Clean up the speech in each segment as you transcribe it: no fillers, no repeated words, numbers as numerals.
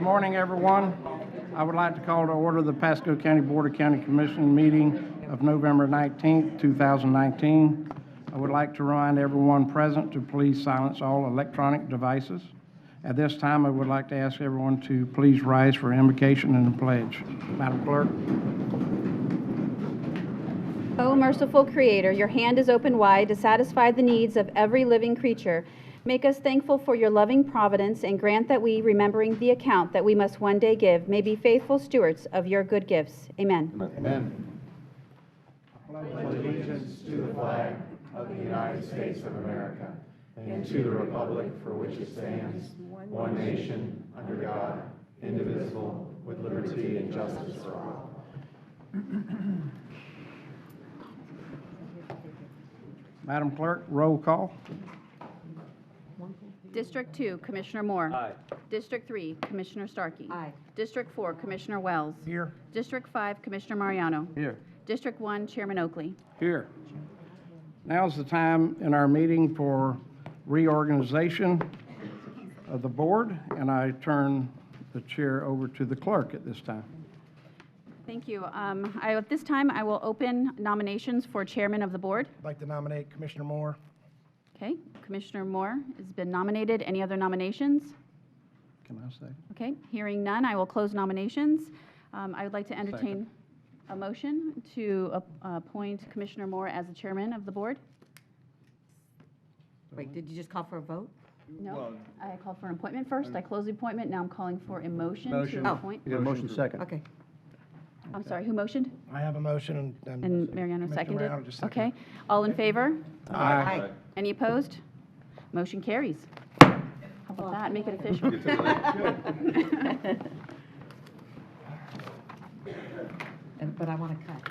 Good morning, everyone. I would like to call to order the Pasco County Board of County Commission meeting of November 19th, 2019. I would like to remind everyone present to please silence all electronic devices. At this time, I would like to ask everyone to please rise for invocation and the pledge. Madam Clerk. O merciful Creator, your hand is open wide to satisfy the needs of every living creature. Make us thankful for your loving providence and grant that we, remembering the account that we must one day give, may be faithful stewards of your good gifts. Amen. Amen. I pledge allegiance to the flag of the United States of America and to the republic for which it stands, one nation, under God, indivisible, with liberty and justice for all. Madam Clerk, roll call. District 2, Commissioner Moore. Aye. District 3, Commissioner Starkey. Aye. District 4, Commissioner Wells. Here. District 5, Commissioner Mariano. Here. District 1, Chairman Oakley. Here. Now is the time in our meeting for reorganization of the board, and I turn the chair over to the clerk at this time. Thank you. At this time, I will open nominations for Chairman of the Board. I'd like to nominate Commissioner Moore. Okay, Commissioner Moore has been nominated. Any other nominations? Can I say? Okay, hearing none, I will close nominations. I would like to entertain a motion to appoint Commissioner Moore as the chairman of the board. Wait, did you just call for a vote? No, I called for an appointment first. I closed the appointment. Now I'm calling for a motion Motion. to appoint. You got a motion second. Okay. I'm sorry, who motioned? I have a motion And Mariano Commissioner seconded? Mariano just seconded. Okay, all in favor? Aye. Any opposed? Motion carries. How about that? Make it official. But I want to cut.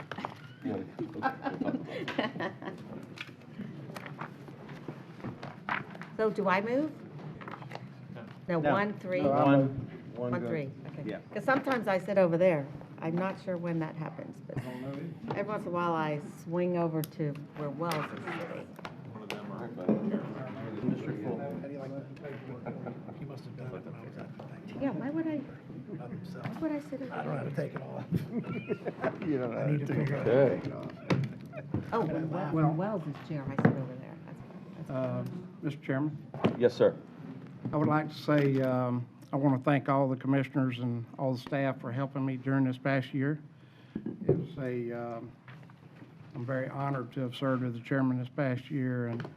So do I move? No, No. 1, 3. One, 1, go. 3. Okay. Yeah. Because sometimes I sit over there. I'm not sure when that happens, but every once in a while I swing over to where Wells is sitting. District 4. How do you like that? He must have done it when I was at the thing. Yeah, why would I sit I over don't know how to take it off. You don't know. I need to figure out how to take it off. Oh, when Wells is chair, I sit over there. That's Mr. Chairman, Yes, sir. I would like to say I want to thank all the commissioners and all the staff for helping me during this past year. It was I'm very honored to have served as the chairman this past year, and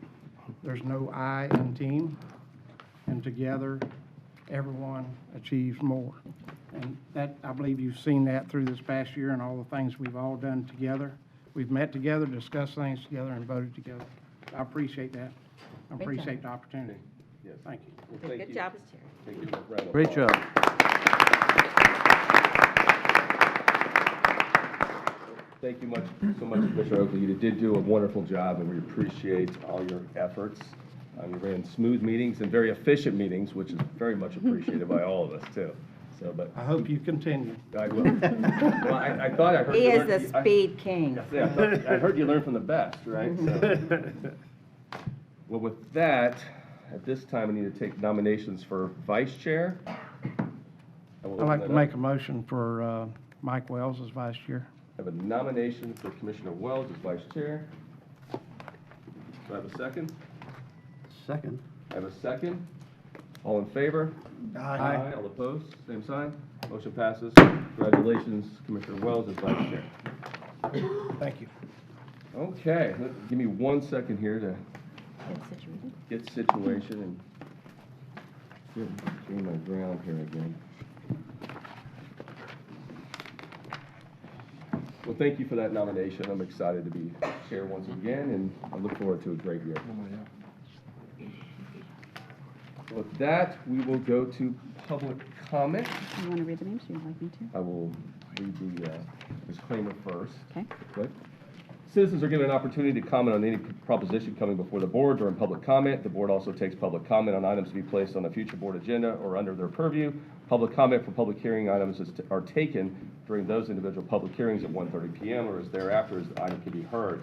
there's no I in team, and together everyone achieves more. And that, I believe you've seen that through this past year and all the things we've all done together. We've met together, discussed things together, and voted together. I appreciate that. I Great appreciate job. the opportunity. Yes. Thank you. Well, thank Good you. job as chair. Thank you. Round of Great applause. job. Thank you so much, Commissioner Oakley. You did do a wonderful job, and we appreciate all your efforts. You ran smooth meetings and very efficient meetings, which is very much appreciated by all of us, too. So, but I hope you continue. I will. Well, I thought I heard He you is learn- the speed king. Yeah, I heard you learn from the best, right? So, well, with that, at this time, I need to take nominations for vice chair. I will I'd like open to that up. make a motion for Mike Wells as vice chair. I have a nomination for Commissioner Wells as vice chair. Do I have a second? Second. I have a second. All in favor? Aye. All opposed? Same sign. Motion passes. Congratulations, Commissioner Wells as vice chair. Thank you. Okay, give me 1 second here to Get situated. get situation and gain my ground here again. Well, thank you for that nomination. I'm excited to be chair once again, and I look forward to a great year. With that, we will go to public comment. You want to read the names, or you'd like me to? I will read the disclaimer first. Okay. Quick. Citizens are given an opportunity to comment on any proposition coming before the board during public comment. The board also takes public comment on items to be placed on a future board agenda or under their purview. Public comment for public hearing items are taken during those individual public hearings at 1:30 p.m. or as thereafter as the item can be heard.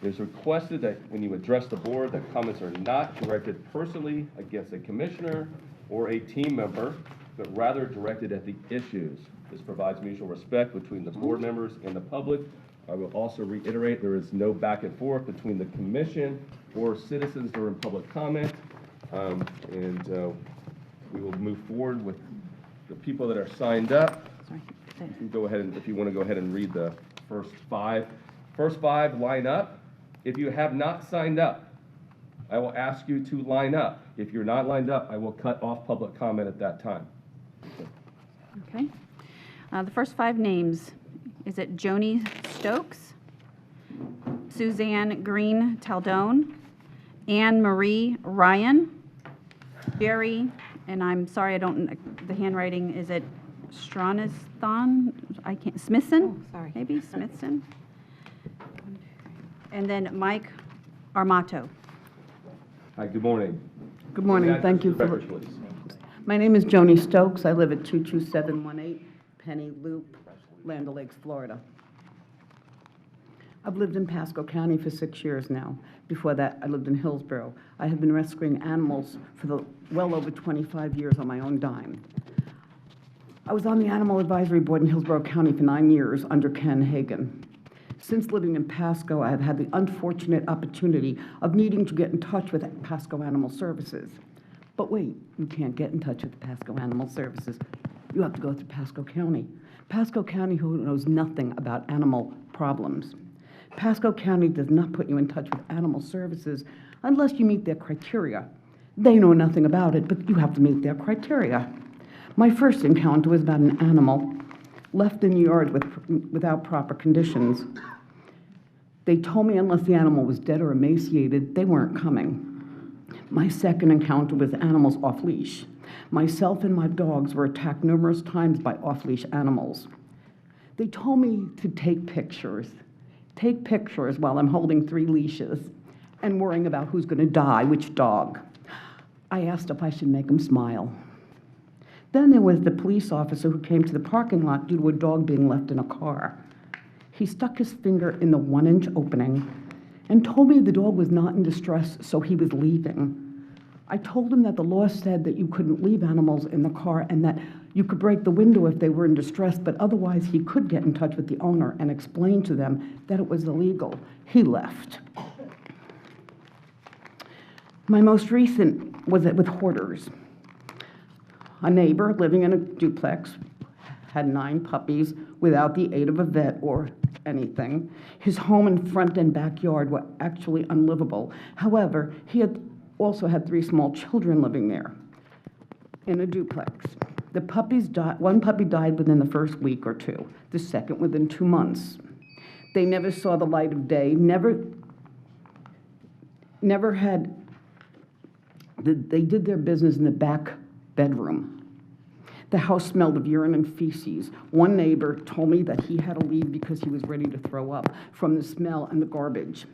It is requested that when you address the board, that comments are not directed personally against a commissioner or a team member. but rather directed at the issues. This provides mutual respect between the board members and the public. I will also reiterate, there is no back and forth between the commission or citizens during public comment. We will move forward with the people that are signed up. Sorry. You can go ahead and, if you want to go ahead and read the first five. First five line up. If you have not signed up, I will ask you to line up. If you're not lined up, I will cut off public comment at that time. Okay. The first 5 names, is it Joni Stokes, Suzanne Green Taldone, Anne Marie Ryan, Jerry, and I'm sorry, I don't, the handwriting, is it Stranathan? I can't, Smithson? Oh, sorry. Maybe, Smithson? And then Mike Armato. Hi, good morning. Good morning. Address Thank you for the for, record, please. my name is Joni Stokes. I live at 22718 Penny Loop, Land O'Lakes, Florida. I've lived in Pasco County for 6 years now. Before that, I lived in Hillsborough. I have been rescuing animals for well over 25 years on my own dime. I was on the Animal Advisory Board in Hillsborough County for 9 years under Ken Hagan. Since living in Pasco, I have had the unfortunate opportunity of needing to get in touch with Pasco Animal Services. But wait, you can't get in touch with Pasco Animal Services. You have to go through Pasco County. Pasco County, who knows nothing about animal problems. Pasco County does not put you in touch with Animal Services unless you meet their criteria. They know nothing about it, but you have to meet their criteria. My first encounter was about an animal left in the yard without proper conditions. They told me unless the animal was dead or emaciated, they weren't coming. My second encounter was animals off-leash. Myself and my dogs were attacked numerous times by off-leash animals. They told me to take pictures while I'm holding 3 leashes and worrying about who's going to die, which dog. I asked if I should make them smile. Then there was the police officer who came to the parking lot due to a dog being left in a car. He stuck his finger in the 1-inch opening and told me the dog was not in distress, so he was leaving. I told him that the law said that you couldn't leave animals in the car and that you could break the window if they were in distress, but otherwise he could get in touch with the owner and explain to them that it was illegal. He left. My most recent was with hoarders. A neighbor living in a duplex had 9 puppies without the aid of a vet or anything. His home and front and backyard were actually unlivable. However, he had also had 3 small children living there in a duplex. The puppies died. 1 puppy died within the first week or 2, the second within 2 months. They never saw the light of day, they did their business in the back bedroom. The house smelled of urine and feces. One neighbor told me that he had to leave because he was ready to throw up from the smell and the garbage.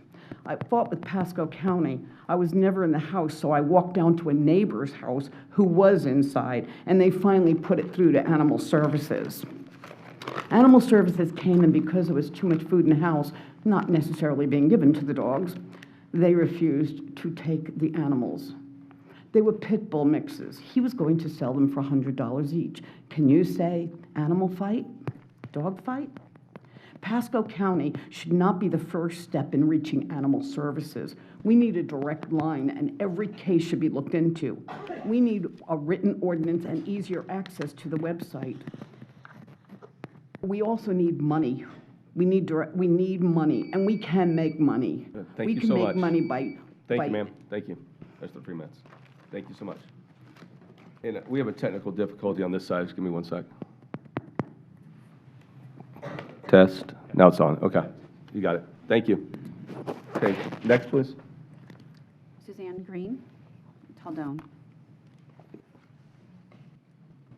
I fought with Pasco County. I was never in the house, so I walked down to a neighbor's house who was inside, and they finally put it through to Animal Services. Animal Services came, and because there was too much food in the house, not necessarily being given to the dogs, they refused to take the animals. They were pit bull mixes. He was going to sell them for $100 each. Can you say animal fight? Dog fight? Pasco County should not be the first step in reaching Animal Services. We need a direct line, and every case should be looked into. We need a written ordinance and easier access to the website. We also need money. We need money, and we can make money. Thank we you can so make much. money by. Thank you, ma'am. Thank you. That's the 3 minutes. Thank you so much. And we have a technical difficulty on this side. Just give me 1 sec. Test. Now it's on. Okay. You got it. Thank you. Okay. Next, please. Suzanne Green Taldone.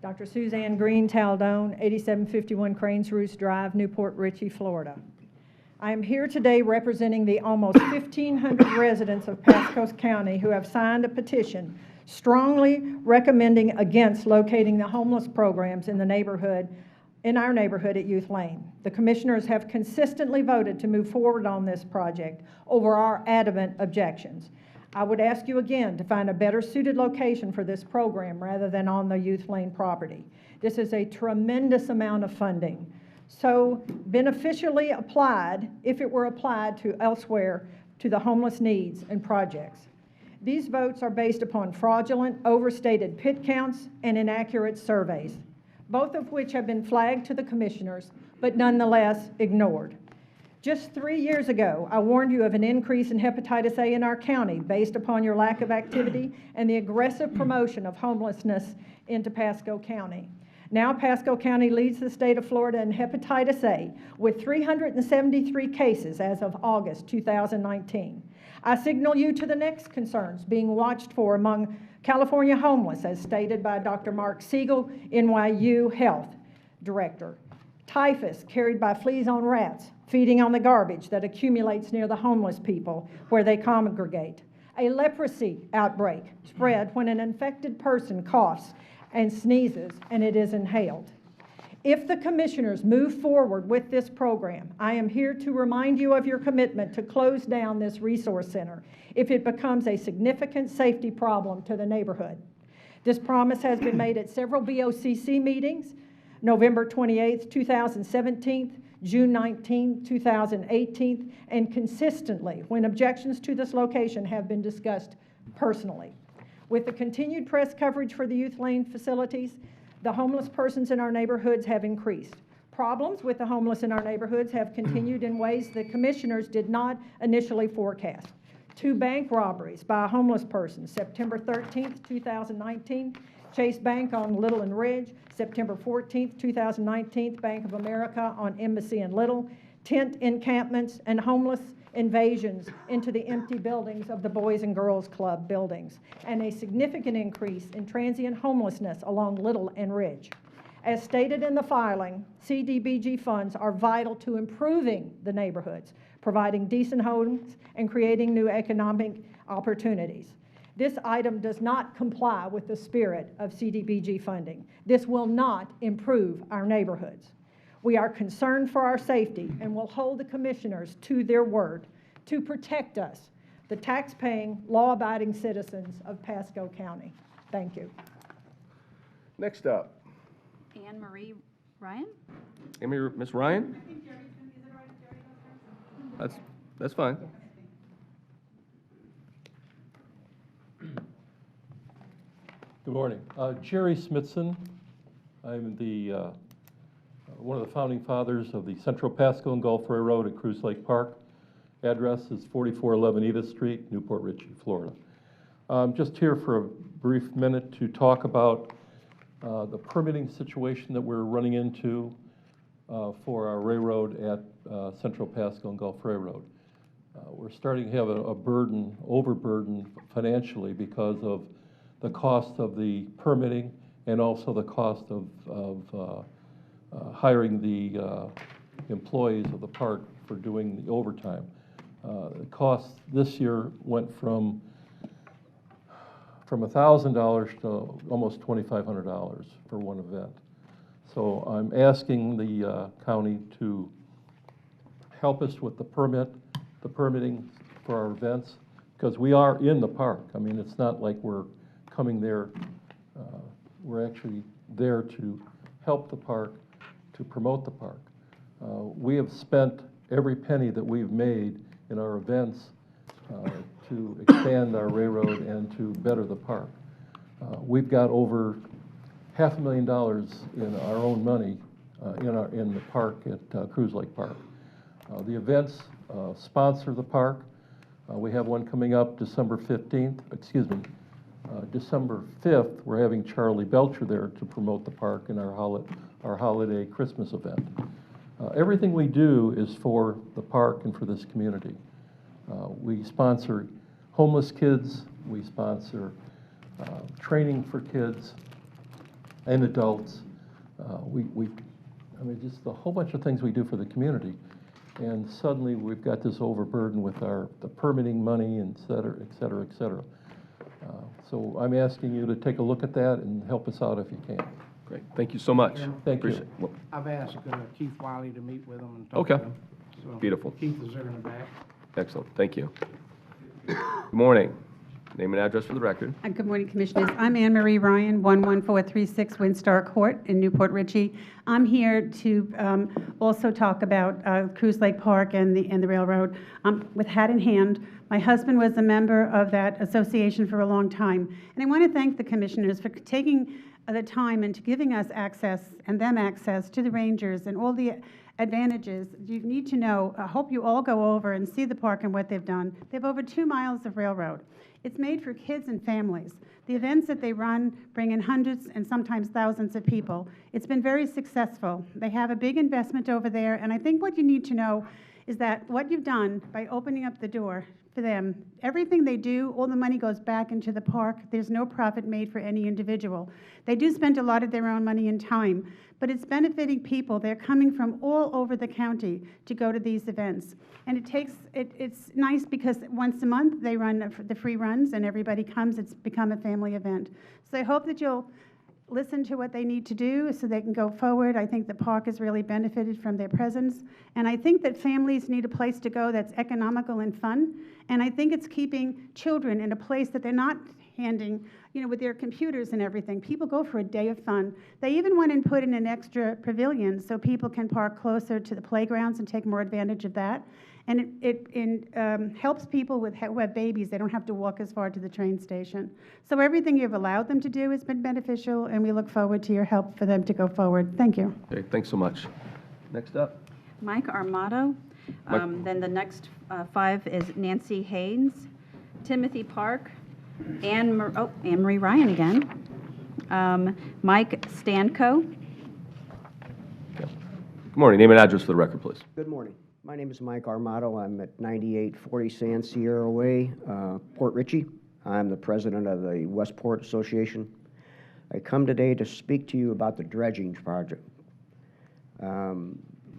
Dr. Suzanne Green Taldone, 8751 Cranes Roost Drive, Newport Richey, Florida. I am here today representing the almost 1,500 residents of Pasco County who have signed a petition strongly recommending against locating the homeless programs in our neighborhood at Youth Lane. The commissioners have consistently voted to move forward on this project over our adamant objections. I would ask you again to find a better suited location for this program rather than on the Youth Lane property. This is a tremendous amount of funding, so beneficially applied if it were applied to elsewhere to the homeless needs and projects. These votes are based upon fraudulent, overstated pit counts and inaccurate surveys, both of which have been flagged to the commissioners, but nonetheless ignored. Just 3 years ago, I warned you of an increase in hepatitis A in our county based upon your lack of activity and the aggressive promotion of homelessness into Pasco County. Now Pasco County leads the state of Florida in hepatitis A with 373 cases as of August 2019. I signal you to the next concerns being watched for among California homeless, as stated by Dr. Mark Siegel, NYU Health Director. Typhus carried by fleas on rats, feeding on the garbage that accumulates near the homeless people where they congregate. A leprosy outbreak spread when an infected person coughs and sneezes and it is inhaled. If the commissioners move forward with this program, I am here to remind you of your commitment to close down this resource center if it becomes a significant safety problem to the neighborhood. This promise has been made at several BOCC meetings, November 28th, 2017, June 19, 2018, and consistently when objections to this location have been discussed personally. With the continued press coverage for the Youth Lane facilities, the homeless persons in our neighborhoods have increased. Problems with the homeless in our neighborhoods have continued in ways the commissioners did not initially forecast. 2 bank robberies by a homeless person, September 13th, 2019, Chase Bank on Little and Ridge, September 14th, 2019, Bank of America on Embassy and Little, tent encampments and homeless invasions into the empty buildings of the Boys and Girls Club buildings, and a significant increase in transient homelessness along Little and Ridge. As stated in the filing, CDBG funds are vital to improving the neighborhoods, providing decent homes, and creating new economic opportunities. This item does not comply with the spirit of CDBG funding. This will not improve our neighborhoods. We are concerned for our safety and will hold the commissioners to their word to protect us, the tax-paying, law-abiding citizens of Pasco County. Thank you. Next up, Anne Marie Ryan? Ms. Ryan? That's fine. Good morning. Jerry Smithson. I'm the one of the founding fathers of the Central Pasco and Gulf Railroad at Cruise Lake Park. Address is 4411 Edith Street, Newport Richey, Florida. I'm just here for a brief minute to talk about the permitting situation that we're running into for our railroad at Central Pasco and Gulf Railroad. We're starting to have a overburden financially because of the cost of the permitting and also the cost of hiring the employees of the park for doing the overtime. The cost this year went from $1,000 to almost $2,500 for one event. So I'm asking the county to help us with the permitting for our events, because we are in the park. I mean, it's not like we're coming there. We're actually there to help the park, to promote the park. We have spent every penny that we've made in our events to expand our railroad and to better the park. We've got over $500,000 in our own money in the park at Cruise Lake Park. The events sponsor the park. We have one coming up December 15th, December 5th. We're having Charlie Belcher there to promote the park in our holiday Christmas event. Everything we do is for the park and for this community. We sponsor homeless kids. We sponsor training for kids and adults. I mean, just a whole bunch of things we do for the community. And suddenly we've got this overburden with the permitting money, and et cetera, et cetera, et cetera. So I'm asking you to take a look at that and help us out if you can. Great. Thank you so much. Thank you. Appreciate it. I've asked Keith Wiley to meet with them and talk Okay. to them. So Beautiful. Keith is there in the back. Excellent. Thank you. Good morning. Name and address for the record. Good morning, Commissioners. I'm Anne Marie Ryan, 11436 Windstar Court in Newport Richey. I'm here to also talk about Cruise Lake Park and the railroad with hat in hand. My husband was a member of that association for a long time, and I want to thank the Commissioners for taking the time and to giving us access and them access to the rangers and all the advantages. You need to know, I hope you all go over and see the park and what they've done. They have over 2 miles of railroad. It's made for kids and families. The events that they run bring in hundreds and sometimes thousands of people. It's been very successful. They have a big investment over there, and I think what you need to know is that what you've done by opening up the door for them, everything they do, all the money goes back into the park. There's no profit made for any individual. They do spend a lot of their own money and time, but it's benefiting people. They're coming from all over the county to go to these events. And it's nice because once a month they run the free runs and everybody comes. It's become a family event. So I hope that you'll listen to what they need to do so they can go forward. I think the park has really benefited from their presence. And I think that families need a place to go that's economical and fun. And I think it's keeping children in a place that they're not handing, with their computers and everything. People go for a day of fun. They even went and put in an extra pavilion so people can park closer to the playgrounds and take more advantage of that. And it helps people who have babies. They don't have to walk as far to the train station. So everything you've allowed them to do has been beneficial, and we look forward to your help for them to go forward. Thank you. Okay, thanks so much. Next up. Mike Armato. Mike. Then the next 5 is Nancy Haynes, Timothy Park, Anne Marie Ryan again, Mike Stanco. Good morning. Name and address for the record, please. Good morning. My name is Mike Armato. I'm at 9840 San Sierra Way, Port Richey. I'm the president of the Westport Association. I come today to speak to you about the dredging project.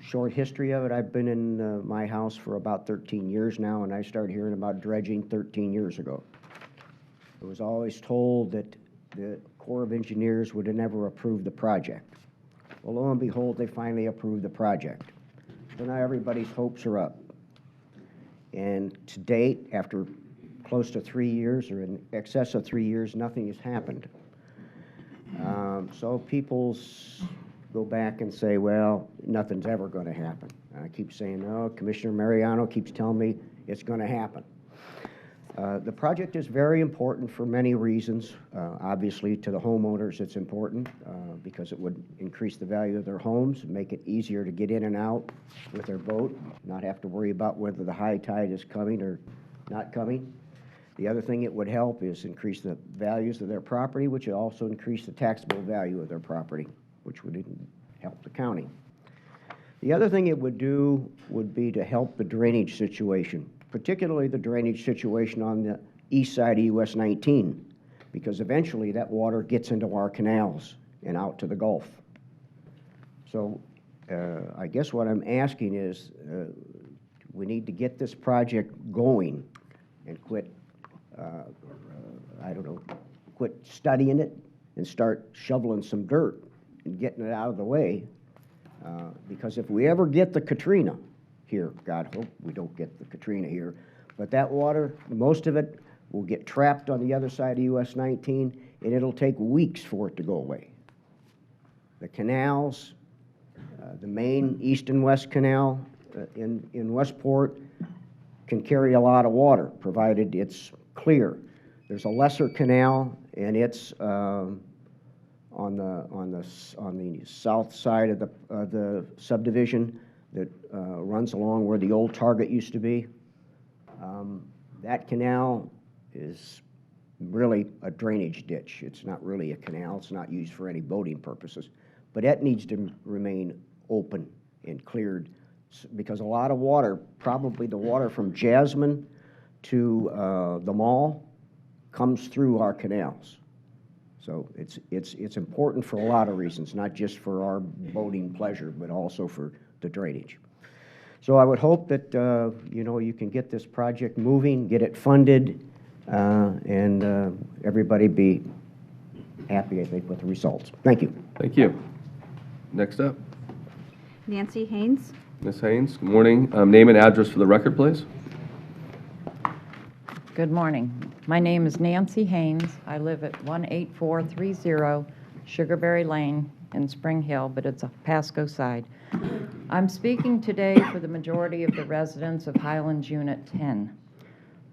Short history of it, I've been in my house for about 13 years now, and I started hearing about dredging 13 years ago. I was always told that the Corps of Engineers would have never approved the project. Well, lo and behold, they finally approved the project. So now everybody's hopes are up. And to date, after close to 3 years, or in excess of 3 years, nothing has happened. So people go back and say, well, nothing's ever going to happen. And I keep saying, no, Commissioner Mariano keeps telling me it's going to happen. The project is very important for many reasons. Obviously, to the homeowners, it's important because it would increase the value of their homes, make it easier to get in and out with their boat, not have to worry about whether the high tide is coming or not coming. The other thing it would help is increase the values of their property, which would also increase the taxable value of their property, which would help the county. The other thing it would do would be to help the drainage situation, particularly the drainage situation on the east side of US 19, because eventually that water gets into our canals and out to the Gulf. So I guess what I'm asking is we need to get this project going and quit, quit studying it and start shoveling some dirt and getting it out of the way, because if we ever get the Katrina here, God hope we don't get the Katrina here, but that water, most of it will get trapped on the other side of US 19, and it'll take weeks for it to go away. The canals, the main east and west canal in Westport can carry a lot of water, provided it's clear. There's a lesser canal, and it's on the south side of the subdivision that runs along where the old Target used to be. That canal is really a drainage ditch. It's not really a canal. It's not used for any boating purposes. But that needs to remain open and cleared, because a lot of water, probably the water from Jasmine to the mall, comes through our canals. So it's important for a lot of reasons, not just for our boating pleasure, but also for the drainage. So I would hope that you can get this project moving, get it funded, and everybody be happy, I think, with the results. Thank you. Thank you. Next up, Nancy Haynes. Ms. Haynes. Good morning. Name and address for the record, please. Good morning. My name is Nancy Haynes. I live at 18430 Sugarberry Lane in Spring Hill, but it's a Pasco side. I'm speaking today for the majority of the residents of Highlands Unit 10.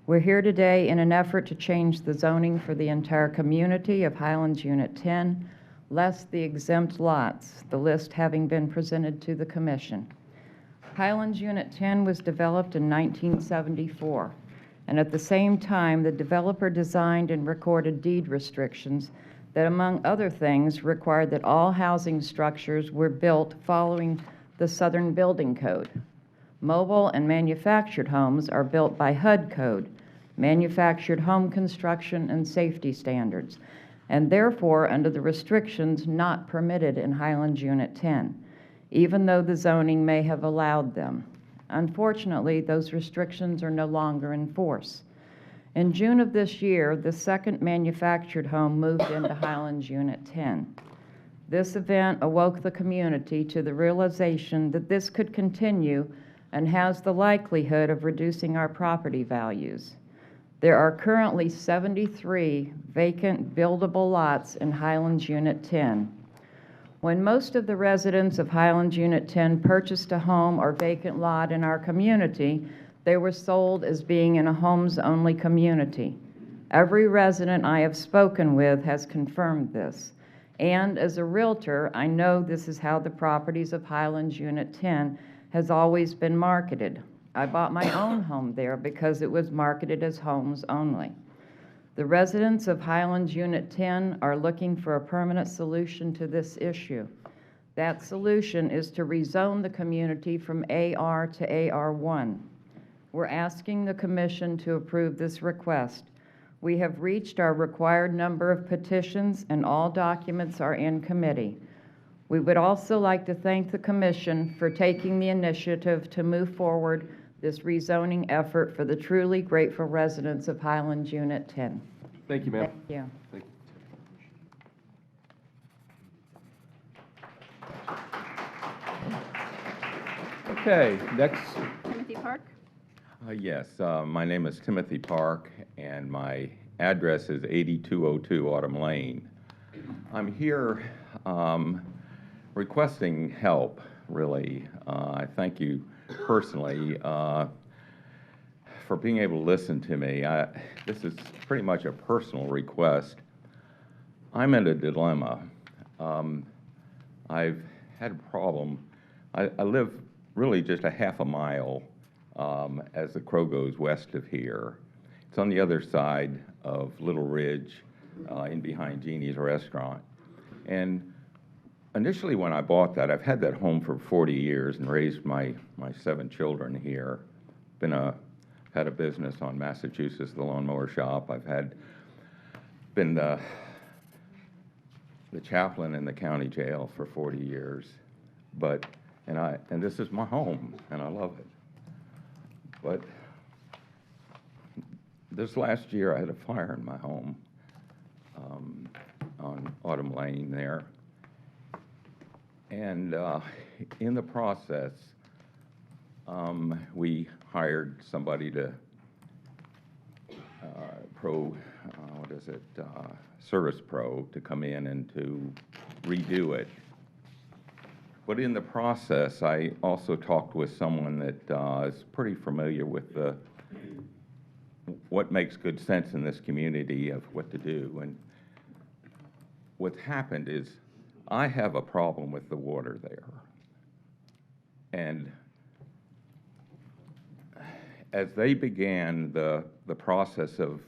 We're here today in an effort to change the zoning for the entire community of Highlands Unit 10, less the exempt lots, the list having been presented to the Commission. Highlands Unit 10 was developed in 1974, and at the same time, the developer designed and recorded deed restrictions that, among other things, required that all housing structures were built following the Southern Building Code. Mobile and manufactured homes are built by HUD code, manufactured home construction and safety standards, and therefore under the restrictions not permitted in Highlands Unit 10, even though the zoning may have allowed them. Unfortunately, those restrictions are no longer in force. In June of this year, the second manufactured home moved into Highlands Unit 10. This event awoke the community to the realization that this could continue and has the likelihood of reducing our property values. There are currently 73 vacant buildable lots in Highlands Unit 10. When most of the residents of Highlands Unit 10 purchased a home or vacant lot in our community, they were sold as being in a homes-only community. Every resident I have spoken with has confirmed this. And as a realtor, I know this is how the properties of Highlands Unit 10 has always been marketed. I bought my own home there because it was marketed as homes only. The residents of Highlands Unit 10 are looking for a permanent solution to this issue. That solution is to rezone the community from AR to AR1. We're asking the Commission to approve this request. We have reached our required number of petitions and all documents are in committee. We would also like to thank the Commission for taking the initiative to move forward this rezoning effort for the truly grateful residents of Highlands Unit 10. Thank you, ma'am. Thank you. Thank you. Okay, next. Timothy Park? Yes, my name is Timothy Park, and my address is 8202 Autumn Lane. I'm here requesting help, really. I thank you personally for being able to listen to me. This is pretty much a personal request. I'm in a dilemma. I've had a problem. I live really just a half a mile as the crow goes west of here. It's on the other side of Little Ridge, in behind Jeannie's restaurant. And initially when I bought that, I've had that home for 40 years and raised my 7 children here. Had a business on Massachusetts, the lawnmower shop. I've been the chaplain in the county jail for 40 years. And this is my home, and I love it. But this last year, I had a fire in my home on Autumn Lane there. And in the process, we hired somebody to Service Pro to come in and to redo it. But in the process, I also talked with someone that is pretty familiar with what makes good sense in this community of what to do. And what's happened is I have a problem with the water there. And as they began the process of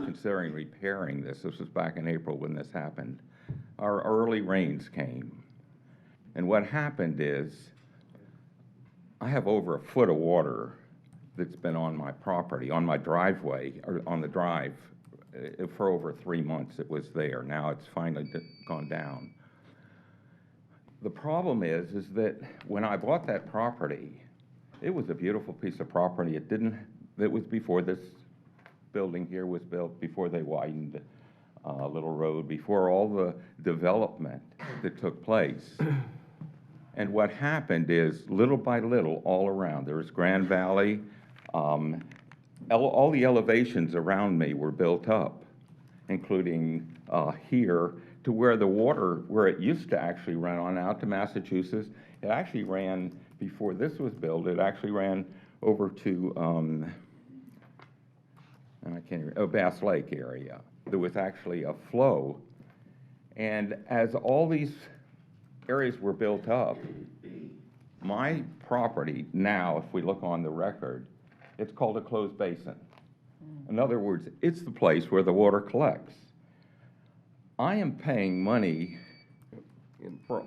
considering repairing this was back in April when this happened, our early rains came. And what happened is I have over a foot of water that's been on my property, on my driveway, or on the drive. For over 3 months it was there. Now it's finally gone down. The problem is that when I bought that property, it was a beautiful piece of property. It was before this building here was built, before they widened Little Road, before all the development that took place. And what happened is, little by little, all around, there was Grand Valley, all the elevations around me were built up, including here, to where the water, where it used to actually run on out to Massachusetts, it actually ran, before this was built, it actually ran over to, I can't remember, Bass Lake area. There was actually a flow. And as all these areas were built up, my property now, if we look on the record, it's called a closed basin. In other words, it's the place where the water collects. I am paying money for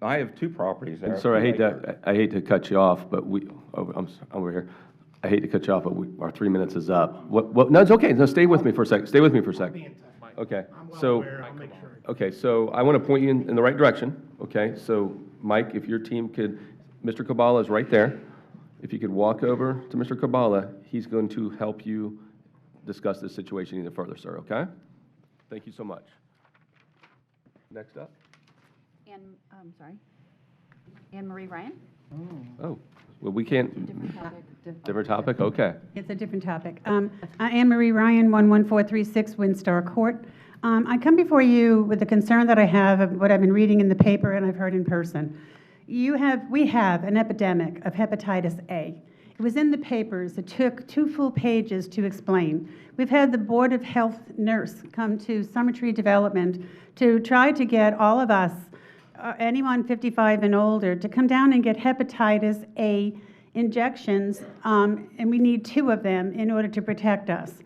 I have 2 properties there. Sir, I hate to cut you off, but I'm over here. I hate to cut you off, but our 3 minutes is up. No, it's okay. No, stay with me for a second. Stay with me for a second. Okay, so, okay, so I want to point you in the right direction, okay? So, Mike, if your team could, Mr. Kabala is right there. If you could walk over to Mr. Kabala, he's going to help you discuss this situation even further, sir, okay? Thank you so much. Next up. Anne Marie Ryan? Oh, well, we can't, different topic, okay. It's a different topic. Anne Marie Ryan, 11436 Windstar Court. I come before you with the concern that I have of what I've been reading in the paper and I've heard in person. We have an epidemic of hepatitis A. It was in the papers. It took 2 full pages to explain. We've had the Board of Health nurse come to Summertree Development to try to get all of us, anyone 55 and older, to come down and get hepatitis A injections, and we need 2 of them in order to protect us.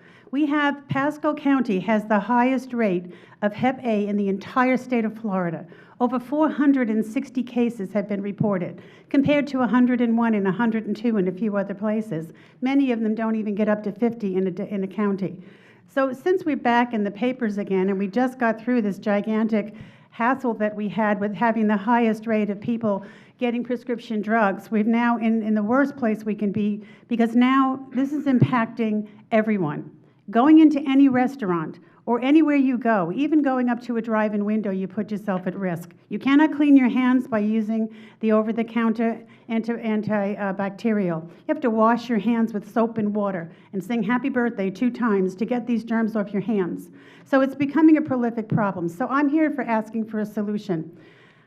Pasco County has the highest rate of Hep A in the entire state of Florida. Over 460 cases have been reported, compared to 101 and 102 in a few other places. Many of them don't even get up to 50 in a county. So since we're back in the papers again, and we just got through this gigantic hassle that we had with having the highest rate of people getting prescription drugs, we're now in the worst place we can be, because now this is impacting everyone. Going into any restaurant or anywhere you go, even going up to a drive-in window, you put yourself at risk. You cannot clean your hands by using the over-the-counter antibacterial. You have to wash your hands with soap and water and sing happy birthday 2 times to get these germs off your hands. So it's becoming a prolific problem. So I'm here for asking for a solution.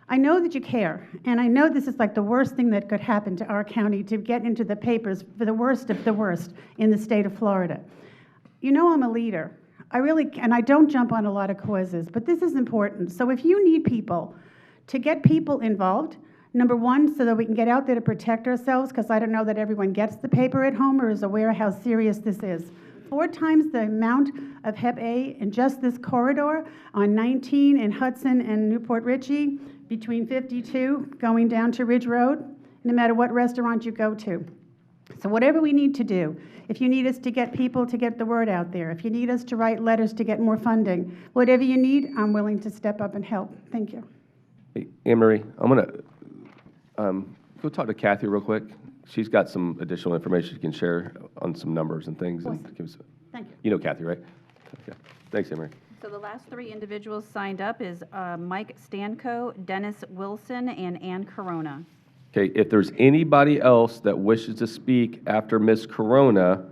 I know that you care, and I know this is like the worst thing that could happen to our county, to get into the papers for the worst of the worst in the state of Florida. You know I'm a leader. And I don't jump on a lot of causes, but this is important. So if you need people, to get people involved, number 1, so that we can get out there to protect ourselves, because I don't know that everyone gets the paper at home or is aware how serious this is. 4 times the amount of Hep A in just this corridor on 19 in Hudson and Newport Richey, between 52 going down to Ridge Road, no matter what restaurant you go to. So whatever we need to do, if you need us to get people to get the word out there, if you need us to write letters to get more funding, whatever you need, I'm willing to step up and help. Thank you. Hey, Anne Marie, I'm going to go talk to Kathy real quick. She's got some additional information she can share on some numbers and things. Awesome. And give us, Thank you. You know Kathy, right? Okay. Thanks, Anne Marie. So the last 3 individuals signed up is Mike Stanco, Dennis Wilson, and Ann Corona. Okay, if there's anybody else that wishes to speak after Ms. Corona,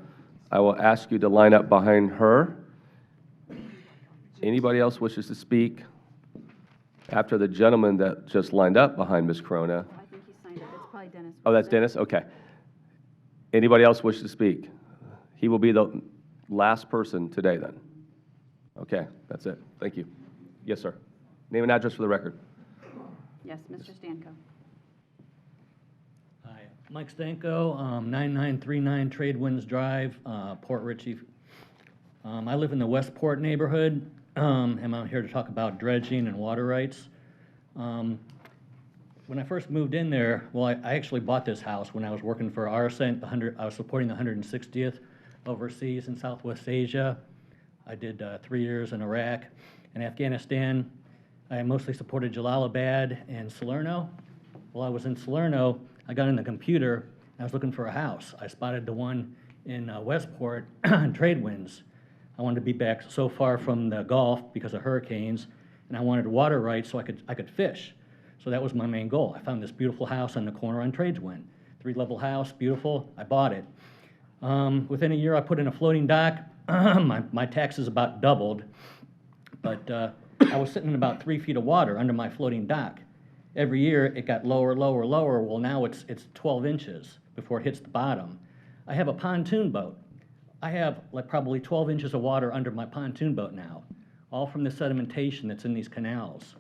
I will ask you to line up behind her. Anybody else wishes to speak after the gentleman that just lined up behind Ms. Corona? I think he signed up. It's probably Dennis. Oh, that's Dennis? Okay. Anybody else wish to speak? He will be the last person today then. Okay, that's it. Thank you. Yes, sir. Name and address for the record. Yes, Mr. Stanco. Hi, Mike Stanko, 9939 Tradewinds Drive, Port Richey. I live in the Westport neighborhood, and I'm here to talk about dredging and water rights. When I first moved in there, well, I actually bought this house when I was working for Arcent. I was supporting the 160th overseas in Southwest Asia. I did 3 years in Iraq and Afghanistan. I mostly supported Jalalabad and Salerno. While I was in Salerno, I got in the computer, and I was looking for a house. I spotted the one in Westport on Tradewinds. I wanted to be back so far from the Gulf because of hurricanes, and I wanted water rights so I could fish. So that was my main goal. I found this beautiful house on the corner on Tradeswind. 3-level house, beautiful. I bought it. Within a year, I put in a floating dock. My taxes about doubled, but I was sitting in about 3 feet of water under my floating dock. Every year, it got lower, lower, lower. Well, now it's 12 inches before it hits the bottom. I have a pontoon boat. I have like probably 12 inches of water under my pontoon boat now, all from the sedimentation that's in these canals.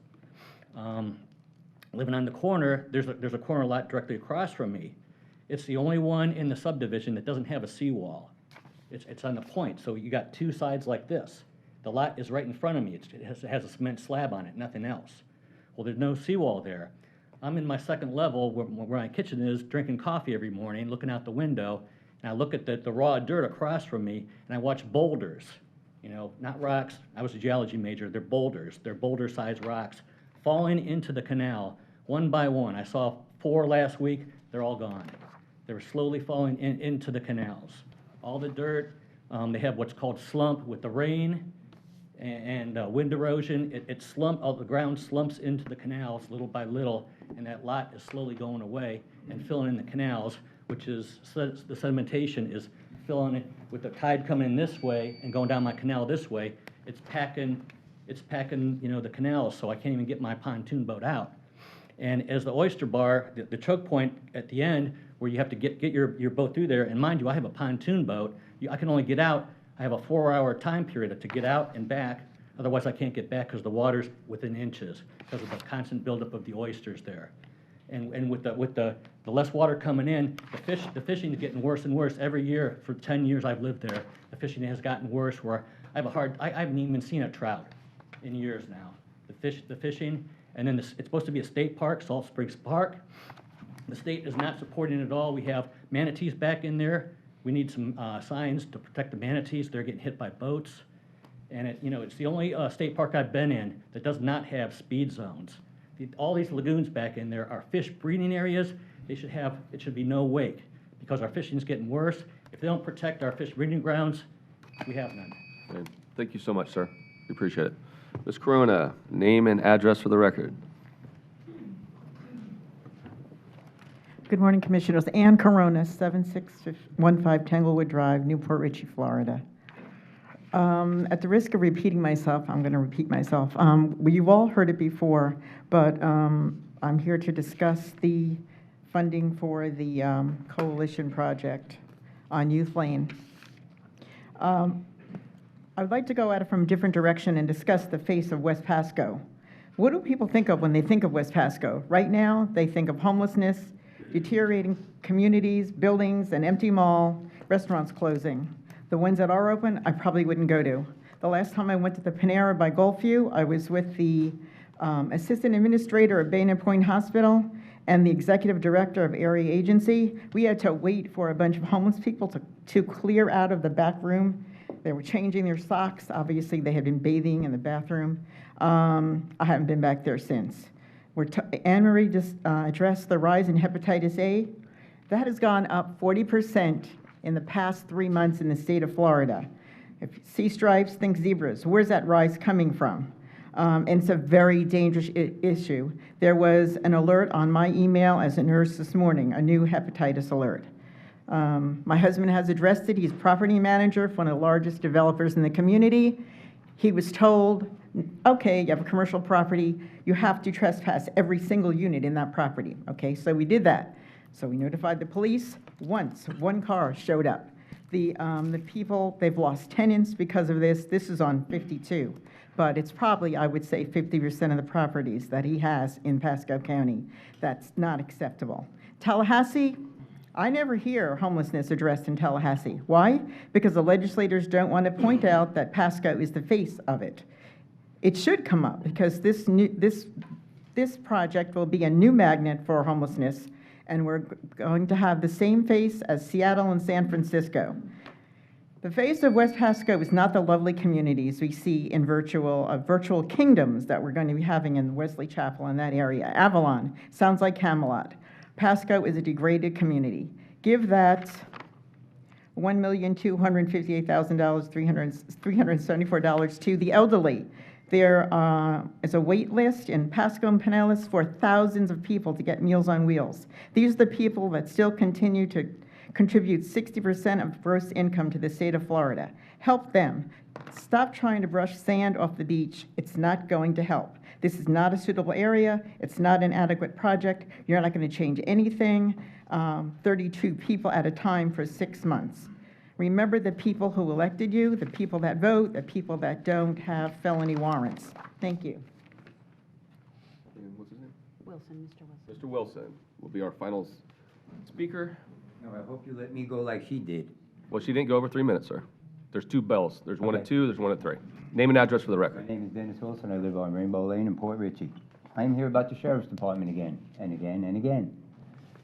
Living on the corner, there's a corner lot directly across from me. It's the only one in the subdivision that doesn't have a seawall. It's on the point, so you got two sides like this. The lot is right in front of me. It has a cement slab on it, nothing else. Well, there's no seawall there. I'm in my second level where my kitchen is, drinking coffee every morning, looking out the window, and I look at the raw dirt across from me, and I watch boulders, you know, not rocks. I was a geology major. They're boulders. They're boulder-sized rocks falling into the canal one by one. I saw 4 last week. They're all gone. They were slowly falling into the canals. All the dirt, they have what's called slump with the rain and wind erosion. All the ground slumps into the canals little by little, and that lot is slowly going away and filling in the canals, which is, the sedimentation is filling it with the tide coming in this way and going down my canal this way. It's packing, you know, the canals, so I can't even get my pontoon boat out. And as the oyster bar, the choke point at the end, where you have to get your boat through there, and mind you, I have a pontoon boat. I can only get out, I have a 4-hour time period to get out and back, otherwise I can't get back because the water's within inches because of the constant buildup of the oysters there. And with the less water coming in, the fishing is getting worse and worse every year. For 10 years I've lived there, the fishing has gotten worse where I haven't even seen a trout in years now. The fishing, and then it's supposed to be a state park, Salt Springs Park. The state is not supporting it at all. We have manatees back in there. We need some signs to protect the manatees. They're getting hit by boats. And it's the only state park I've been in that does not have speed zones. All these lagoons back in there are fish breeding areas. It should be no wake because our fishing is getting worse. If they don't protect our fish breeding grounds, we have none. Okay. Thank you so much, sir. We appreciate it. Ms. Corona, name and address for the record. Good morning, Commissioners. Ann Corona, 7615 Tanglewood Drive, Newport Richey, Florida. At the risk of repeating myself, I'm going to repeat myself. You've all heard it before, but I'm here to discuss the funding for the coalition project on Youth Lane. I would like to go at it from a different direction and discuss the face of West Pasco. What do people think of when they think of West Pasco? Right now, they think of homelessness, deteriorating communities, buildings, an empty mall, restaurants closing. The ones that are open, I probably wouldn't go to. The last time I went to the Panera by Gulfview, I was with the assistant administrator of Bain Point Hospital and the executive director of Area Agency. We had to wait for a bunch of homeless people to clear out of the back room. They were changing their socks. Obviously, they had been bathing in the bathroom. I haven't been back there since. Anne Marie just addressed the rise in hepatitis A. That has gone up 40% in the past 3 months in the state of Florida. If you see stripes, think zebras. Where's that rise coming from? And it's a very dangerous issue. There was an alert on my email as a nurse this morning, a new hepatitis alert. My husband has addressed it. He's property manager for one of the largest developers in the community. He was told, okay, you have a commercial property, you have to trespass every single unit in that property. Okay, so we did that. So we notified the police. Once, one car showed up. The people, they've lost tenants because of this. This is on 52, but it's probably, I would say, 50% of the properties that he has in Pasco County. That's not acceptable. Tallahassee, I never hear homelessness addressed in Tallahassee. Why? Because the legislators don't want to point out that Pasco is the face of it. It should come up because this project will be a new magnet for homelessness, and we're going to have the same face as Seattle and San Francisco. The face of West Pasco is not the lovely communities we see in virtual kingdoms that we're going to be having in Wesley Chapel in that area. Avalon sounds like Camelot. Pasco is a degraded community. Give that $1,258,000, $374 to the elderly. There is a wait list in Pasco and Pinellas for thousands of people to get Meals on Wheels. These are the people that still continue to contributes 60% of gross income to the state of Florida. Help them. Stop trying to brush sand off the beach. It's not going to help. This is not a suitable area. It's not an adequate project. You're not going to change anything. 32 people at a time for 6 months. Remember the people who elected you, the people that vote, the people that don't have felony warrants. Thank you. And what's his name? Wilson, Mr. Wilson. Mr. Wilson will be our final speaker. No, I hope you let me go like she did. Well, she didn't go over 3 minutes, sir. There's 2 bells. There's one at Okay. 2, there's one at 3. Name and address for the My record. name is Dennis Wilson. I live on Rainbow Lane in Port Richey. I'm here about the Sheriff's Department again, and again, and again.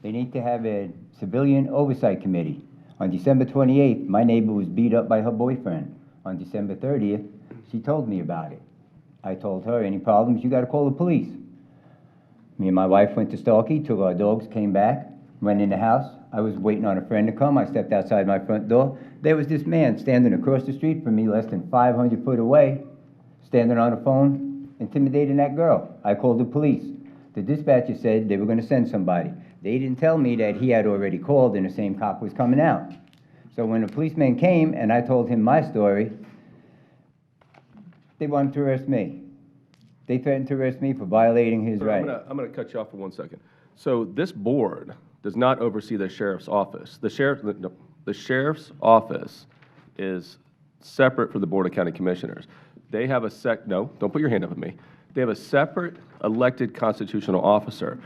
They need to have a civilian oversight committee. On December 28th, my neighbor was beat up by her boyfriend. On December 30th, she told me about it. I told her, any problems, you gotta call the police. Me and my wife went to Starkey, took our dogs, came back, went in the house. I was waiting on a friend to come. I stepped outside my front door. There was this man standing across the street from me, less than 500 foot away, standing on the phone, intimidating that girl. I called the police. The dispatcher said they were gonna send somebody. They didn't tell me that he had already called and the same cop was coming out. So when the policeman came and I told him my story, they wanted to arrest me. They threatened to arrest me for violating his Sir, right. I'm gonna cut you off for 1 second. So this board does not oversee the sheriff's office. The sheriff's office is separate from the Board of County Commissioners. They have a no, don't put your hand up at me. They have a separate elected constitutional officer.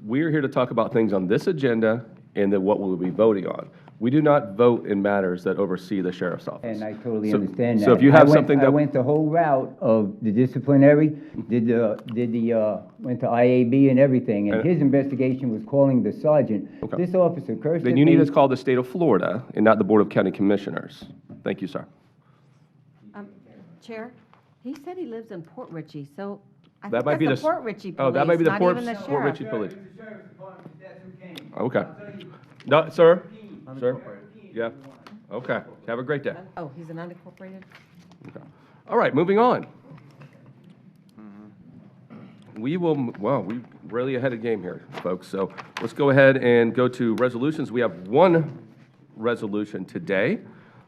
We're here to talk about things on this agenda and then what we'll be voting on. We do not vote in matters that oversee the sheriff's office. And I totally So- understand that. So if you have I something that. went the whole route of the disciplinary, went to IAB and everything, and his investigation was calling the sergeant. Okay. This officer cursed at Then you need me. to call the state of Florida and not the Board of County Commissioners. Thank you, sir. Chair, he said he lives in Port Richey, so I That think might be that's the the s- Port Richey Oh, that might be police, the not even the Port sheriff. Richey Police. Okay. No, sir? Sir? Yeah. Okay. Have a great day. Oh, he's an unincorporated? Okay. All right, moving on. We will, well, we're really ahead of game here, folks. So let's go ahead and go to resolutions. We have one resolution today.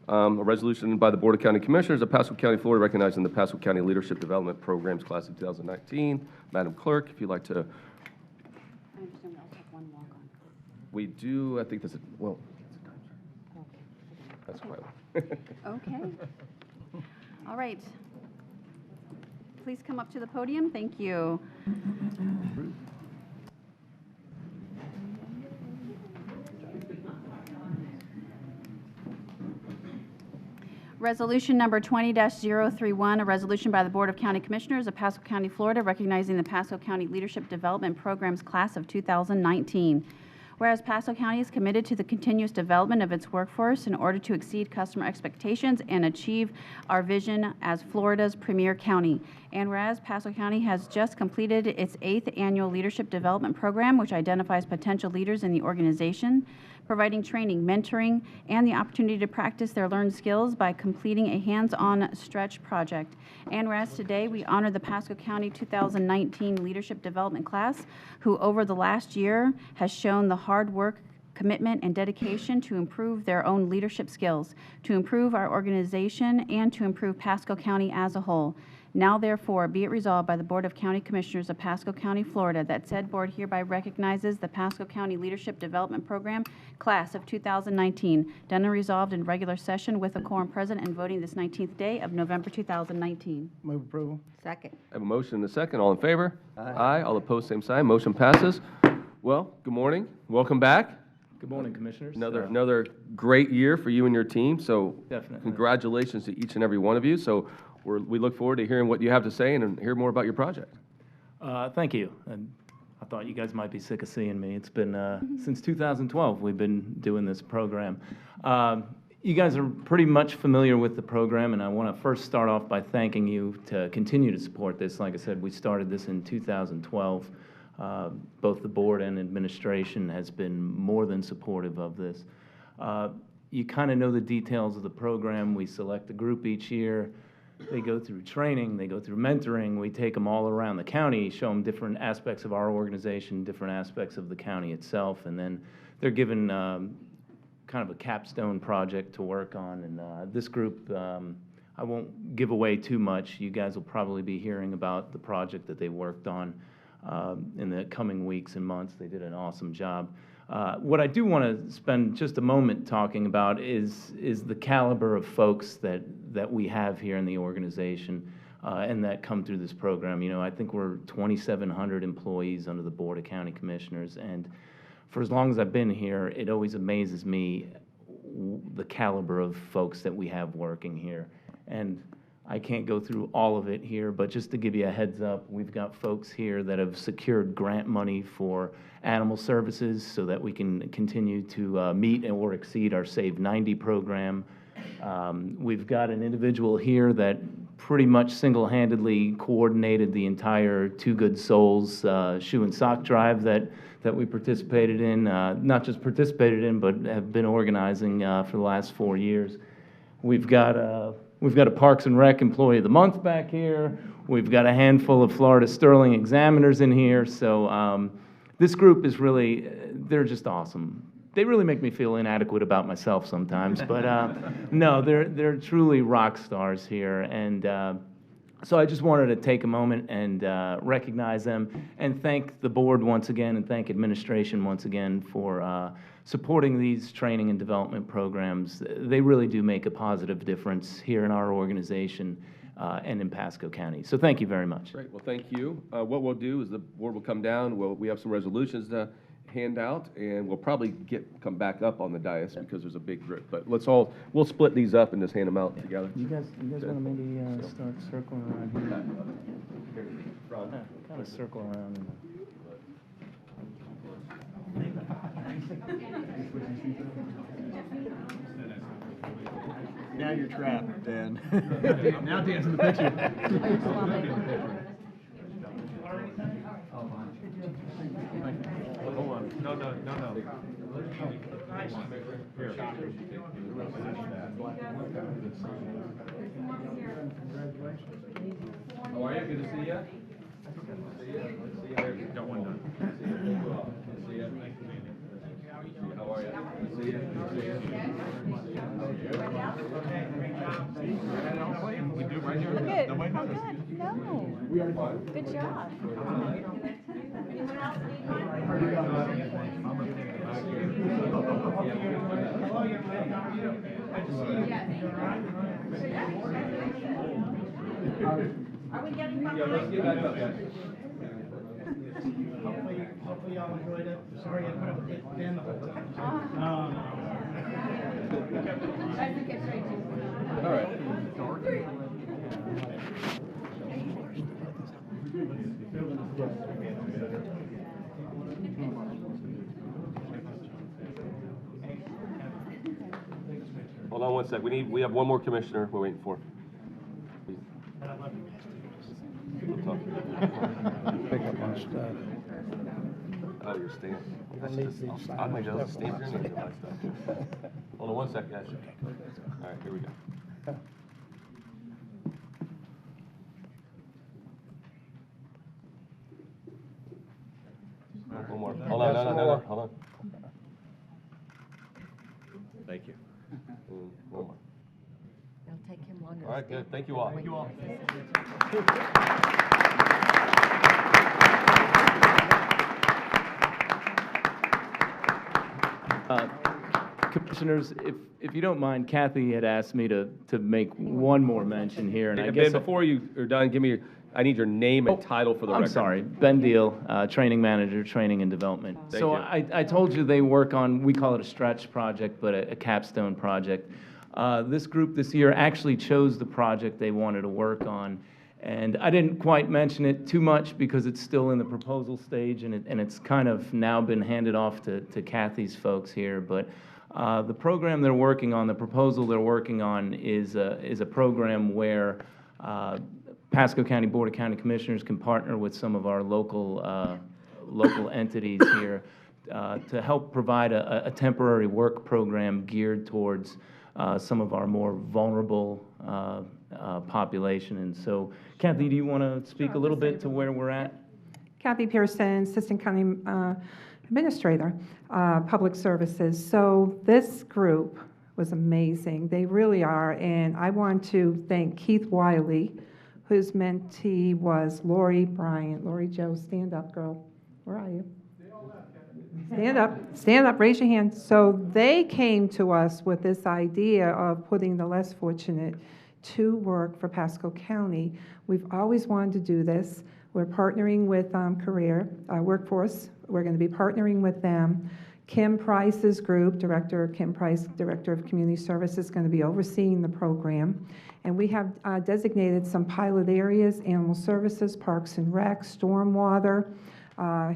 A resolution by the Board of County Commissioners of Pasco County, Florida, recognizing the Pasco County Leadership Development Programs Class of 2019. Madam Clerk, if you'd like to, I understand we also have one walk-on. we do, I think that's, well, that's quite. Okay. All right. Please come up to the podium. Thank you. Resolution number 20-031, a resolution by the Board of County Commissioners of Pasco County, Florida, recognizing the Pasco County Leadership Development Programs Class of 2019. Whereas Pasco County is committed to the continuous development of its workforce in order to exceed customer expectations and achieve our vision as Florida's premier county. And whereas Pasco County has just completed its 8th annual Leadership Development Program, which identifies potential leaders in the organization, providing training, mentoring, and the opportunity to practice their learned skills by completing a hands-on stretch project. And whereas today we honor the Pasco County 2019 Leadership Development Class, who over the last year has shown the hard work, commitment, and dedication to improve their own leadership skills, to improve our organization, and to improve Pasco County as a whole. Now therefore, be it resolved by the Board of County Commissioners of Pasco County, Florida, that said board hereby recognizes the Pasco County Leadership Development Program Class of 2019, done and resolved in regular session with a quorum present and voting this 19th day of November 2019. Move approval. Second. I have a motion and a second. All in favor? Aye. All opposed, same sign. Motion passes. Well, good morning. Welcome back. Good morning, Commissioners. Another great year for you and your team, so Definitely. congratulations to each and every one of you. So we look forward to hearing what you have to say and hear more about your project. Thank you. And I thought you guys might be sick of seeing me. It's been since 2012 we've been doing this program. You guys are pretty much familiar with the program, and I want to first start off by thanking you to continue to support this. Like I said, we started this in 2012. Both the board and administration has been more than supportive of this. You kind of know the details of the program. We select a group each year. They go through training, they go through mentoring. We take them all around the county, show them different aspects of our organization, different aspects of the county itself, and then they're given kind kind of a capstone project to work on. And this group, I won't give away too much. You guys will probably be hearing about the project that they worked on in the coming weeks and months. They did an awesome job. What I do want to spend just a moment talking about is the caliber of folks that we have here in the organization and that come through this program. You know, I think we're 2,700 employees under the Board of County Commissioners, and for as long as I've been here, it always amazes me the caliber of folks that we have working here. And I can't go through all of it here, but just to give you a heads up, we've got folks here that have secured grant money for animal services so that we can continue to meet or exceed our Save 90 program. We've got an individual here that pretty much single-handedly coordinated the entire Two Good Souls shoe and sock drive that we participated in, not just participated in, but have been organizing for the last 4 years. We've got a Parks and Rec Employee of the Month back here. We've got a handful of Florida Sterling examiners in here. So this group is really, they're just awesome. They really make me feel inadequate about myself sometimes, but no, they're truly rock stars here. And so I just wanted to take a moment and recognize them and thank the board once again and thank administration once again for supporting these training and development programs. They really do make a positive difference here in our organization and in Pasco County. So thank you very much. Great, well, thank you. What we'll do is the board will come down, we have some resolutions to hand out, and we'll probably come back up on the dais because there's a big group. But we'll split these up and just hand them out together. You guys want to maybe start circling around here? Kind of circle around. Now you're trapped, Dan. Now Dan's in the picture. Hold on. No. Here. How are you? Good to see you. Got one done. How are you? Good to see you. We do it right here. Good. Nobody Oh, knows. good. No. Good job. Are we getting Yeah, let's get back up there. Hopefully y'all enjoyed it. Sorry I put up with Dan the whole time. All right. Hold on one sec. We have one more commissioner we're waiting for. Pick up my stuff. Oh, your stamp. I might just stamp your name on my stuff. Hold on one sec, guys. All right, here we go. One more. Hold on, no. Hold on. Thank you. One more. It'll take him longer. All right, good. Thank you all. Thank you all. Commissioners, if you don't mind, Kathy had asked me to make one more mention here, and I guess Ben, before you are done, I need your name and title for the record. I'm sorry, Ben Deal, Training Manager, Training and Development. Thank So you. I told you they work on, we call it a stretch project, but a capstone project. This group this year actually chose the project they wanted to work on, and I didn't quite mention it too much because it's still in the proposal stage, and it's kind of now been handed off to Kathy's folks here, but the program they're working on, the proposal they're working on is a program where Pasco County Board of County Commissioners can partner with some of our local entities here to help provide a temporary work program geared towards some of our more vulnerable population. And so, Kathy, do you want to speak a little bit to where we're at? Kathy Pearson, Assistant County administrator, public services. So this group was amazing. They really are. And I want to thank Keith Wiley, whose mentee was Lori Bryant. Lori Jo, stand up, girl. Where are you? Stand up, raise your hand. So they came to us with this idea of putting the less fortunate to work for Pasco County. We've always wanted to do this. We're partnering with Career Workforce. We're going to be partnering with them. Kim Price's group, Director Kim Price, Director of Community Services, is going to be overseeing the program. And we have designated some pilot areas: Animal Services, Parks and Rec, Stormwater,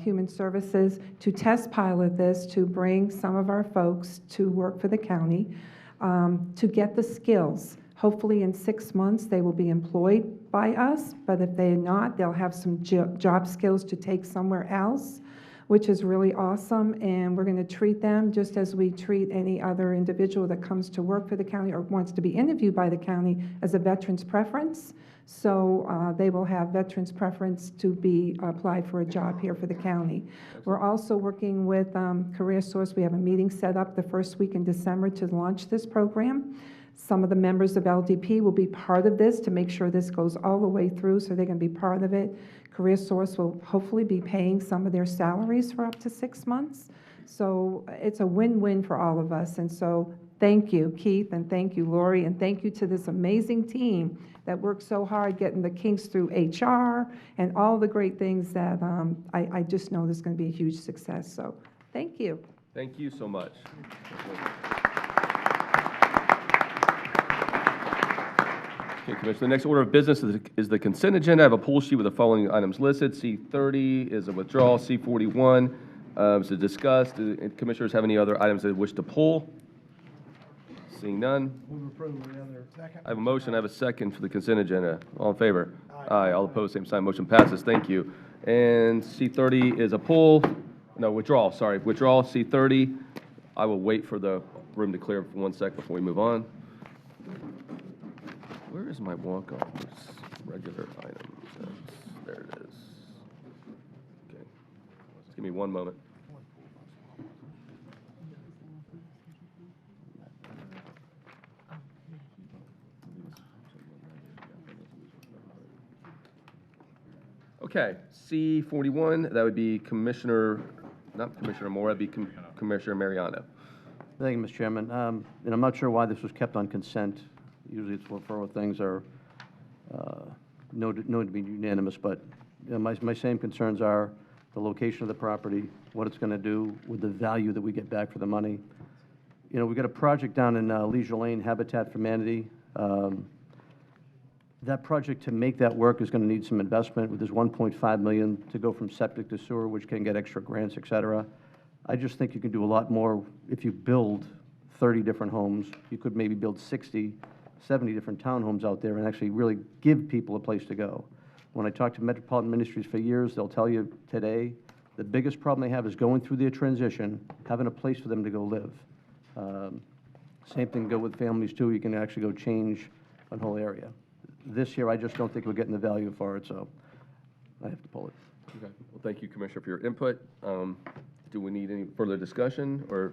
Human Services, to test pilot this, to bring some of our folks to work for the county, to get the skills. Hopefully in 6 months, they will be employed by us, but if they're not, they'll have some job skills to take somewhere else, which is really awesome. And we're going to treat them just as we treat any other individual that comes to work for the county or wants to be interviewed by the county, as a veteran's preference. So they will have veterans preference to be applied for a job here for the county. We're also working with Career Source. We have a meeting set up the first week in December to launch this program. Some of the members of LDP will be part of this to make sure this goes all the way through, so they're going to be part of it. Career Source will hopefully be paying some of their salaries for up to 6 months. So it's a win-win for all of us. And so thank you, Keith, and thank you, Lori, and thank you to this amazing team that worked so hard getting the kinks through HR and all the great things that I just know this is going to be a huge success. So thank you. Thank you so much. Okay, Commissioner, the next order of business is the consent agenda. I have a poll sheet with the following items listed. C30 is a withdrawal. C41 is a discuss. Do commissioners have any other items they wish to pull? Seeing none. Move approval. The other. Second. I have a motion. I have a second for the consent agenda. All in favor? Aye. All opposed, same sign. Motion passes. Thank you. And C30 is a pull. No, withdrawal. Sorry. Withdrawal. C30. I will wait for the room to clear for 1 sec before we move on. Where is my walk-off? Regular items. There it is. Okay. Just give me 1 moment. Okay, C41, that would be not Commissioner Moore, that'd be Commissioner Mariano. Thank you, Mr. Chairman. And I'm not sure why this was kept on consent. Usually it's for things are known to be unanimous, but you know, my same concerns are the location of the property, what it's going to do with the value that we get back for the money. You know, we've got a project down in Leisure Lane, Habitat for Humanity. That project, to make that work, is going to need some investment. There's $1.5 million to go from septic to sewer, which can get extra grants, et cetera. I just think you can do a lot more if you build 30 different homes. You could maybe build 60, 70 different townhomes out there and actually really give people a place to go. When I talk to Metropolitan Ministries for years, they'll tell you today the biggest problem they have is going through their transition, having a place for them to go live. Same thing go with families, too. You can actually go change a whole area. This year, I just don't think we're getting the value for it, so I have to pull it. Okay. Well, thank you, Commissioner, for your input. Do we need any further discussion or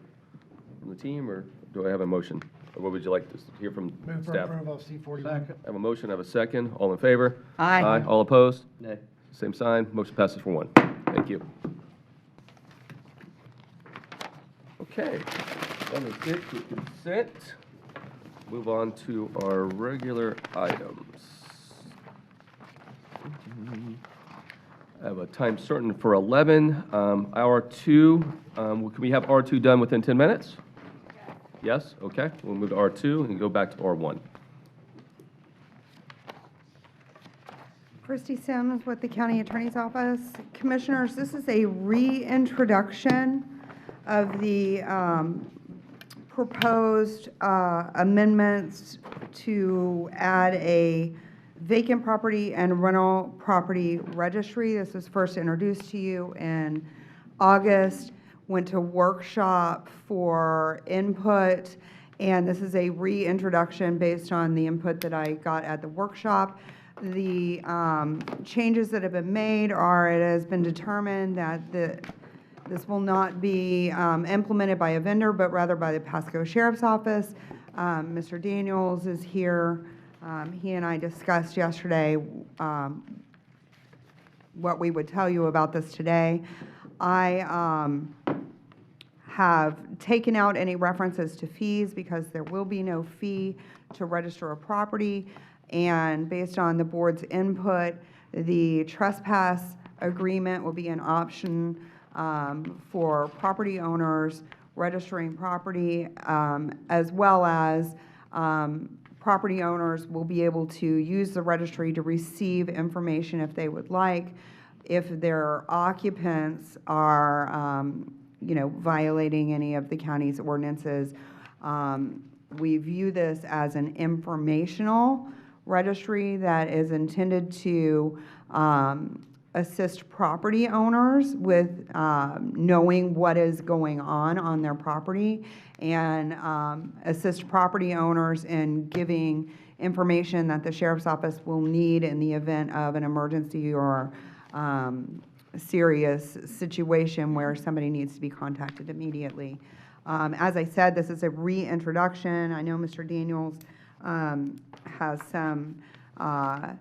from the team, or do I have a motion? Or what would you like to hear from Move for staff? approval of C41. I have a motion, I have a second. All in favor? Aye. Aye. All opposed? Nay. Same sign. Motion passes for 1. Thank you. Okay. That is it for consent. Move on to our regular items. I have a time certain for 11. R2, can we have R2 done within 10 minutes? Yes? Okay. We'll move to R2 and go back to R1. Christy Sims with the County Attorney's Office. Commissioners, this is a reintroduction of the proposed amendments to add a vacant property and rental property registry. This was first introduced to you in August, went to workshop for input, and this is a reintroduction based on the input that I got at the workshop. The changes that have been made are, it has been determined that This will not be implemented by a vendor, but rather by the Pasco Sheriff's Office. Mr. Daniels is here. He and I discussed yesterday what we would tell you about this today. I have taken out any references to fees because there will be no fee to register a property. And based on the board's input, the trespass agreement will be an option for property owners registering property, as well as property owners will be able to use the registry to receive information if they would like. If their occupants are, violating any of the county's ordinances, we view this as an informational registry that is intended to assist property owners with knowing what is going on their property, and assist property owners in giving information that the sheriff's office will need in the event of an emergency or serious situation where somebody needs to be contacted immediately. As I said, this is a reintroduction. I know Mr. Daniels has some, I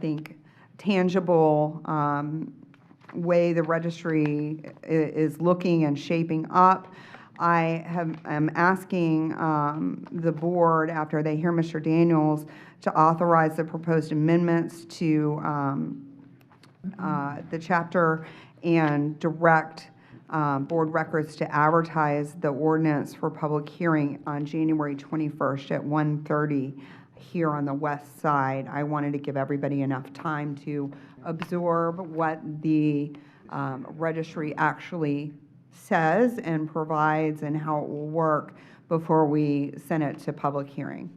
think, tangible way the registry is looking and shaping up. I am asking the board, after they hear Mr. Daniels, to authorize the proposed amendments to the chapter and direct board records to advertise the ordinance for public hearing on January 21st at 1:30 here on the west side. I wanted to give everybody enough time to absorb what the registry actually says and provides and how it will work before we send it to public hearing.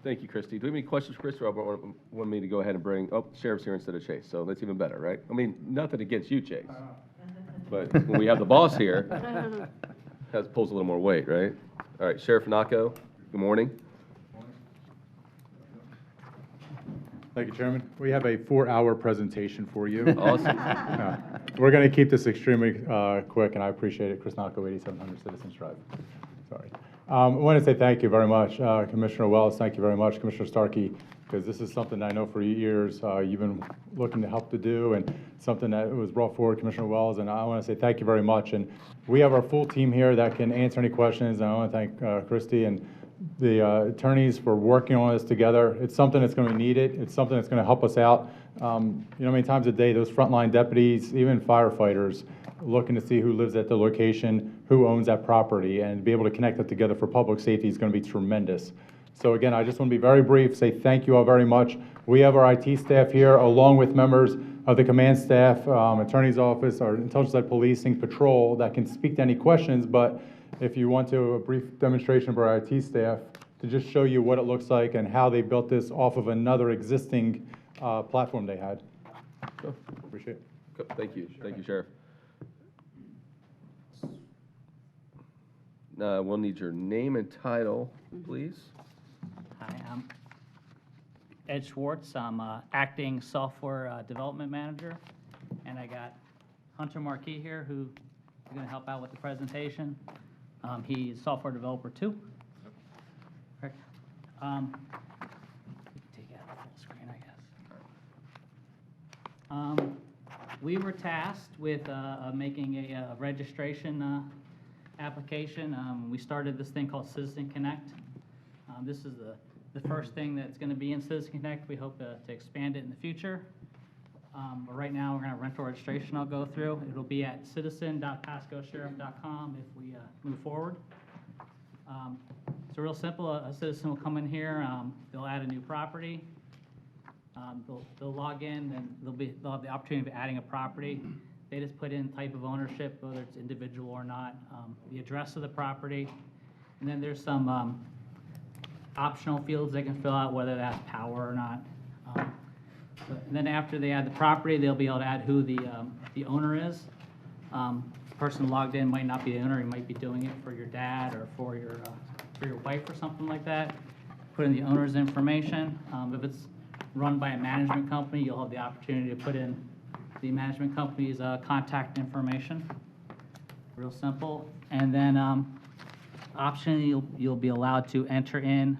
Thank you, Christy. Do we have any questions for Christy, or want me to go ahead and bring, Sheriff's here instead of Chase, so that's even better, right? I mean, nothing against you, Chase. But when we have the boss here, pulls a little more weight, right? All right, Sheriff Nacco, good morning. Thank you, Chairman. We have a 4-hour presentation for you. Awesome. We're going to keep this extremely quick, and I appreciate it. Chris Nacco, 8700 Citizens Drive. Sorry. I want to say thank you very much, Commissioner Wells. Thank you very much, Commissioner Starkey, because this is something I know for years you've been looking to help to do, and something that was brought forward, Commissioner Wells, and I want to say thank you very much. And we have our full team here that can answer any questions, and I want to thank Christy and the attorneys for working on this together. It's something that's going to be needed. It's something that's going to help us out. Many times a day, those frontline deputies, even firefighters, looking to see who lives at the location, who owns that property, and be able to connect that together for public safety is going to be tremendous. So again, I just want to be very brief, say thank you all very much. We have our IT staff here, along with members of the command staff, attorney's office, our intelligence policing patrol that can speak to any questions. But if you want to, a brief demonstration of our IT staff to just show you what it looks like and how they built this off of another existing platform they had. So, appreciate it. Thank you. Thank you, Sheriff. We'll need your name and title, please. Hi, I'm Ed Schwartz. I'm acting software development manager, and I got Hunter Marquis here who is going to help out with the presentation. He's software developer too. Correct. Take it out full screen, I guess. We were tasked with making a registration application. We started this thing called Citizen Connect. This is the first thing that's going to be in Citizen Connect. We hope to expand it in the future. But right now, we're going to rental registration I'll go through. It'll be at citizen.pascosheriff.com if we move forward. It's real simple. A citizen will come in here. They'll add a new property. They'll log in, and they'll have the opportunity of adding a property. They just put in type of ownership, whether it's individual or not, the address of the property, and then there's some optional fields they can fill out, whether that's power or not. And then after they add the property, they'll be able to add who the owner is. The person logged in might not be the owner. He might be doing it for your dad or for your wife or something like that. Put in the owner's information. If it's run by a management company, you'll have the opportunity to put in the management company's contact information. Real simple. And then optionally, you'll be allowed to enter in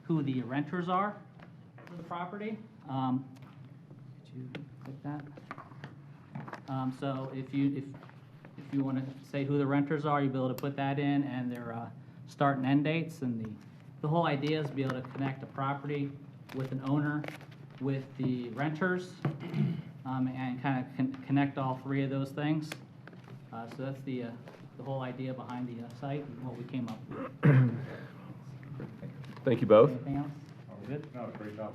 who the renters are for the property. Could you click that? So if you want to say who the renters are, you'll be able to put that in and their start and end dates. And the whole idea is to be able to connect a property with an owner, with the renters, and kind of connect all three of those things. So that's the whole idea behind the site and what we came up with. Thank you both. Anything else? Good? No, great job.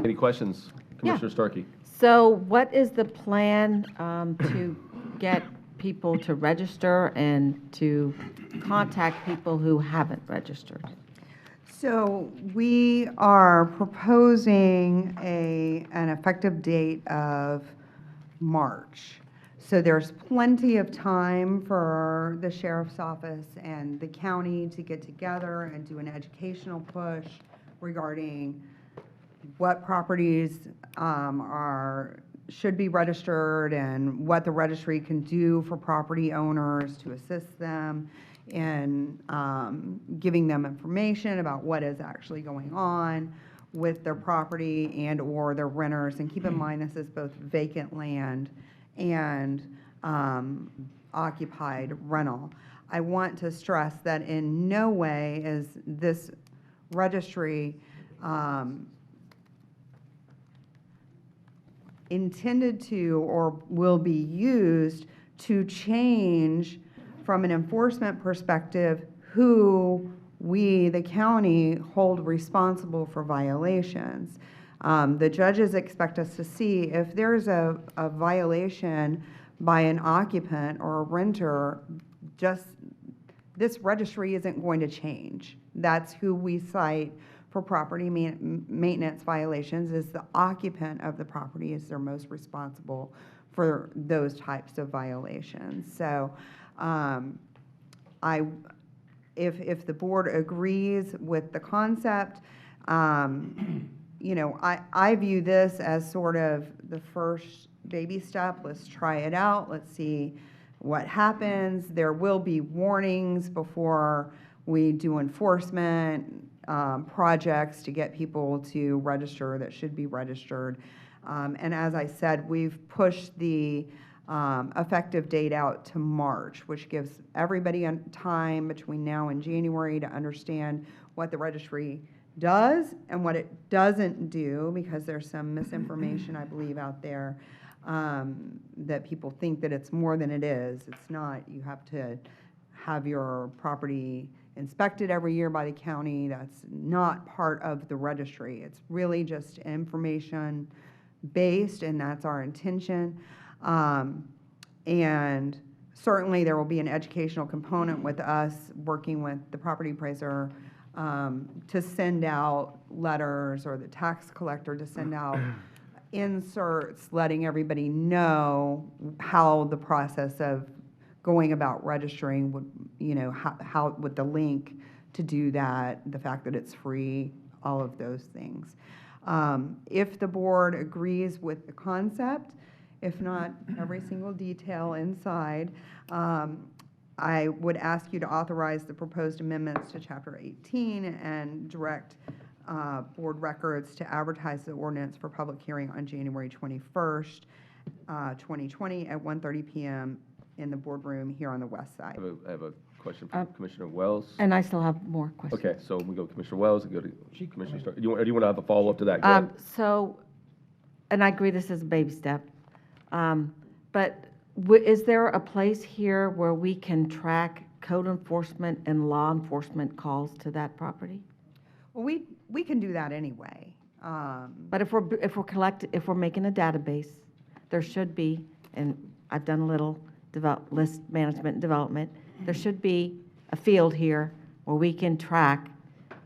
Any questions? Commissioner Starkey? So what is the plan to get people to register and to contact people who haven't registered? So we are proposing an effective date of March. So there's plenty of time for the sheriff's office and the county to get together and do an educational push regarding what properties should be registered and what the registry can do for property owners to assist them in giving them information about what is actually going on with their property and or their renters. And keep in mind, this is both vacant land and occupied rental. I want to stress that in no way is this registry intended to or will be used to change from an enforcement perspective who we, the county, hold responsible for violations. The judges expect us to see if there's a violation by an occupant or a renter, just this registry isn't going to change. That's who we cite for property maintenance violations, is the occupant of the property is their most responsible for those types of violations. So if the board agrees with the concept, you know, I view this as sort of the first baby step. Let's try it out. Let's see what happens. There will be warnings before we do enforcement projects to get people to register that should be registered. And as I said, we've pushed the effective date out to March, which gives everybody time between now and January to understand what the registry does and what it doesn't do, because there's some misinformation, I believe, out there that people think that it's more than it is. It's not. You have to have your property inspected every year by the county. That's not part of the registry. It's really just information based, and that's our intention. And certainly there will be an educational component with us working with the property appraiser to send out letters, or the tax collector to send out inserts letting everybody know how the process of going about registering would, you know, how with the link to do that, the fact that it's free, all of those things. If the board agrees with the concept, if not every single detail inside, I would ask you to authorize the proposed amendments to Chapter 18 and direct board records to advertise the ordinance for public hearing on January 21st, 2020 at 1:30 p.m. in the boardroom here on the west side. I have a question for Commissioner Wells. And I still have more questions. Okay, so we go to Commissioner Wells and go to Commissioner Stark. Do you want to have a follow-up to that? Go ahead. So, and I agree this is a baby step, but is there a place here where we can track code enforcement and law enforcement calls to that property? Well, we can do that anyway. But if we're making a database, there should be, and I've done a little list management and development, there should be a field here where we can track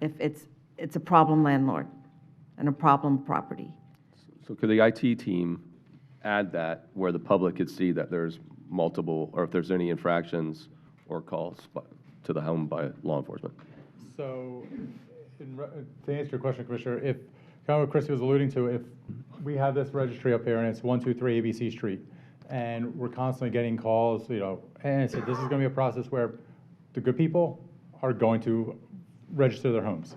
if it's a problem landlord and a problem property. So could the IT team add that where the public could see that there's multiple, or if there's any infractions or calls to the home by law enforcement? So, to answer your question, Commissioner, if kind of what Christy was alluding to, if we have this registry up here, and it's 123 ABC Street. And we're constantly getting calls, and I said, this is going to be a process where the good people are going to register their homes.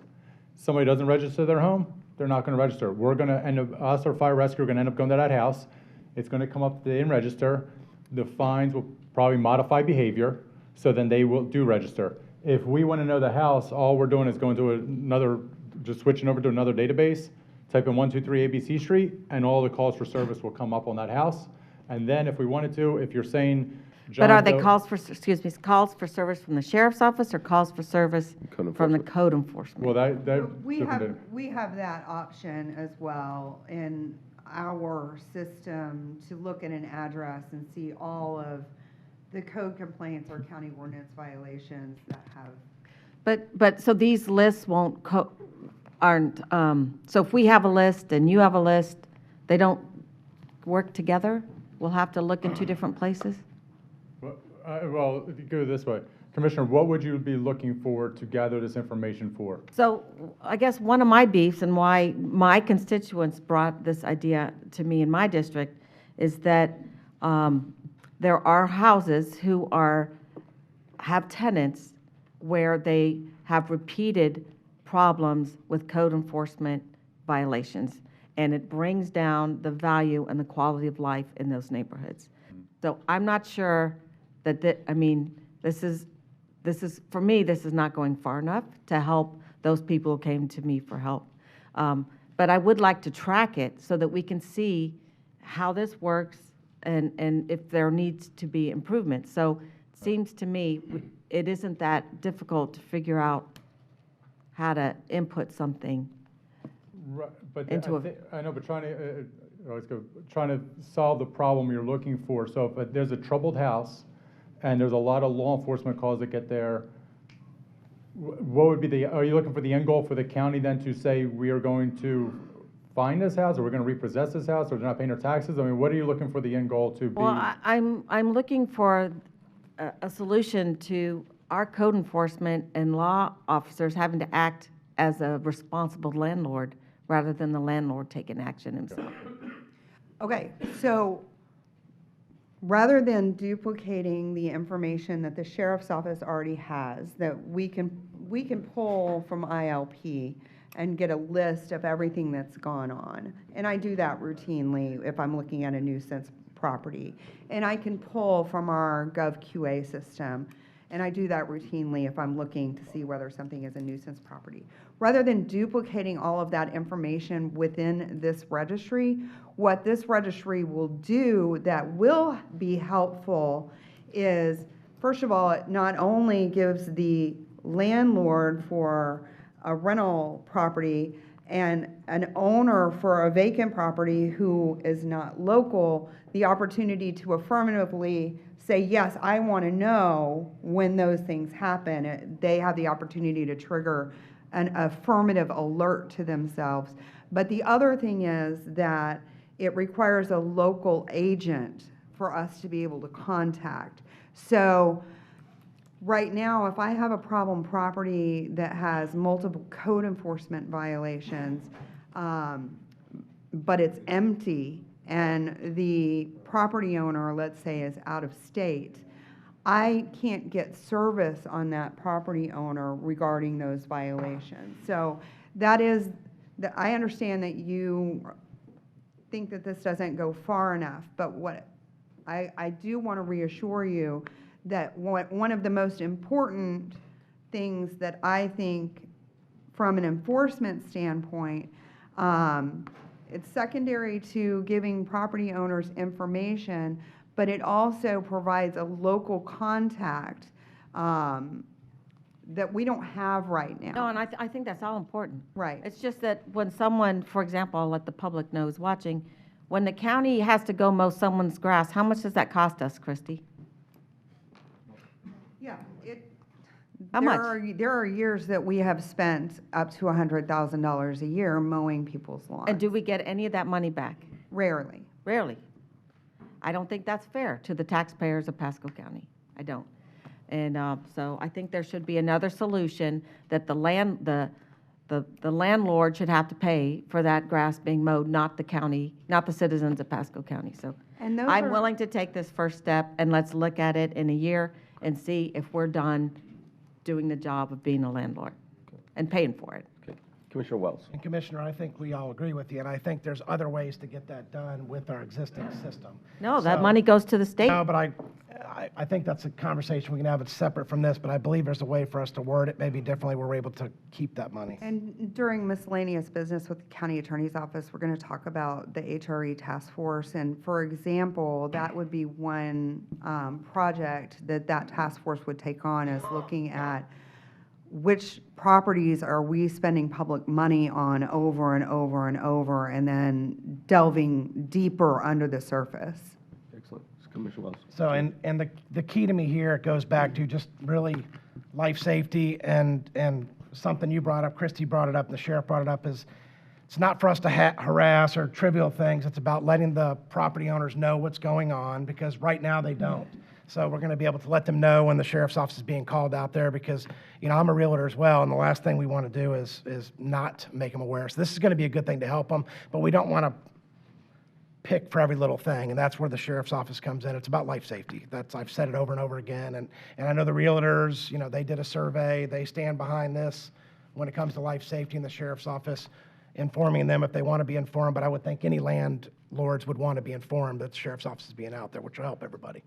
Somebody doesn't register their home, they're not going to register. We're going to end up, us or fire rescue are going to end up going to that house. It's going to come up, they didn't register. The fines will probably modify behavior, so then they will do register. If we want to know the house, all we're doing is going to another, just switching over to another database, type in 123 ABC Street, and all the calls for service will come up on that house. And then if we wanted to, if you're saying, John But are they Doe- calls for, excuse me, calls for service from the sheriff's office or calls for service from the code enforcement? Well, that We different have, than- we have that option as well in our system to look at an address and see all of the code complaints or county ordinance violations that have. But, so these lists aren't, so if we have a list and you have a list, they don't work together? We'll have to look in two different places? Well, if you go this way, Commissioner, what would you be looking for to gather this information for? So I guess one of my beefs and why my constituents brought this idea to me in my district is that there are houses who have tenants where they have repeated problems with code enforcement violations, and it brings down the value and the quality of life in those neighborhoods. So I'm not sure that, this is, for me, this is not going far enough to help those people who came to me for help. But I would like to track it so that we can see how this works and if there needs to be improvement. So it seems to me it isn't that difficult to figure out how to input something Right, but into I know, but trying to solve the problem you're looking for. So if there's a troubled house and there's a lot of law enforcement calls that get there, what would be are you looking for the end goal for the county then to say we are going to find this house, or we're going to repossess this house, or they're not paying their taxes? I mean, what are you looking for the end goal to be? Well, I'm looking for a solution to our code enforcement and law officers having to act as a responsible landlord rather than the landlord taking action himself. Okay, so rather than duplicating the information that the sheriff's office already has, that we can pull from ILP and get a list of everything that's gone on. And I do that routinely if I'm looking at a nuisance property. And I can pull from our GovQA system, and I do that routinely if I'm looking to see whether something is a nuisance property. Rather than duplicating all of that information within this registry, what this registry will do that will be helpful is, first of all, it not only gives the landlord for a rental property and an owner for a vacant property who is not local the opportunity to affirmatively say, yes, I want to know when those things happen. They have the opportunity to trigger an affirmative alert to themselves. But the other thing is that it requires a local agent for us to be able to contact. So right now, if I have a problem property that has multiple code enforcement violations, but it's empty, and the property owner, let's say, is out of state, I can't get service on that property owner regarding those violations. So that is, I understand that you think that this doesn't go far enough, but what I do want to reassure you that one of the most important things that I think from an enforcement standpoint, it's secondary to giving property owners information, but it also provides a local contact that we don't have right now. No, and I think that's all important. Right. It's just that when someone, for example, I'll let the public know who's watching, when the county has to go mow someone's grass, how much does that cost us, Christy? Yeah, How much? There are years that we have spent up to $100,000 a year mowing people's lawns. And do we get any of that money back? Rarely. Rarely. I don't think that's fair to the taxpayers of Pasco County. I don't. And so I think there should be another solution that the The landlord should have to pay for that grass being mowed, not the county, not the citizens of Pasco County. So And those I'm are- willing to take this first step, and let's look at it in a year and see if we're done doing the job of being a landlord and paying for it. Commissioner Wells. And Commissioner, I think we all agree with you, and I think there's other ways to get that done with our existing system. No, that So- money goes to the state. No, but I think that's a conversation we can have. It's separate from this, but I believe there's a way for us to word it maybe differently where we're able to keep that money. And during miscellaneous business with the county attorney's office, we're going to talk about the HRE task force. And for example, that would be one project that task force would take on, is looking at which properties are we spending public money on over and over and over, and then delving deeper under the surface. Excellent. Commissioner Wells. So, and the key to me here, it goes back to just really life safety and something you brought up, Christie brought it up, and the sheriff brought it up, is it's not for us to harass or trivial things. It's about letting the property owners know what's going on, because right now they don't. So we're going to be able to let them know when the sheriff's office is being called out there, because, you know, I'm a realtor as well, and the last thing we want to do is not make them aware. So this is going to be a good thing to help them, but we don't want to pick for every little thing, and that's where the sheriff's office comes in. It's about life safety. I've said it over and over again, and I know the realtors, you know, they did a survey. They stand behind this when it comes to life safety in the sheriff's office, informing them if they want to be informed, but I would think any landlords would want to be informed that the sheriff's office is being out there, which will help everybody.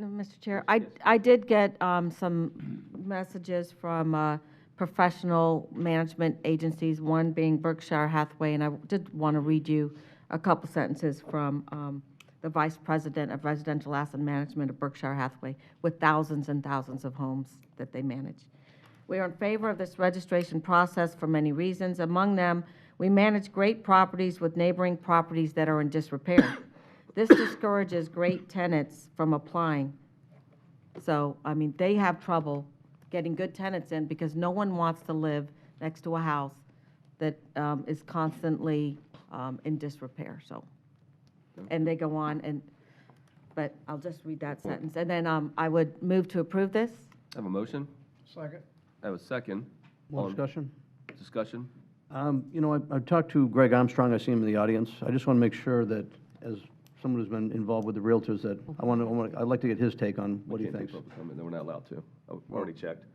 Mr. Chair, I did get some messages from professional management agencies, one being Berkshire Hathaway, and I did want to read you a couple sentences from the Vice President of Residential Asset Management of Berkshire Hathaway, with thousands and thousands of homes that they manage. We are in favor of this registration process for many reasons. Among them, we manage great properties with neighboring properties that are in disrepair. This discourages great tenants from applying. So, I mean, they have trouble getting good tenants in because no one wants to live next to a house that is constantly in disrepair. So, and they go on, but I'll just read that sentence. And then I would move to approve this. I have a motion. Second. I have a second. More discussion? Discussion. You know, I've talked to Greg Armstrong. I see him in the audience. I just want to make sure that, as someone who's been involved with the realtors, that I'd like to get his take on what he thinks. Then we're not allowed to. I've already checked.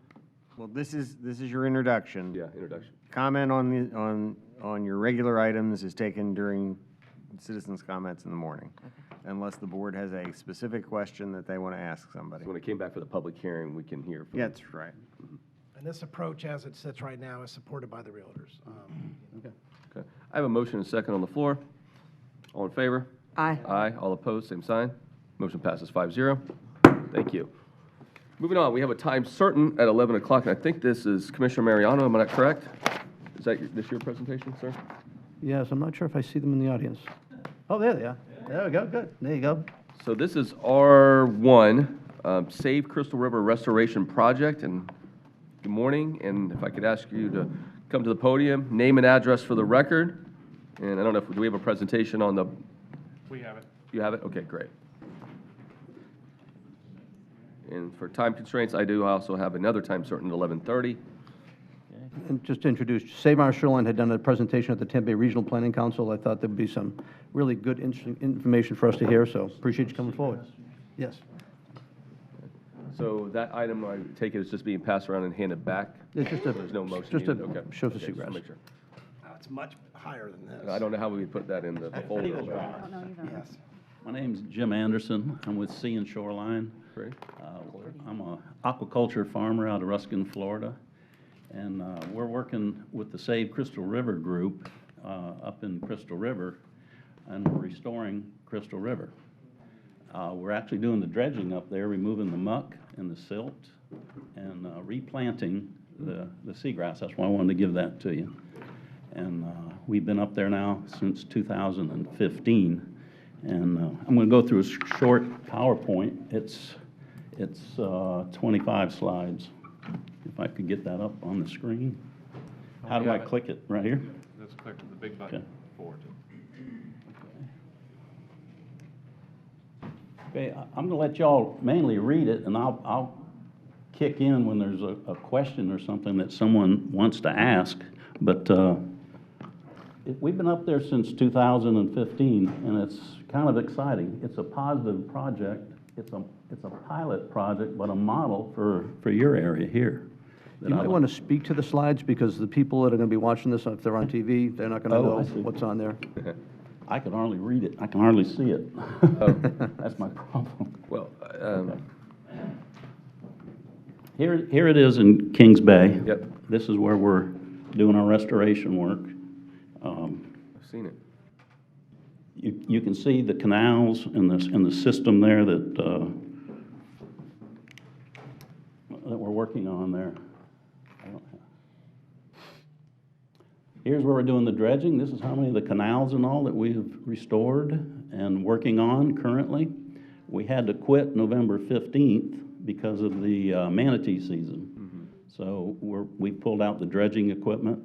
Well, this is your introduction. Yeah, introduction. Comment on your regular items is taken during citizens' comments in the morning, unless the board has a specific question that they want to ask somebody. So when it came back for the public hearing, we can hear from. Yeah, that's right. And this approach, as it sits right now, is supported by the realtors. Okay. I have a motion and a second on the floor. All in favor? Aye. Aye. All opposed, same sign. Motion passes 5-0. Thank you. Moving on, we have a time certain at 11 o'clock, and I think this is Commissioner Mariano, am I not correct? Is this your presentation, sir? Yes, I'm not sure if I see them in the audience. Oh, there they are. There we go, good. There you go. So this is R1, Save Crystal River Restoration Project, and good morning, and if I could ask you to come to the podium, name and address for the record, and I don't know if, do we have a presentation on the? We have it. You have it? Okay, great. And for time constraints, I also have another time certain at 11:30. And just to introduce, Save Our Shoreline had done a presentation at the Tampa Bay Regional Planning Council. I thought there'd be some really good, interesting information for us to hear, so appreciate you coming forward. Yes. So that item, I take it, is just being passed around and handed back? It's just There's no motion just a needed? Okay. show the Okay, just seagrass. make sure. It's much higher than this. I don't know how we would put that in the folder. Yes. My name's Jim Anderson. I'm with Sea and Shoreline. Great. I'm a aquaculture farmer out of Ruskin, Florida. And we're working with the Save Crystal River group up in Crystal River, and we're restoring Crystal River. We're actually doing the dredging up there, removing the muck and the silt, and replanting the seagrass. That's why I wanted to give that to you. And we've been up there now since 2015. And I'm going to go through a short PowerPoint. It's 25 slides. If I could get that up on the screen. How do I click it? Right here? Let's click the big button forward. Okay, I'm going to let y'all mainly read it, and I'll kick in when there's a question or something that someone wants to ask, but we've been up there since 2015, and it's kind of exciting. It's a positive project. It's a pilot project, but a model for your area here. You might want to speak to the slides, because the people that are going to be watching this, if they're on TV, they're not going to Oh, I know see. what's on there. I can hardly read it. I can hardly see it. That's my problem. Well, Okay. Here it is in Kings Bay. Yep. This is where we're doing our restoration work. I've seen it. You can see the canals and the system there that we're working on there. Here's where we're doing the dredging. This is how many of the canals and all that we have restored and working on currently. We had to quit November 15th because of the manatee season. So we pulled out the dredging equipment,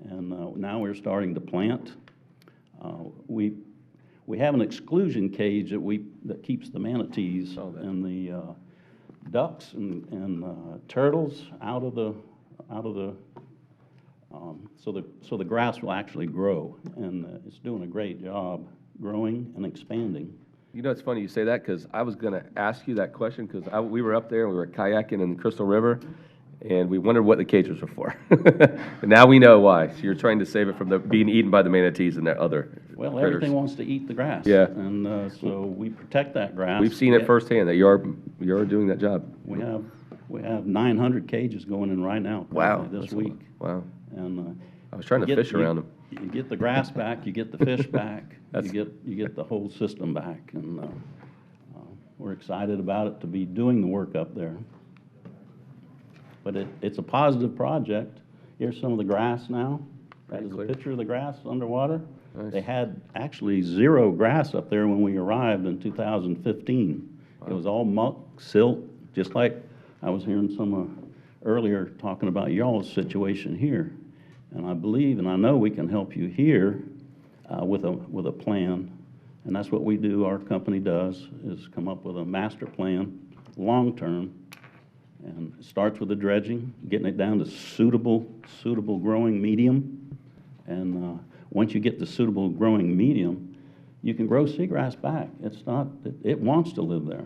and now we're starting to plant. We have an exclusion cage that keeps the manatees and the ducks and turtles out of the so the grass will actually grow, and it's doing a great job growing and expanding. You know, it's funny you say that, because I was going to ask you that question, because we were up there and we were kayaking in the Crystal River, and we wondered what the cages were for. And now we know why. So you're trying to save it from being eaten by the manatees and that other Well, critters. everything wants to eat the grass. Yeah. And so we protect that grass. We've seen it firsthand that you are doing that job. We have 900 cages going in right now. Wow, This that's a week. lot. Wow. And I was trying to fish around them. You get the grass back, you get the fish back, you get the whole system back, and we're excited about it to be doing the work up there. But it's a positive project. Here's some of the grass now. That is a picture of the grass underwater. Nice. They had actually 0 grass up there when we arrived in 2015. It was all muck, silt, just like I was hearing some earlier talking about y'all's situation here. And I believe and I know we can help you here with a plan. And that's what we do, our company does, is come up with a master plan, long-term. And it starts with the dredging, getting it down to suitable growing medium. And once you get the suitable growing medium, you can grow seagrass back. It wants to live there.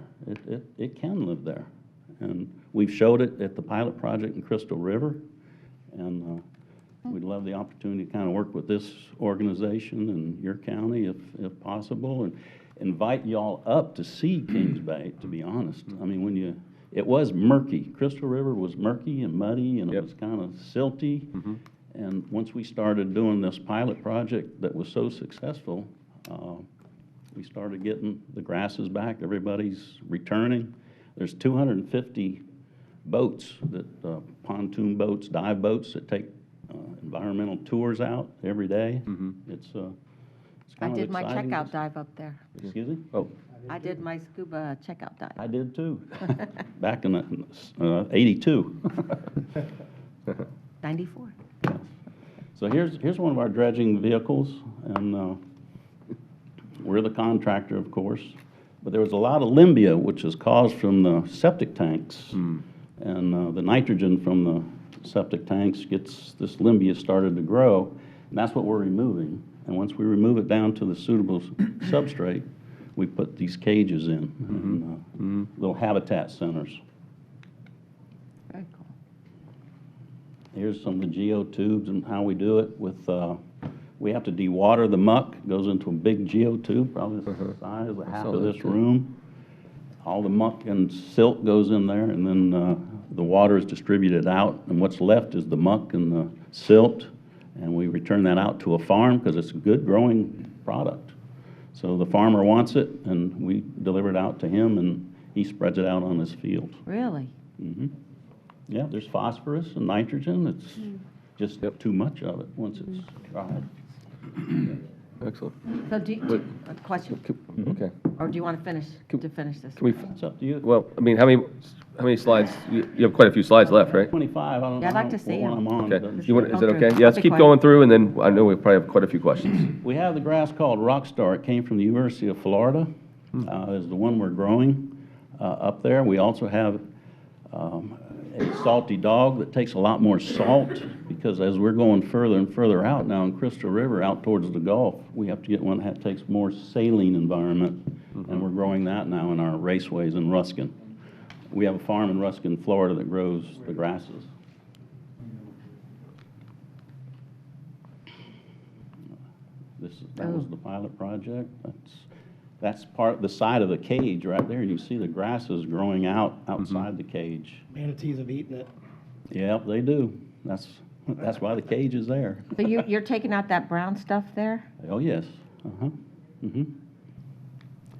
It can live there. And we've showed it at the pilot project in Crystal River. And we'd love the opportunity to kind of work with this organization and your county if possible, and invite y'all up to see Kings Bay, to be honest. I mean, it was murky. Crystal River was murky and muddy, and it was kind of silty. And once we started doing this pilot project that was so successful, we started getting the grasses back. Everybody's returning. There's 250 boats, pontoon boats, dive boats that take environmental tours out every day. It's I kind of did my exciting. checkout dive up there. Excuse me? Oh. I did my scuba checkout dive. I did too, back in 82. 94. So here's one of our dredging vehicles, and we're the contractor, of course. But there was a lot of limbia, which is caused from the septic tanks. And the nitrogen from the septic tanks gets this limbia started to grow, and that's what we're removing. And once we remove it down to the suitable substrate, we put these cages in, and, little habitat centers. Very cool. Here's some of the geotubes and how we do it with, we have to dewater the muck. It goes into a big geotube, probably the size of half of this room. All the muck and silt goes in there, and then the water is distributed out, and what's left is the muck and the silt, and we return that out to a farm because it's a good growing product. So the farmer wants it, and we deliver it out to him, and he spreads it out on his field. Really? Yeah, there's phosphorus and nitrogen. It's just too much of it once it's dried. Excellent. So a question, Okay. or do you want to finish this? Can we? It's up to you. Well, I mean, how many slides? You have quite a few slides left, right? 25, I don't know. Yeah, I'd like to see what them. I'm on. Okay. but- Is that okay? Yeah, let's keep going through, and then I know we probably have quite a few questions. We have the grass called Rockstar. It came from the University of Florida. Is the one we're growing up there. We also have a salty dog that takes a lot more salt, because as we're going further and further out now in Crystal River, out towards the Gulf, we have to get one that takes more saline environment, and we're growing that now in our raceways in Ruskin. We have a farm in Ruskin, Florida that grows the grasses. That was the pilot project. That's part, the side of the cage right there. You see the grasses growing outside the cage. Manatees have eaten it. Yep, they do. That's why the cage is there. So you're taking out that brown stuff there? Oh, yes.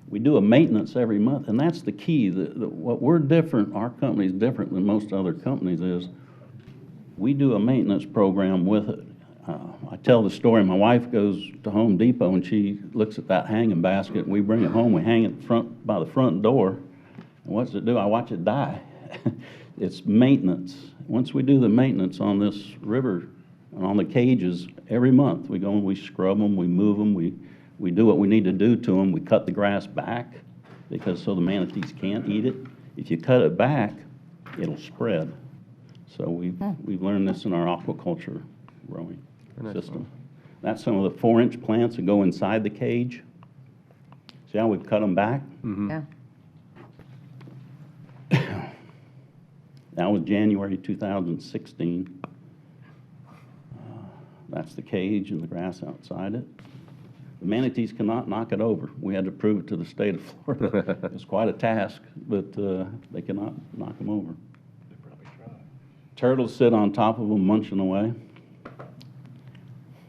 We do a maintenance every month, and that's the key. What we're different, our company's different than most other companies is we do a maintenance program with it. I tell the story, my wife goes to Home Depot and she looks at that hanging basket. We bring it home, we hang it by the front door. And what's it do? I watch it die. It's maintenance. Once we do the maintenance on this river and on the cages, every month we go and we scrub them, we move them, we do what we need to do to them. We cut the grass back because so the manatees can't eat it. If you cut it back, it'll spread. So we've learned this in our aquaculture growing system. That's some of the 4-inch plants that go inside the cage. See how we've cut them back? Yeah. That was January 2016. That's the cage and the grass outside it. The manatees cannot knock it over. We had to prove it to the state of Florida. It's quite a task, but they cannot knock them over. Turtles sit on top of them munching away.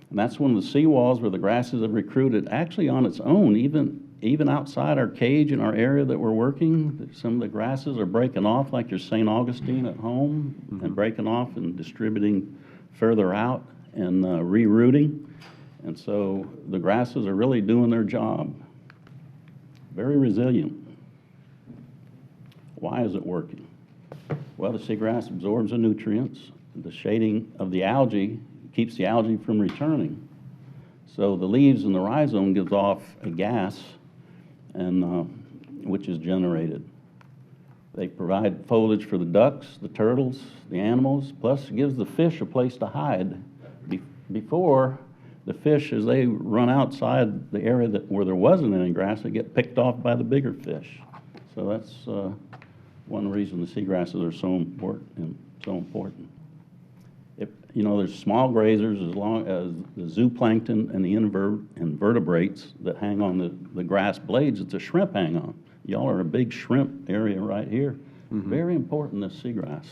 And that's one of the seawalls where the grasses have recruited, actually on its own, even outside our cage in our area that we're working, some of the grasses are breaking off, like your St. Augustine at home, and breaking off and distributing further out and rerouting. And so the grasses are really doing their job. Very resilient. Why is it working? Well, the seagrass absorbs the nutrients. The shading of the algae keeps the algae from returning. So the leaves and the rhizome gives off a gas, and which is generated. They provide foliage for the ducks, the turtles, the animals, plus it gives the fish a place to hide. Before, the fish, as they run outside the area where there wasn't any grass, they get picked off by the bigger fish. So that's one reason the seagrasses are so important. There's small grazers as long as the zooplankton and the invertebrates that hang on the grass blades that the shrimp hang on. Y'all are a big shrimp area right here. Very important, this seagrass.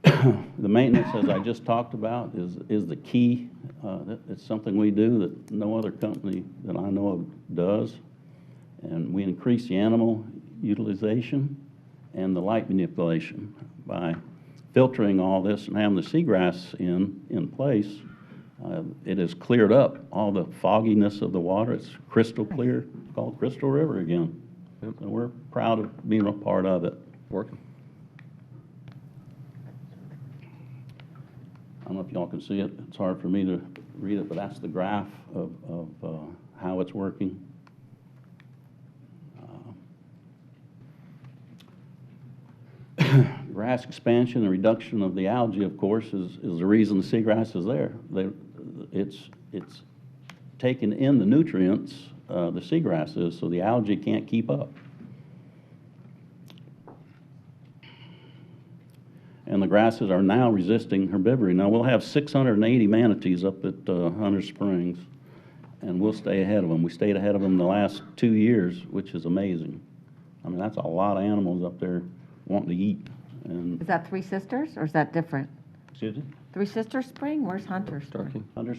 The maintenance, as I just talked about, is the key. It's something we do that no other company that I know of does. And we increase the animal utilization and the light manipulation by filtering all this and having the seagrass in place. It has cleared up all the fogginess of the water. It's crystal clear. It's called Crystal River again. So we're proud of being a part of it. Working. I don't know if y'all can see it. It's hard for me to read it, but that's the graph of how it's working. Grass expansion and reduction of the algae, of course, is the reason the seagrass is there. It's taking in the nutrients, the seagrass is, so the algae can't keep up. And the grasses are now resisting herbivory. Now, we'll have 680 manatees up at Hunter Springs, and we'll stay ahead of them. We stayed ahead of them the last 2 years, which is amazing. I mean, that's a lot of animals up there wanting to eat. And Is that Three Sisters, or is that different? excuse me? Three Sisters Spring? Where's Hunter Spring? Hunter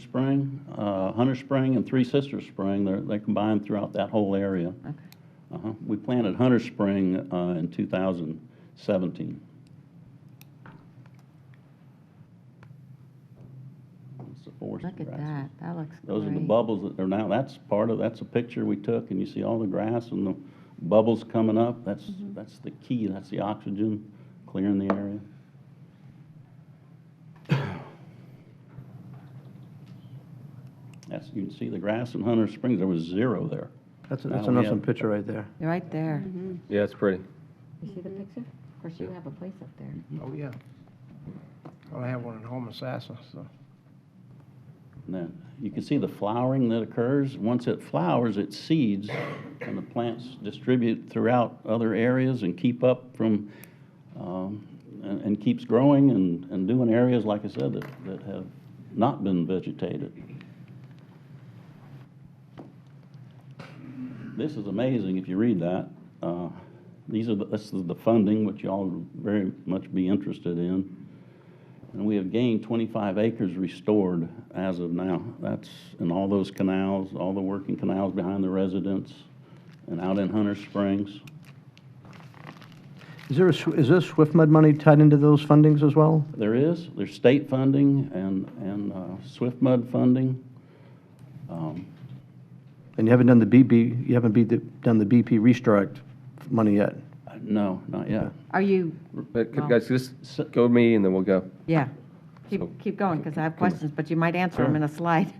Spring and Three Sisters Spring, they're combined throughout that whole area. Okay. We planted Hunter Spring in 2017. It's the forest Look at grasses. that. That looks Those are the great. bubbles that are now, that's a picture we took, and you see all the grass and the bubbles coming up. That's the key. That's the oxygen clearing the area. You can see the grass in Hunter Springs. There was 0 there. That's Now an we awesome have- picture right there. Right there. Yeah, it's pretty. You see the picture? Of course, you have a place up there. Oh, yeah. Well, I have one at home in Sassa, so. And then you can see the flowering that occurs. Once it flowers, it seeds, and the plants distribute throughout other areas and keep up from, and keeps growing and doing areas, like I said, that have not been vegetated. This is amazing if you read that. This is the funding, which you all very much be interested in. And we have gained 25 acres restored as of now. That's in all those canals, all the working canals behind the residence and out in Hunter Springs. Is there Swift Mud money tied into those fundings as well? There's state funding and Swift Mud funding. And you haven't done the done the BP Restruct money yet? No, not yet. Are you, Guys, just go with me and then we'll go. yeah, keep going, because I have questions, but you might answer them in a slide.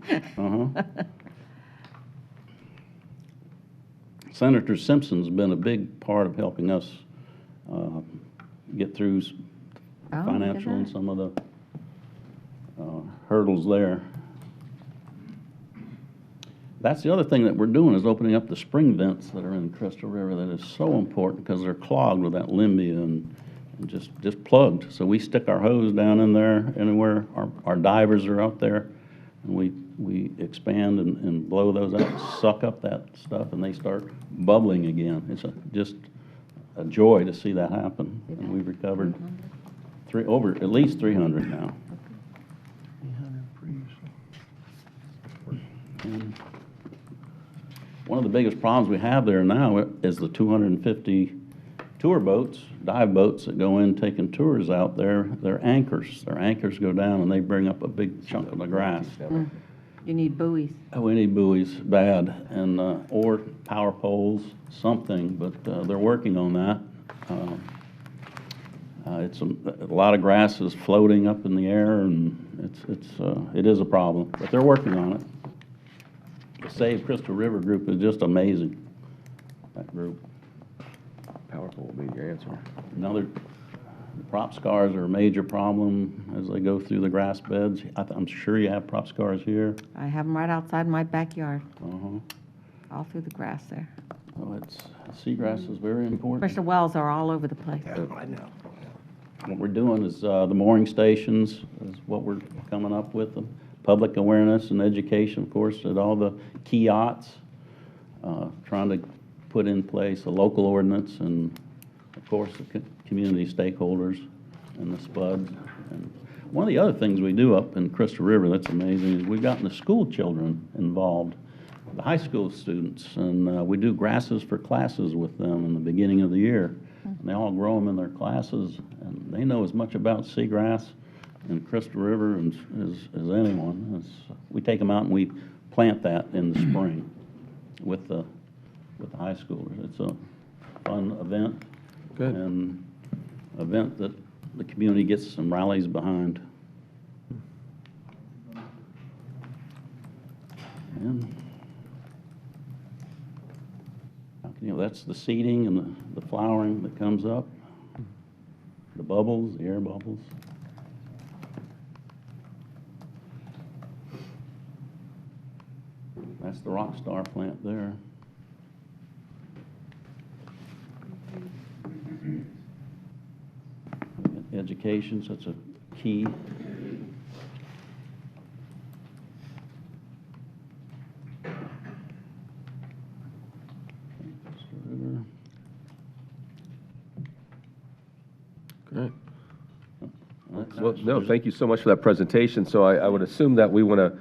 Senator Simpson's been a big part of helping us get through financial and some of the hurdles there. That's the other thing that we're doing, is opening up the spring vents that are in the Crystal River. That is so important because they're clogged with that limbia and just plugged. So we stick our hose down in there anywhere our divers are out there, and we expand and blow those out, suck up that stuff, and they start bubbling again. It's just a joy to see that happen. And we've recovered over at least 300 now. And one of the biggest problems we have there now is the 250 tour boats, dive boats that go in taking tours out there. They're anchors. Their anchors go down and they bring up a big chunk of the grass. You need buoys. We need buoys bad, and or power poles, something. But they're working on that. It's a lot of grass is floating up in the air, and it is a problem. But they're working on it. The Save Crystal River group is just amazing. That group. Powerful will be your answer. Prop scars are a major problem as they go through the grass beds. I'm sure you have prop scars here. I have them right outside my backyard, all through the grass there. So seagrass is very important. Commissioner Wells are all over the place. I know. What we're doing is the mooring stations is what we're coming up with. Them. Public awareness and education, of course, at all the key yachts, trying to put in place a local ordinance and, of course, the community stakeholders and the SPUDs. And one of the other things we do up in Crystal River that's amazing is we've gotten the school children involved, the high school students, and we do grasses for classes with them in the beginning of the year. And they all grow them in their classes, and they know as much about seagrass in Crystal River as anyone. We take them out and we plant that in the spring with the high schoolers. It's a fun event. Good. And event that the community gets some rallies behind. And that's the seeding and the flowering that comes up, the bubbles, the air bubbles. That's the Rockstar plant there. Education, such a key. Great. Well, no, thank you so much for that presentation. So I would assume that we want to,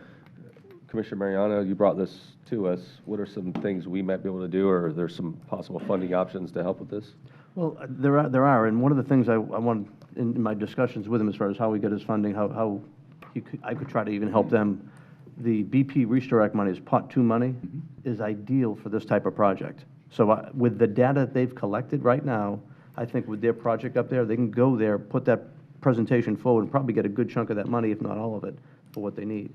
Commissioner Mariano, you brought this to us. What are some things we might be able to do, or are there some possible funding options to help with this? Well, there are, and one of the things I want in my discussions with him as far as how we get his funding, how I could try to even help them. The BP Restore Act money is Pot 2 money, is ideal for this type of project. So with the data they've collected right now, I think with their project up there, they can go there, put that presentation forward, and probably get a good chunk of that money, if not all of it, for what they need.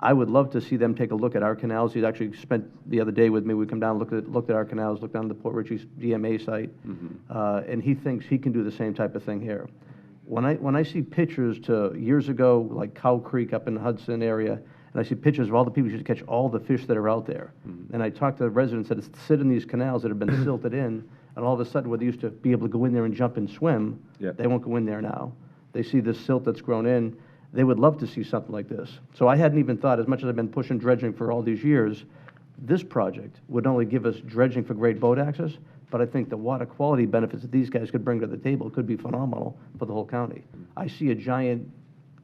I would love to see them take a look at our canals. He actually spent the other day with me. We come down, looked at our canals, looked down the Port Richey DMA site, and he thinks he can do the same type of thing here. When I see pictures to years ago, like Cow Creek up in the Hudson area, and I see pictures of all the people who used to catch all the fish that are out there, and I talked to the residents that sit in these canals that have been silted in, and all of a sudden, where they used to be able to go in there and jump and swim, they won't go in there now. They see this silt that's grown in. They would love to see something like this. So I hadn't even thought, as much as I've been pushing dredging for all these years, this project would not only give us dredging for great boat access, but I think the water quality benefits that these guys could bring to the table could be phenomenal for the whole county. I see a giant,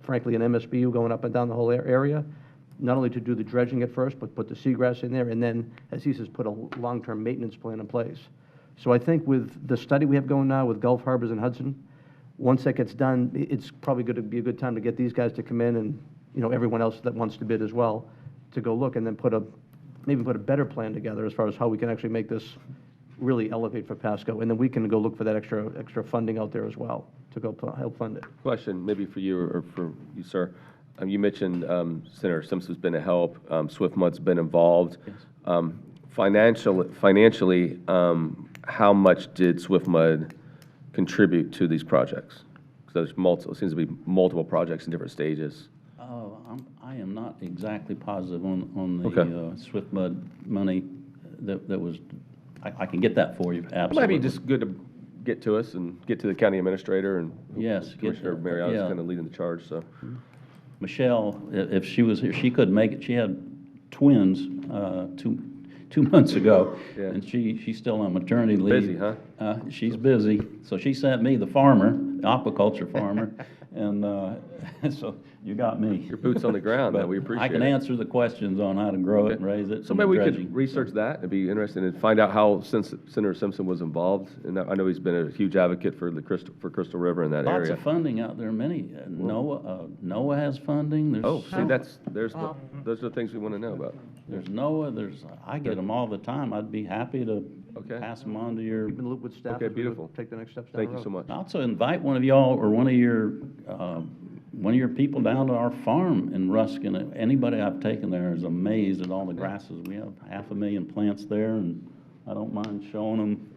frankly, an MSBU going up and down the whole area, not only to do the dredging at first, but put the seagrass in there, and then, as he says, put a long-term maintenance plan in place. So I think with the study we have going now with Gulf Harbors and Hudson, once that gets done, it's probably going to be a good time to get these guys to come in and, everyone else that wants to bid as well, to go look and then maybe put a better plan together as far as how we can actually make this really elevate for Pasco. And then we can go look for that extra funding out there as well to go help fund it. Question maybe for you or for you, sir. You mentioned Senator Simpson's been a help. Swift-Mud's been involved. Yes. Financially, how much did Swift-Mud contribute to these projects? Because it seems to be multiple projects in different stages. I am not exactly positive on the Okay. Swift-Mud money that was, I can get that for you, absolutely. It might be just good to get to us and get to the county administrator, and Yes, Commissioner Mariano's yeah. kind of leading the charge, so. Michelle, if she was here, she couldn't make it. She had twins two months ago, and she's still on maternity leave. Busy, huh? She's busy, so she sent me, the farmer, the aquaculture farmer, and so you got me. Your boots on the ground, But man, we appreciate it. I can answer the questions on how to grow it and raise it. So and maybe we dredging. could research that. It'd be interesting to find out how Senator Simpson was involved. And I know he's been a huge advocate for Crystal River in that Lots area. of funding out there, many. NOAA has funding. There's Oh, see, those are the things we want to know about. There's NOAA, I get them all the time. I'd be happy to pass them on to your. Keep in the loop with staff. Okay, as we beautiful. Take the next steps down Thank the you so road. much. Also invite one of y'all or one of your people down to our farm in Ruskin. Anybody I've taken there is amazed at all the grasses. We have 500,000 plants there, and I don't mind showing them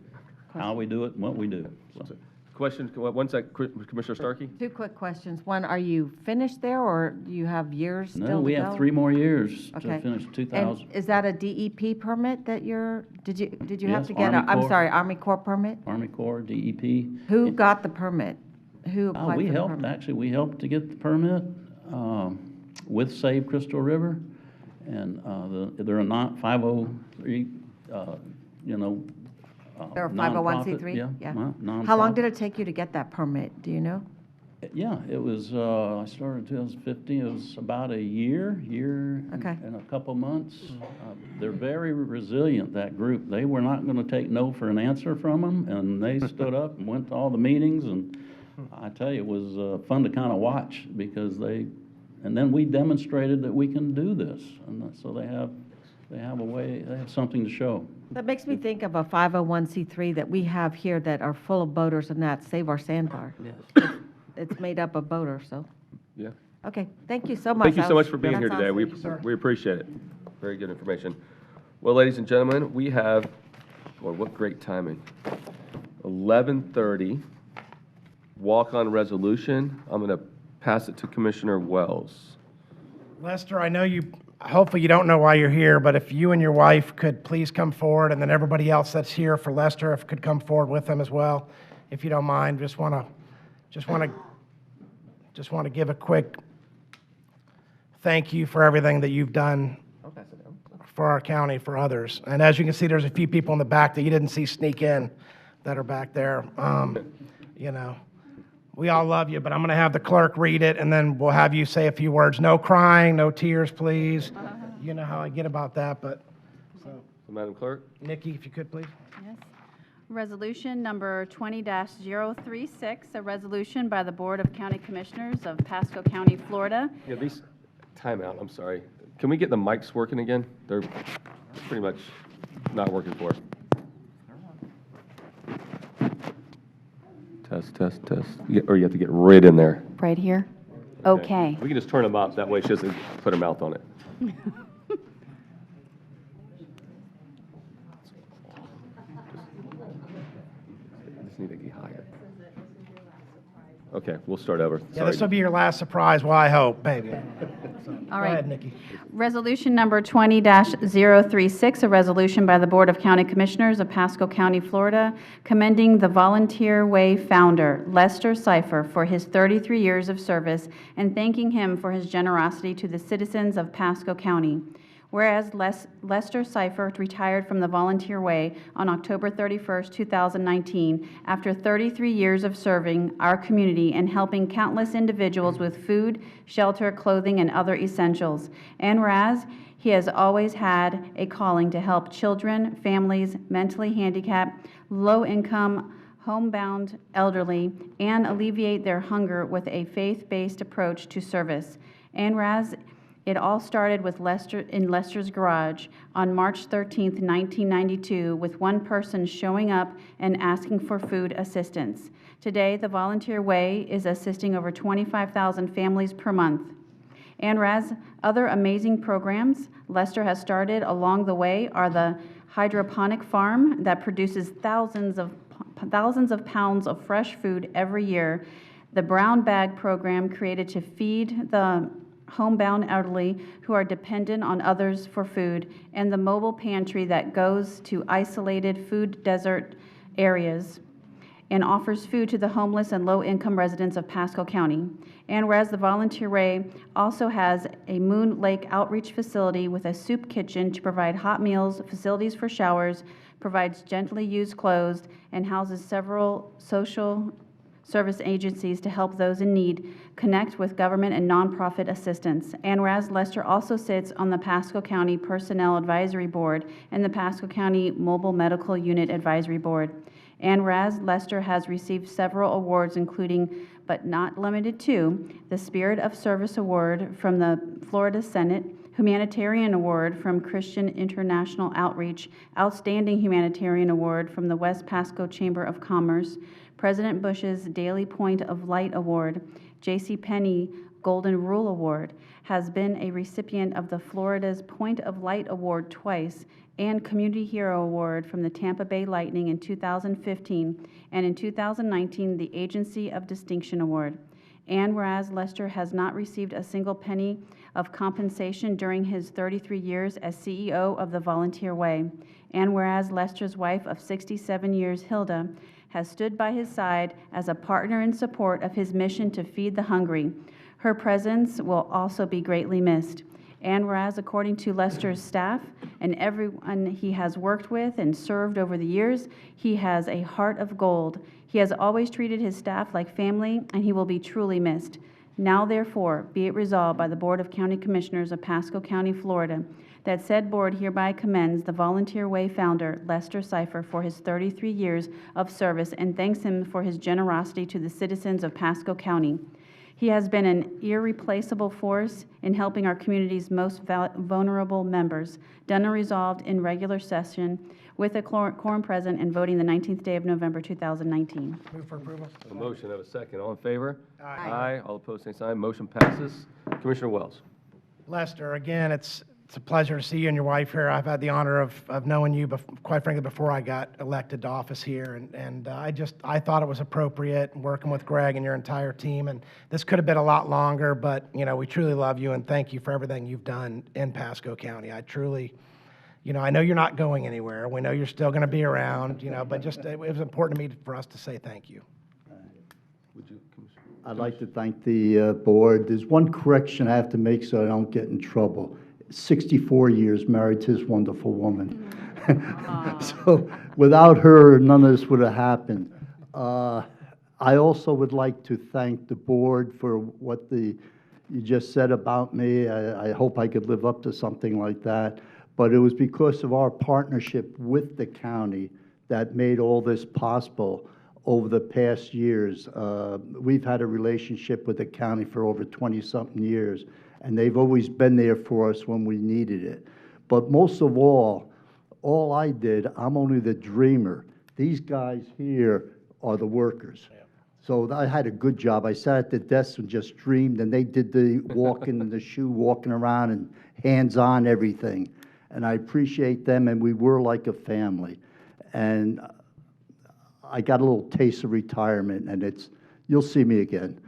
how we do it and what we do. So. Question, one sec, Commissioner Starkey? Two quick questions. One, are you finished there, or do you have years still to go? No, we have 3 more years Okay. to finish 2000. And is that a DEP permit that did you have Yes, to get, Army Corps. Army Corps permit? Army Corps, DEP. Who got the permit? Who applied We for the helped, permit? actually, we helped to get the permit with Save Crystal River. And they're a 503, They're a nonprofit, 501c3? Yeah. How long nonprofit. did it take you to get that permit? Do you know? Yeah, it was, I started in 2015, it was about a year Okay. and a couple months. They're very resilient, that group. They were not going to take no for an answer from them, and they stood up and went to all the meetings, and I tell you, it was fun to kind of watch, because and then we demonstrated that we can do this, and so they have a way, they have something to show. That makes me think of a 501c3 that we have here that are full of boaters, and that's Save Our Sandbar. It's made up of boaters, so. Yeah. Okay, thank you so much. Thank you so much for being here That's today. awesome. We appreciate it. Very good information. Well, ladies and gentlemen, we have, boy, what great timing. 11:30, walk-on resolution. I'm going to pass it to Commissioner Wells. Lester, I know hopefully you don't know why you're here, but if you and your wife could please come forward, and then everybody else that's here for Lester, if could come forward with them as well, if you don't mind. Just want to give a quick thank you for everything that you've done for our county, for others. And as you can see, there's a few people in the back that you didn't see sneak in that are back there. We all love you, but I'm going to have the clerk read it, and then we'll have you say a few words. No crying, no tears, please. You know how I get about that, but, Madam Clerk? Nikki, if you could, please. Yes. Resolution number 20-036, a resolution by the Board of County Commissioners of Pasco County, Florida. Yeah, timeout, I'm sorry. Can we get the mics working again? They're pretty much not working for us. Test. Or you have to get right in there. Right here? Okay. We can just turn them up, that way she doesn't put her mouth on it. Just need to get higher. Okay, we'll start over. Yeah, this will be your last surprise, well, I hope, maybe. All Go right. ahead, Nikki. Resolution number 20-036, a resolution by the Board of County Commissioners of Pasco County, Florida, commending the Volunteer Way founder, Lester Cipher, for his 33 years of service and thanking him for his generosity to the citizens of Pasco County. Whereas Lester Cipher retired from the Volunteer Way on October 31st, 2019, after 33 years of serving our community and helping countless individuals with food, shelter, clothing, and other essentials. And whereas he has always had a calling to help children, families, mentally handicapped, low-income, homebound elderly, and alleviate their hunger with a faith-based approach to service. And whereas it all started with Lester's garage on March 13, 1992, with one person showing up and asking for food assistance. Today, the Volunteer Way is assisting over 25,000 families per month. And whereas other amazing programs Lester has started along the way are the hydroponic farm that produces thousands of pounds of fresh food every year, the brown bag program created to feed the homebound elderly who are dependent on others for food, and the mobile pantry that goes to isolated food desert areas and offers food to the homeless and low-income residents of Pasco County. And whereas the Volunteer Way also has a Moon Lake outreach facility with a soup kitchen to provide hot meals, facilities for showers, provides gently used clothes, and houses several social service agencies to help those in need connect with government and nonprofit assistance. And whereas Lester also sits on the Pasco County Personnel Advisory Board and the Pasco County Mobile Medical Unit Advisory Board. And whereas Lester has received several awards, including, but not limited to, the Spirit of Service Award from the Florida Senate, Humanitarian Award from Christian International Outreach, Outstanding Humanitarian Award from the West Pasco Chamber of Commerce, President Bush's Daily Point of Light Award, J.C. Penney Golden Rule Award, has been a recipient of the Florida's Point of Light Award twice, and Community Hero Award from the Tampa Bay Lightning in 2015, and in 2019, the Agency of Distinction Award. And whereas Lester has not received a single penny of compensation during his 33 years as CEO of the Volunteer Way, and whereas Lester's wife of 67 years, Hilda, has stood by his side as a partner in support of his mission to feed the hungry. Her presence will also be greatly missed. And whereas, according to Lester's staff and everyone he has worked with and served over the years, he has a heart of gold. He has always treated his staff like family, and he will be truly missed. Now, therefore, be it resolved by the Board of County Commissioners of Pasco County, Florida, that said board hereby commends the Volunteer Way founder, Lester Cipher, for his 33 years of service and thanks him for his generosity to the citizens of Pasco County. He has been an irreplaceable force in helping our community's most vulnerable members. Done and resolved in regular session with a quorum present and voting the 19th day of November 2019. Move for approval. A motion, have a second. All in favor? Aye. Aye. All opposed, same sign. Motion passes. Commissioner Wells. Lester, again, it's a pleasure to see you and your wife here. I've had the honor of knowing you, quite frankly, before I got elected to office here, and I thought it was appropriate working with Greg and your entire team, and this could have been a lot longer, but, you know, we truly love you, and thank you for everything you've done in Pasco County. I truly, you know, I know you're not going anywhere. We know you're still going to be around, you know, but just, it was important to me for us to say thank you. Would you, Commissioner? I'd like to thank the board. There's one correction I have to make so I don't get in trouble. 64 years married to this wonderful woman. So without her, none of this would have happened. I also would like to thank the board for what you just said about me. I hope I could live up to something like that. But it was because of our partnership with the county that made all this possible over the past years. We've had a relationship with the county for over 20-something years, and they've always been there for us when we needed it. But most of all I did, I'm only the dreamer. These guys here are the workers. So I had a good job. I sat at the desk and just dreamed, and they did the walking and the shoe walking around and hands-on everything. And I appreciate them, and we were like a family. And I got a little taste of retirement, and you'll see me again.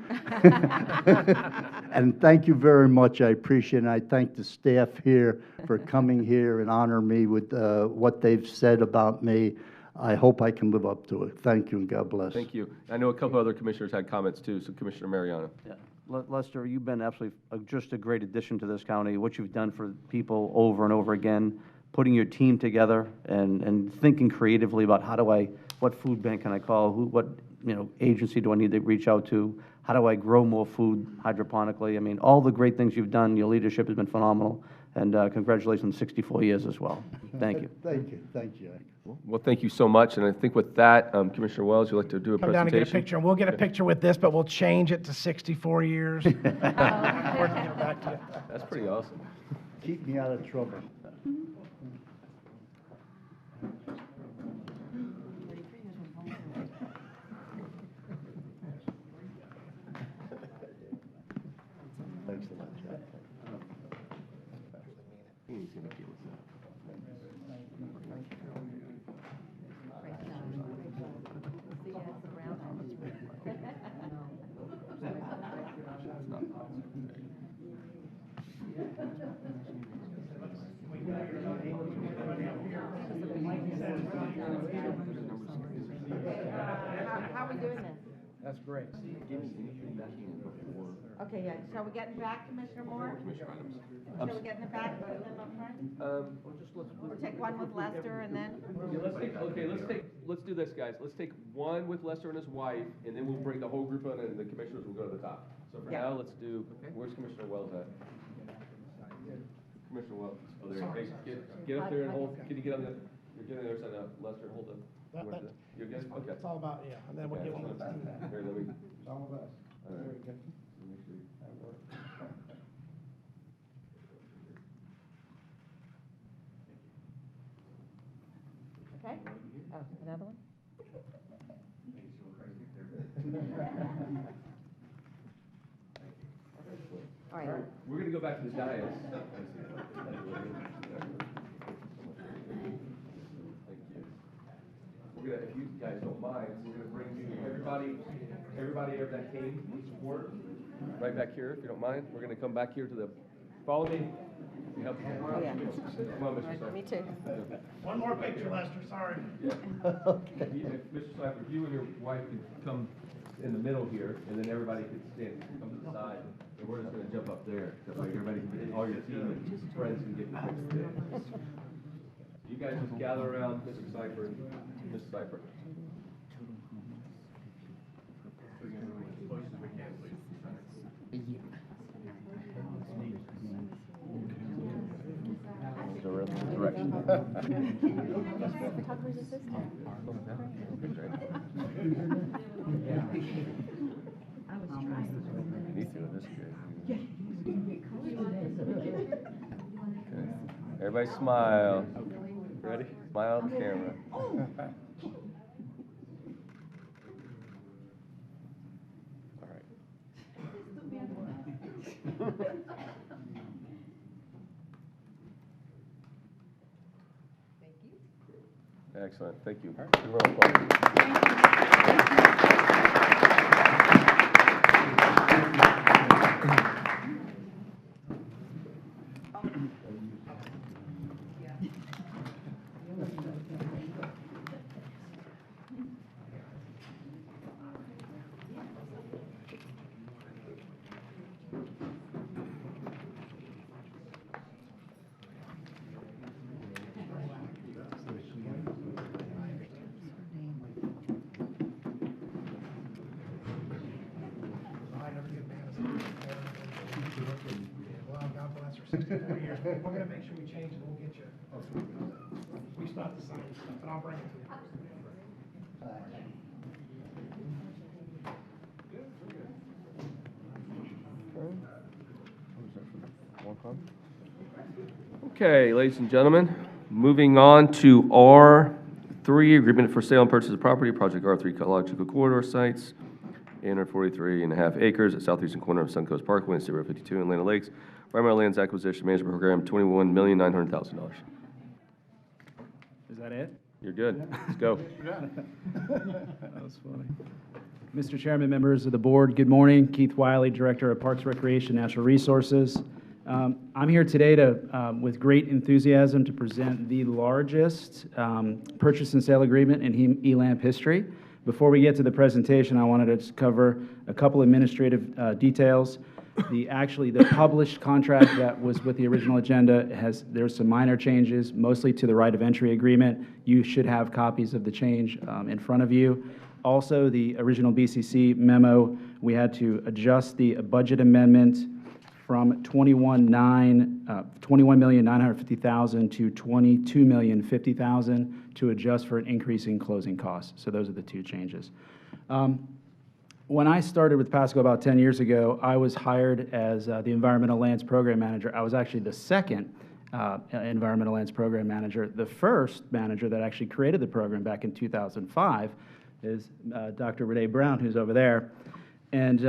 And thank you very much. I appreciate it. And I thank the staff here for coming here and honor me with what they've said about me. I hope I can live up to it. Thank you, and God bless. Thank you. I know a couple other commissioners had comments too, so Commissioner Mariano. Yeah. Lester, you've been absolutely just a great addition to this county. What you've done for people over and over again, putting your team together and thinking creatively about what food bank can I call, what agency do I need to reach out to, how do I grow more food hydroponically? I mean, all the great things you've done, your leadership has been phenomenal, and congratulations on 64 years as well. Thank you. Thank you. Thank you. Well, thank you so much, and I think with that, Commissioner Wells, you'd like to do a Come presentation? down and get a picture, and we'll get a picture with this, but we'll change it to 64 years. We're gonna get back to you. That's pretty awesome. Keep me out of trouble. Thanks a lot, Jack. How are we doing this? That's great. Okay, yeah, shall we get in back, Commissioner Moore? Shall we get in the back, put them up front? Or take one with Lester and then? Yeah, let's do this, guys. Let's take one with Lester and his wife, and then we'll bring the whole group in, and the commissioners will go to the top. So for now, let's do, where's Commissioner Wells at? Commissioner Wells. Oh, there you go. Get up there and hold, can you get on you're getting the other side of Lester, hold them. You're good? Okay. It's all about, yeah, and then we'll give them the Here, let me. All of us. All right. Very good. Let me see. That works. Okay. Oh, another one? All right. We're going to go back to the dais. If you guys don't mind, we're going to bring everybody that came with support right back here, if you don't mind. We're going to come back here to the, follow me. You help me? Oh, yeah. Come on, Mr. Seifert. Me too. One more picture, Lester, sorry. Yeah. Mr. Seifert, if you and your wife could come in the middle here, and then everybody could stand, come to the side, and we're just going to jump up there. That way everybody can get, all your team and friends can get the picture. You guys just gather around Mr. Seifert. Mr. Seifert. Everybody smile. Ready? Smile at the camera. All right. Excellent. Thank you. Well, God bless her, 64 years. We're gonna make sure we change it, we'll get you. We still have to sign stuff, but I'll bring it to you. Okay, ladies and gentlemen, moving on to R3, Agreement for Sale and Purchase of Property, Project R3 Ecological Corridor Sites. 843.5 acres at southeastern corner of Suncoast Parkway and State Road 52 in Land O'Lakes. Environmental Lands Acquisition Management Program, $21,900,000. Is that it? You're good. Let's go. That was funny. Mr. Chairman, members of the board, good morning. Keith Wiley, Director of Parks, Recreation, Natural Resources. I'm here today to, with great enthusiasm, to present the largest purchase and sale agreement in ELAMP history. Before we get to the presentation, I wanted to just cover a couple administrative details. The published contract that was with the original agenda there's some minor changes, mostly to the right of entry agreement. You should have copies of the change in front of you. Also, the original BCC memo, we had to adjust the budget amendment from $21,950,000 to $22,050,000 to adjust for an increase in closing costs. So those are the two changes. When I started with Pasco about 10 years ago, I was hired as the Environmental Lands Program Manager. I was actually the second Environmental Lands Program Manager. The first manager that actually created the program back in 2005 is Dr. Renee Brown, who's over there. And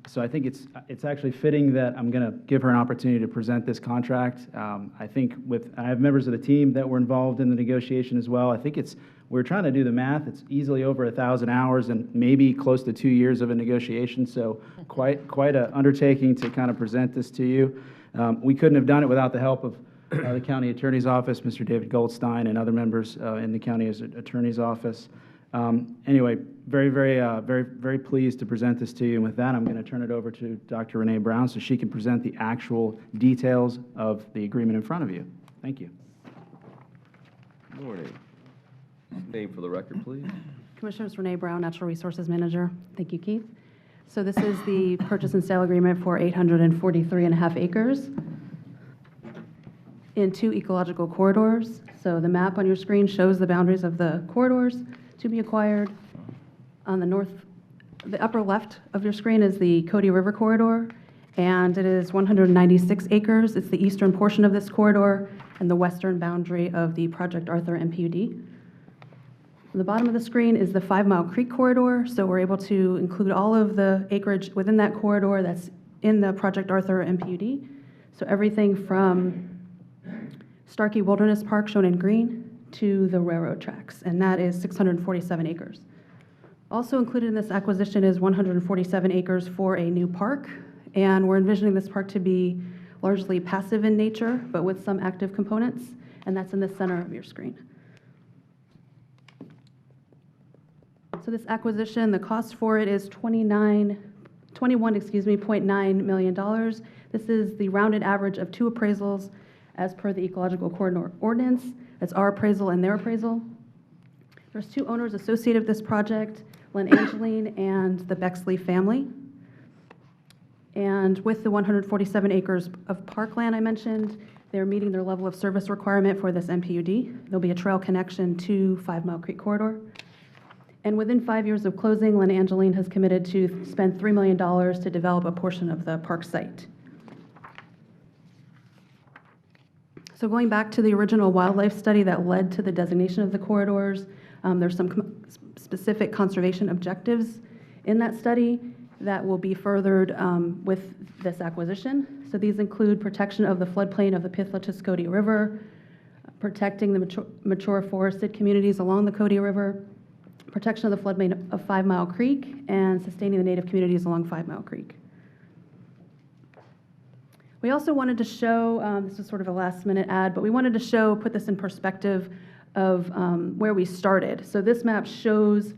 so I think it's actually fitting that I'm going to give her an opportunity to present this contract. I think I have members of the team that were involved in the negotiation as well. I think we're trying to do the math. It's easily over 1,000 hours and maybe close to 2 years of a negotiation. So quite an undertaking to kind of present this to you. We couldn't have done it without the help of the county attorney's office, Mr. David Goldstein, and other members in the county attorney's office. Anyway, very pleased to present this to you. And with that, I'm going to turn it over to Dr. Renee Brown so she can present the actual details of the agreement in front of you. Thank you. Good morning. Name for the record, please. Commissioners, Renee Brown, Natural Resources Manager. Thank you, Keith. So this is the purchase and sale agreement for 843.5 acres in 2 ecological corridors. So the map on your screen shows the boundaries of the corridors to be acquired. On the upper left of your screen is the Cody River corridor, and it is 196 acres. It's the eastern portion of this corridor and the western boundary of the Project Arthur MPUD. On the bottom of the screen is the 5 Mile Creek corridor, so we're able to include all of the acreage within that corridor that's in the Project Arthur MPUD. So everything from Starkey Wilderness Park, shown in green, to the railroad tracks, and that is 647 acres. Also included in this acquisition is 147 acres for a new park, and we're envisioning this park to be largely passive in nature, but with some active components, and that's in the center of your screen. So this acquisition, the cost for it is $21.9 million. This is the rounded average of 2 appraisals as per the Ecological Corridor Ordinance. That's our appraisal and their appraisal. There's 2 owners associated with this project, Lynn Angeline and the Bexley family. And with the 147 acres of parkland I mentioned, they're meeting their level of service requirement for this MPUD. There'll be a trail connection to 5 Mile Creek Corridor. And within 5 years of closing, Lynn Angeline has committed to spend $3 million to develop a portion of the park site. So going back to the original wildlife study that led to the designation of the corridors, there's some specific conservation objectives in that study that will be furthered with this acquisition. So these include protection of the floodplain of the Pythla-Tuscody River, protecting the mature forested communities along the Cody River, protection of the floodplain of 5 Mile Creek, and sustaining the native communities along 5 Mile Creek. We also wanted to show, this is sort of a last-minute ad, but we wanted to put this in perspective of where we started. So this map shows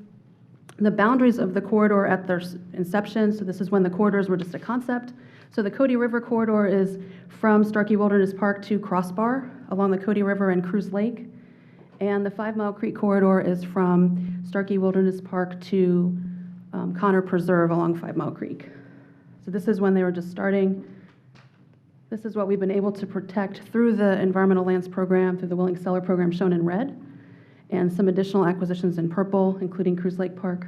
the boundaries of the corridor at their inception. So this is when the corridors were just a concept. So the Cody River corridor is from Starkey Wilderness Park to Crossbar along the Cody River and Cruz Lake. And the 5 Mile Creek corridor is from Starkey Wilderness Park to Connor Preserve along 5 Mile Creek. So this is when they were just starting. This is what we've been able to protect through the Environmental Lands Program, through the Willing Seller Program shown in red, and some additional acquisitions in purple, including Cruz Lake Park.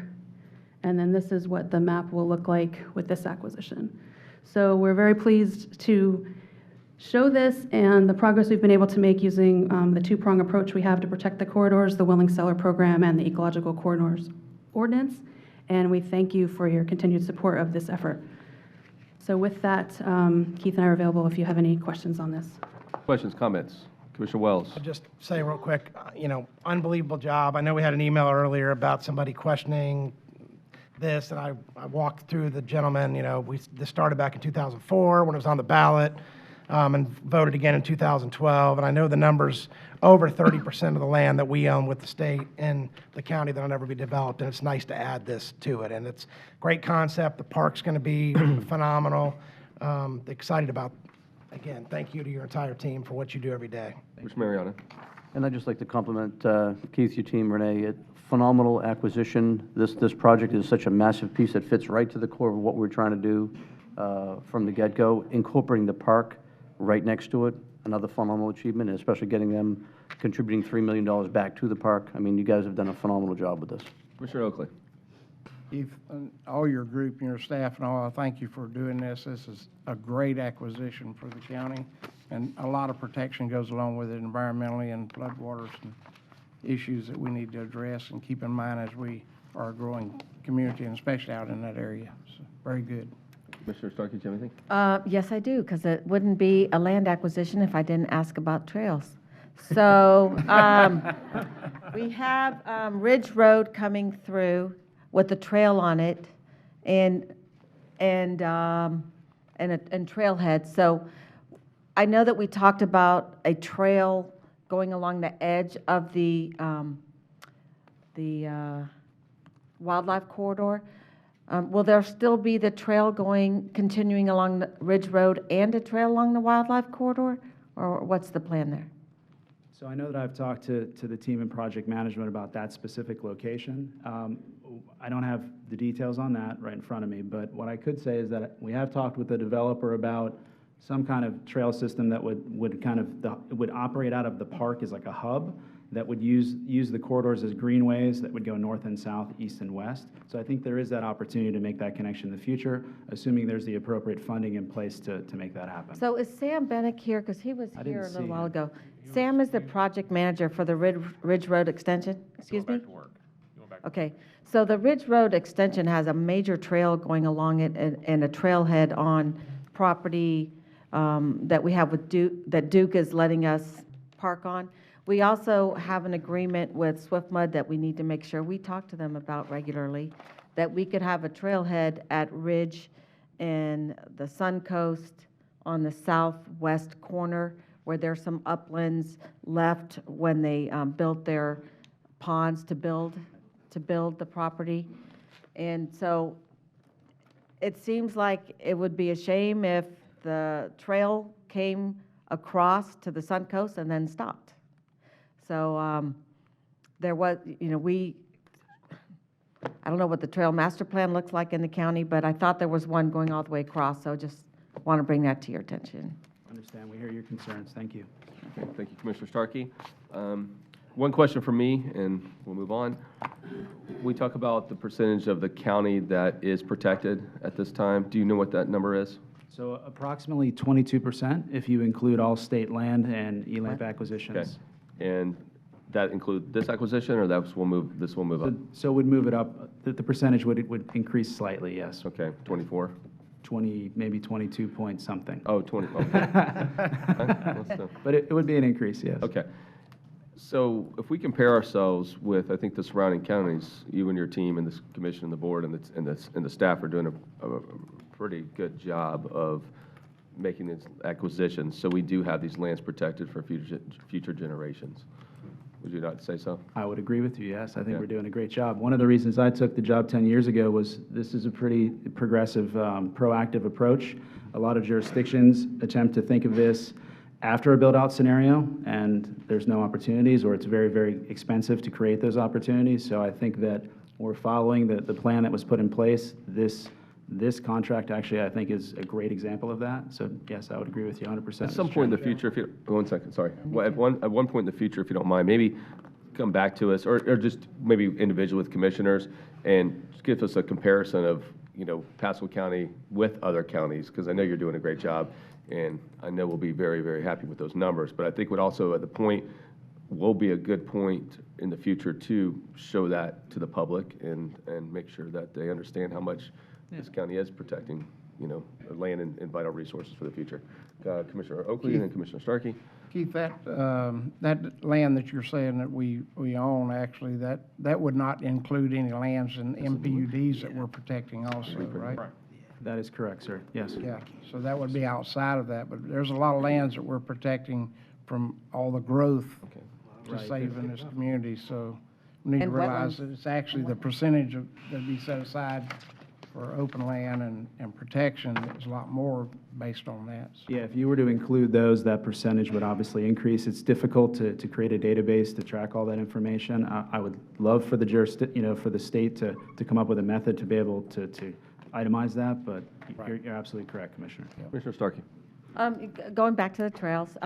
And then this is what the map will look like with this acquisition. So we're very pleased to show this and the progress we've been able to make using the 2-prong approach we have to protect the corridors, the Willing Seller Program and the Ecological Corridors Ordinance. and we thank you for your continued support of this effort. So with that, Keith and I are available if you have any questions on this. Questions, comments? Commissioner Wells? I'll just say real quick, unbelievable job. I know we had an email earlier about somebody questioning this, and I walked through the gentleman, this started back in 2004 when it was on the ballot, and voted again in 2012. And I know the numbers, over 30% of the land that we own with the state and the county that'll never be developed, and it's nice to add this to it. And it's a great concept. The park's going to be phenomenal. Excited about, again, thank you to your entire team for what you do every day. Commissioner Mariano? And I'd just like to compliment Keith, your team, Renee. Phenomenal acquisition. This project is such a massive piece that fits right to the core of what we're trying to do from the get-go. Incorporating the park right next to it, another phenomenal achievement, and especially getting them contributing $3 million back to the park. I mean, you guys have done a phenomenal job with this. Commissioner Oakley? Keith, and all your group and your staff and all, I thank you for doing this. This is a great acquisition for the county, and a lot of protection goes along with it environmentally and floodwaters and issues that we need to address and keep in mind as we are a growing community, and especially out in that area. So, very good. Commissioner Starkey, do you have anything? Yes, I do, because it wouldn't be a land acquisition if I didn't ask about trails. So we have Ridge Road coming through with a trail on it and trailhead. So I know that we talked about a trail going along the edge of the wildlife corridor. Will there still be the trail continuing along the Ridge Road and a trail along the wildlife corridor, or what's the plan there? So I know that I've talked to the team in project management about that specific location. I don't have the details on that right in front of me, but what I could say is that we have talked with the developer about some kind of trail system that would operate out of the park as like a hub that would use the corridors as greenways that would go north and south, east and west. So I think there is that opportunity to make that connection in the future, assuming there's the appropriate funding in place to make that happen. So is Sam Bennett here? Because he was I didn't here a little see while him. ago. Sam is the project manager for the Ridge Road extension. Excuse me? Okay. So the Ridge Road extension has a major trail going along it and a trailhead on property that we have with Duke, that Duke is letting us park on. We also have an agreement with Swift Mud that we need to make sure we talk to them about regularly, that we could have a trailhead at Ridge and the Sun Coast on the southwest corner where there's some uplands left when they built their ponds to build the property. And so it seems like it would be a shame if the trail came across to the Sun Coast and then stopped. So there was, I don't know what the trail master plan looks like in the county, but I thought there was one going all the way across, so just want to bring that to your attention. Understand. We hear your concerns. Thank you. Okay, thank you, Commissioner Starkey. One question from me, and we'll move on. We talk about the percentage of the county that is protected at this time. Do you know what that number is? So approximately 22% if you include all state land and ELAMP acquisitions. Okay. And that include this acquisition, or this will move up? So would move it up. The percentage would increase slightly, yes. Okay, 24? 20, maybe 22 point something. Oh, 20, okay. But it would be an increase, yes. Okay. So if we compare ourselves with, I think, the surrounding counties, you and your team and this commission and the board and the staff are doing a pretty good job of making these acquisitions. So we do have these lands protected for future generations. Would you not say so? I would agree with you, yes. I think Yeah. we're doing a great job. One of the reasons I took the job 10 years ago was this is a pretty progressive, proactive approach. A lot of jurisdictions attempt to think of this after a build-out scenario, and there's no opportunities, or it's very, very expensive to create those opportunities. So I think that we're following the plan that was put in place. This contract actually, I think, is a great example of that. So yes, I would agree with you 100%. At some point in the future, if you, 1 second, sorry. Well, at one point in the future, if you don't mind, maybe come back to us, or just maybe individual with commissioners, and just give us a comparison of, Pasco County with other counties, because I know you're doing a great job, and I know we'll be very, very happy with those numbers. But I think would also, at the point, will be a good point in the future to show that to the public and make sure that they understand how much this county is protecting, land and vital resources for the future. Commissioner Oakley and then Commissioner Starkey. Keith, that land that you're saying that we own, actually, that would not include any lands in MPUDs that we're protecting also, right? That is correct, sir. Yes. Yeah, so that would be outside of that, but there's a lot of lands that we're protecting from all the growth to Right. save in this community, so we need to And realize wetlands. that it's actually the percentage that'd be set aside for open land and protection is a lot more based on that. So Yeah, if you were to include those, that percentage would obviously increase. It's difficult to create a database to track all that information. I would love for the for the state to come up with a method to be able to itemize that, but you're absolutely correct, Commissioner. Commissioner Starkey. Going back to the trails,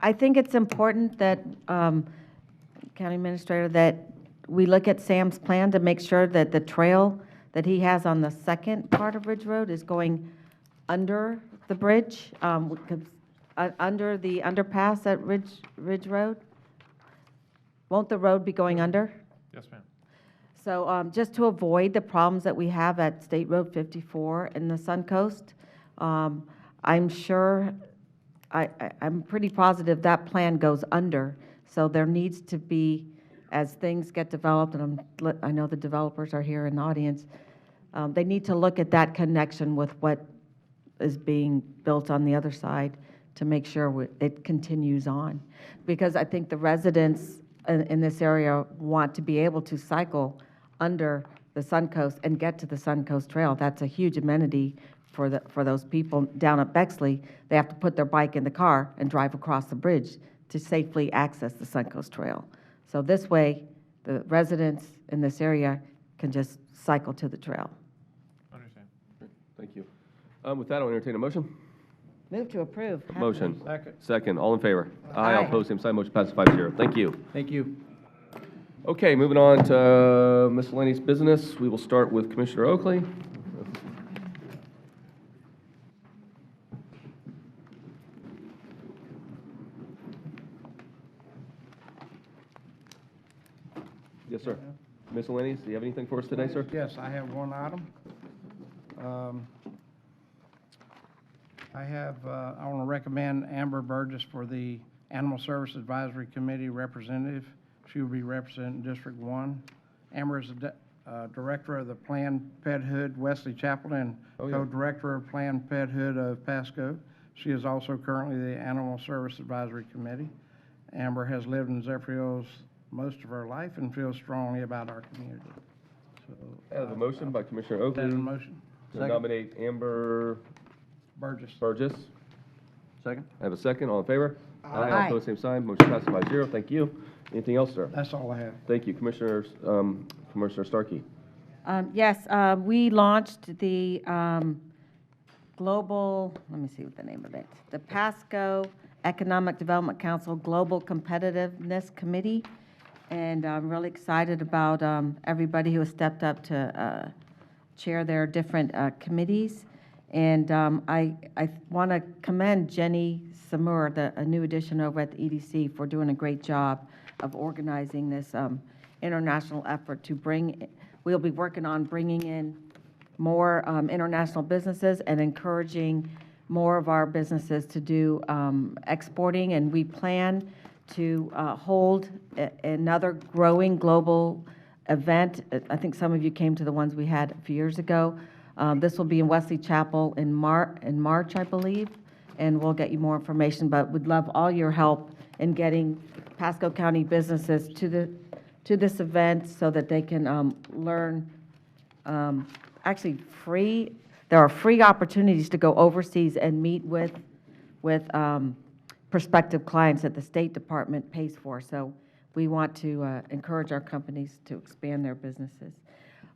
I think it's important that, County Administrator, that we look at Sam's plan to make sure that the trail that he has on the second part of Ridge Road is going under the bridge, under the underpass at Ridge Road. Won't the road be going under? Yes, ma'am. So just to avoid the problems that we have at State Road 54 in the Suncoast, I'm sure, I'm pretty positive that plan goes under. So there needs to be, as things get developed, and I know the developers are here in the audience, they need to look at that connection with what is being built on the other side to make sure it continues on. Because I think the residents in this area want to be able to cycle under the Suncoast and get to the Suncoast Trail. That's a huge amenity for those people down at Bexley. They have to put their bike in the car and drive across the bridge to safely access the Suncoast Trail. So this way, the residents in this area can just cycle to the trail. Understand. Thank you. With that, I'll entertain a motion. Move to approve. Motion. Second. Second. All in favor? Aye. All opposed, same sign. Motion passes 5-0. Thank you. Thank you. Okay, moving on to miscellaneous business. We will start with Commissioner Oakley. Yes, sir. Miscellaneous, do you have anything for us today, sir? yes, I have one item. I want to recommend Amber Burgess for the Animal Service Advisory Committee representative. She will be representing District 1. Amber is the Director of the Planned Parenthood Wesley Chapel and Co-Director of Planned Parenthood of Pasco. She is also currently the Animal Service Advisory Committee. Amber has lived in Zephyr Hills most of her life and feels strongly about our community. So, I have a motion by Commissioner Oakley. Is that a motion? To nominate Amber Burgess. Second? I have a second. All in favor? Aye. All opposed, same sign. Motion passes 5-0. Thank you. Anything else, sir? That's all I have. Thank you, Commissioner Starkey. Yes, we launched the global, let me see what the name of it, the Pasco Economic Development Council Global Competitiveness Committee. And I'm really excited about everybody who has stepped up to chair their different committees. And I want to commend Jenny Samur, a new addition over at the EDC, for doing a great job of organizing this international effort to bring, we'll be working on bringing in more international businesses and encouraging more of our businesses to do exporting. And we plan to hold another growing global event. I think some of you came to the ones we had a few years ago. This will be in Wesley Chapel in March, I believe, and we'll get you more information. But we'd love all your help in getting Pasco County businesses to this event so that they can learn. Actually, there are free opportunities to go overseas and meet with prospective clients that the State Department pays for. So we want to encourage our companies to expand their businesses.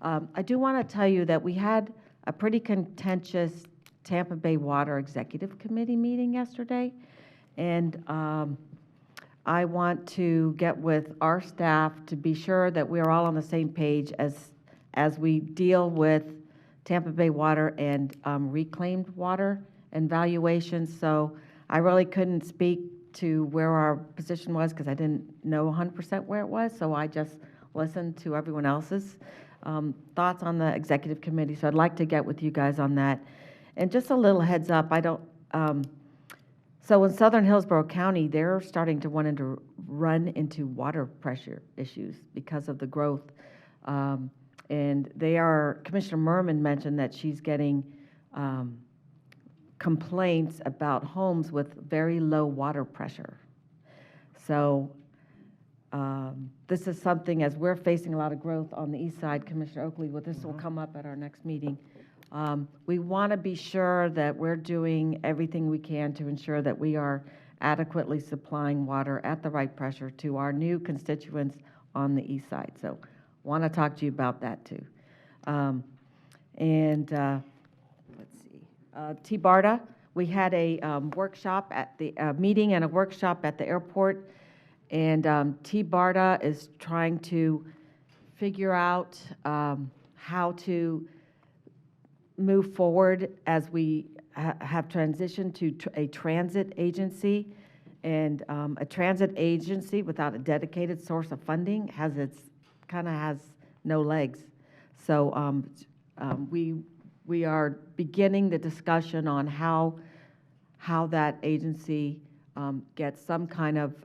I do want to tell you that we had a pretty contentious Tampa Bay Water Executive Committee meeting yesterday, and I want to get with our staff to be sure that we're all on the same page as we deal with Tampa Bay Water and reclaimed water and valuations. So I really couldn't speak to where our position was because I didn't know 100% where it was, so I just listened to everyone else's thoughts on the executive committee. So I'd like to get with you guys on that. And just a little heads up, so in southern Hillsborough County, they're starting to run into water pressure issues because of the growth. And Commissioner Merman mentioned that she's getting complaints about homes with very low water pressure. So this is something, as we're facing a lot of growth on the east side, Commissioner Oakley, this will come up at our next meeting. We want to be sure that we're doing everything we can to ensure that we are adequately supplying water at the right pressure to our new constituents on the east side. So want to talk to you about that too. Let's see, T-BARTA, we had a workshop at the meeting and a workshop at the airport, and T-BARTA is trying to figure out how to move forward as we have transitioned to a transit agency. And a transit agency without a dedicated source of funding kind of has no legs. So we are beginning the discussion on how that agency gets some kind of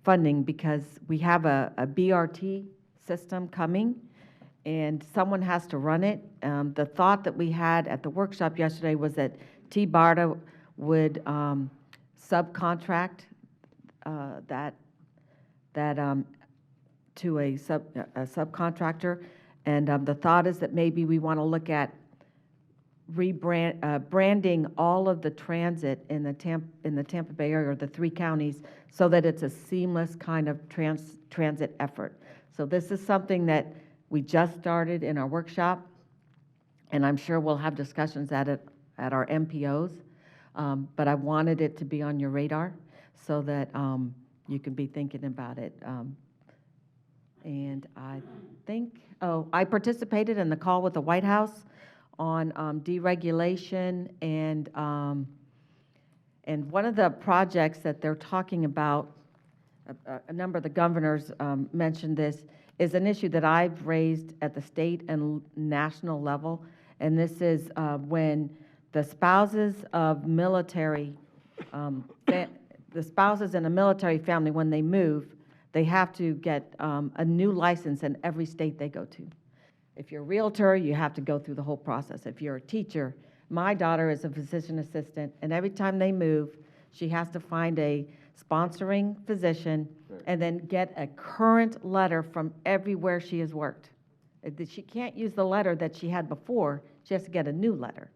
funding, because we have a BRT system coming and someone has to run it. The thought that we had at the workshop yesterday was that T-BARTA would subcontract that to a subcontractor, and the thought is that maybe we want to look at branding all of the transit in the Tampa Bay area, or the 3 counties, so that it's a seamless kind of transit effort. So this is something that we just started in our workshop, and I'm sure we'll have discussions at our MPOs, but I wanted it to be on your radar so that you can be thinking about it. And I think, I participated in the call with the White House on deregulation, and one of the projects that they're talking about, a number of the governors mentioned this, is an issue that I've raised at the state and national level, and this is when the spouses of military, the spouses in a military family, when they move, they have to get a new license in every state they go to. If you're a realtor, you have to go through the whole process. If you're a teacher, my daughter is a physician assistant, and every time they move, she has to find a sponsoring physician and then get a current letter from everywhere she has worked. She can't use the letter that she had before. She has to get a new letter.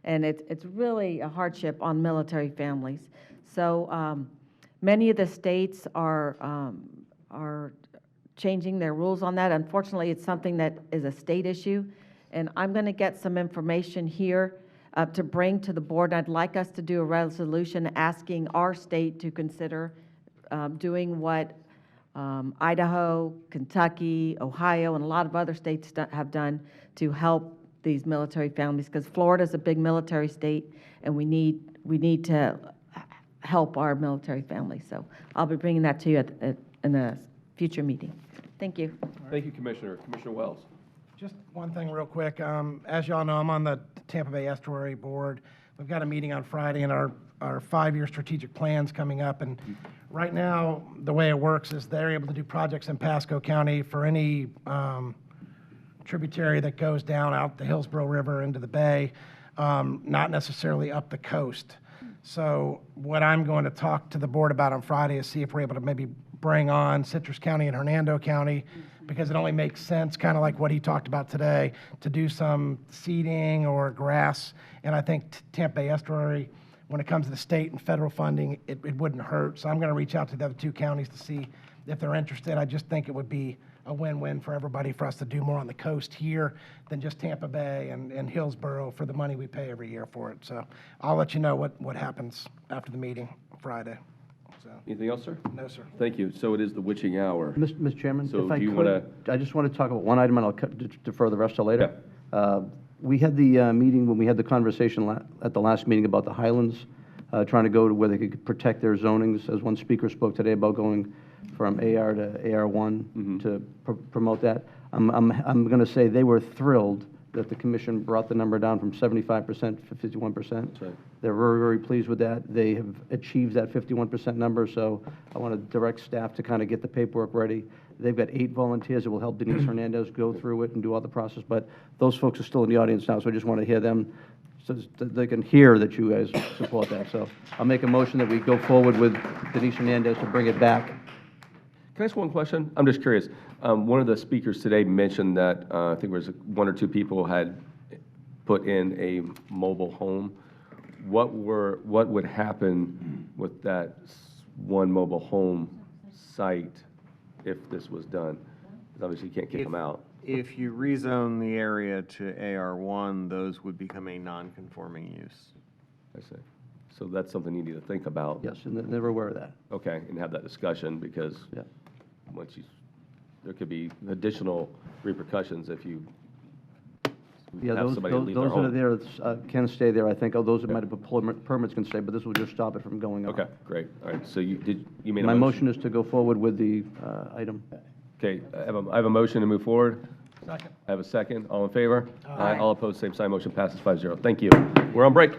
And it's really a hardship on military families. So many of the states are changing their rules on that. Unfortunately, it's something that is a state issue, and I'm going to get some information here to bring to the board. I'd like us to do a resolution asking our state to consider doing what Idaho, Kentucky, Ohio, and a lot of other states have done to help these military families, because Florida is a big military state, and we need to help our military families. So I'll be bringing that to you in a future meeting. Thank you. Thank you, Commissioner. Commissioner Wells. Just one thing real quick. As y'all know, I'm on the Tampa Bay Estuary Board. We've got a meeting on Friday, and our 5-year strategic plan's coming up. And right now, the way it works is they're able to do projects in Pasco County for any tributary that goes down out the Hillsborough River into the bay, not necessarily up the coast. So what I'm going to talk to the board about on Friday is see if we're able to maybe bring on Citrus County and Hernando County, because it only makes sense, kind of like what he talked about today, to do some seeding or grass. And I think Tampa Bay Estuary, when it comes to the state and federal funding, it wouldn't hurt. So I'm going to reach out to the other 2 counties to see if they're interested. I just think it would be a win-win for everybody for us to do more on the coast here than just Tampa Bay and Hillsborough for the money we pay every year for it. So I'll let you know what happens after the meeting Friday. So. Anything else, sir? No, sir. Thank you. So it is the witching hour. Mr. Chairman, So if I do you wanna- could, I just want to talk about one item, and I'll defer the rest till later. We had the meeting when we had the conversation at the last meeting about the Highlands trying to go to where they could protect their zonings, as one speaker spoke today about going from AR to AR1 to promote that. I'm going to say they were thrilled that the commission brought the number down from 75% to 51%. That's right. They're very, very pleased with that. They have achieved that 51% number, so I want to direct staff to kind of get the paperwork ready. They've got 8 volunteers that will help Denise Hernandez go through it and do all the process, but those folks are still in the audience now, so I just want to hear them, so that they can hear that you guys support that. So I'll make a motion that we go forward with Denise Hernandez to bring it back. Can I ask one question? I'm just curious. One of the speakers today mentioned that I think there was 1 or 2 people had put in a mobile home. What would happen with that one mobile home site if this was done? Because obviously you can't kick them out. If you rezone the area to AR1, those would become a non-conforming use. I see. So that's something you need to think about. Yes, and they're aware of that. Okay, and have that discussion, because there could be additional repercussions if you Yeah, have those somebody leave their that are home. there can stay there, I think. Oh, those that might have put permits can stay, but this will just stop it from going on. Okay, great. All right, so you made a My motion? motion is to go forward with the item. Okay, I have a motion to move forward. Second. I have a second. All in favor? Aye. All opposed, same sign. Motion passes 5-0. Thank you. We're on break.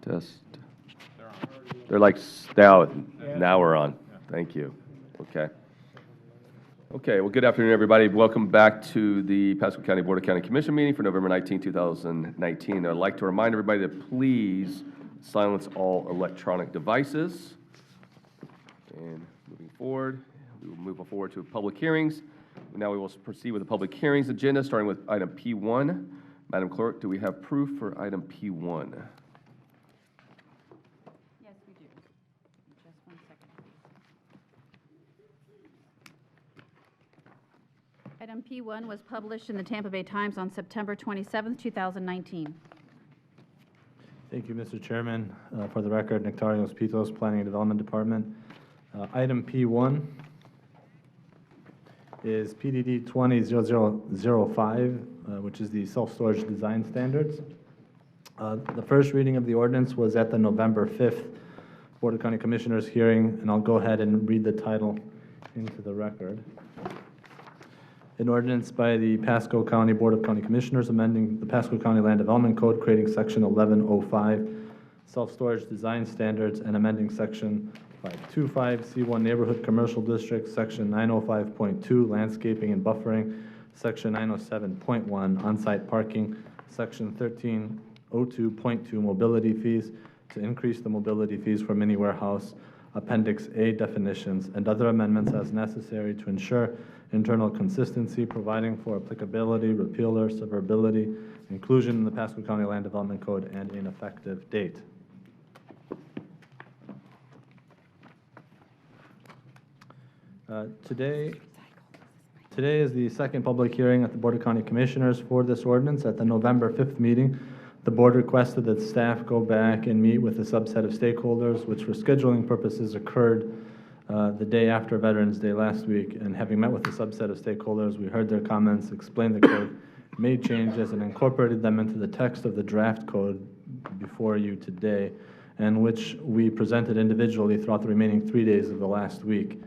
Test. They're like, now we're on. Thank you. Okay. Okay, well, good afternoon, everybody. Welcome back to the Pasco County Board of County Commission meeting for November 19, 2019. I'd like to remind everybody to please silence all electronic devices. And moving forward, we will move forward to public hearings. Now we will proceed with the public hearings agenda, starting with item P1. Madam Clerk, do we have proof for item P1? Yes, we do. Just 1 second, please. Item P1 was published in the Tampa Bay Times on September 27, 2019. Thank you, Mr. Chairman. For the record, Nectarios Pitos, Planning and Development Department. Item P1 is PDD 200005, which is the self-storage design standards. The first reading of the ordinance was at the November 5th Board of County Commissioners hearing, and I'll go ahead and read the title into the record. An ordinance by the Pasco County Board of County Commissioners amending the Pasco County Land Development Code, creating Section 1105, self-storage design standards, and amending Section 525, C1 Neighborhood Commercial District, Section 905.2, landscaping and buffering, Section 907.1, on-site parking, Section 1302.2, mobility fees, to increase the mobility fees for mini warehouse, Appendix A definitions, and other amendments as necessary to ensure internal consistency, providing for applicability, repeal or severability, inclusion in the Pasco County Land Development Code, and an effective date. Today is the second public hearing at the Board of County Commissioners for this ordinance. At the November 5th meeting, the board requested that staff go back and meet with a subset of stakeholders, which for scheduling purposes occurred the day after Veterans Day last week. And having met with a subset of stakeholders, we heard their comments, explained the code, made changes, and incorporated them into the text of the draft code before you today, and which we presented individually throughout the remaining 3 days of the last week.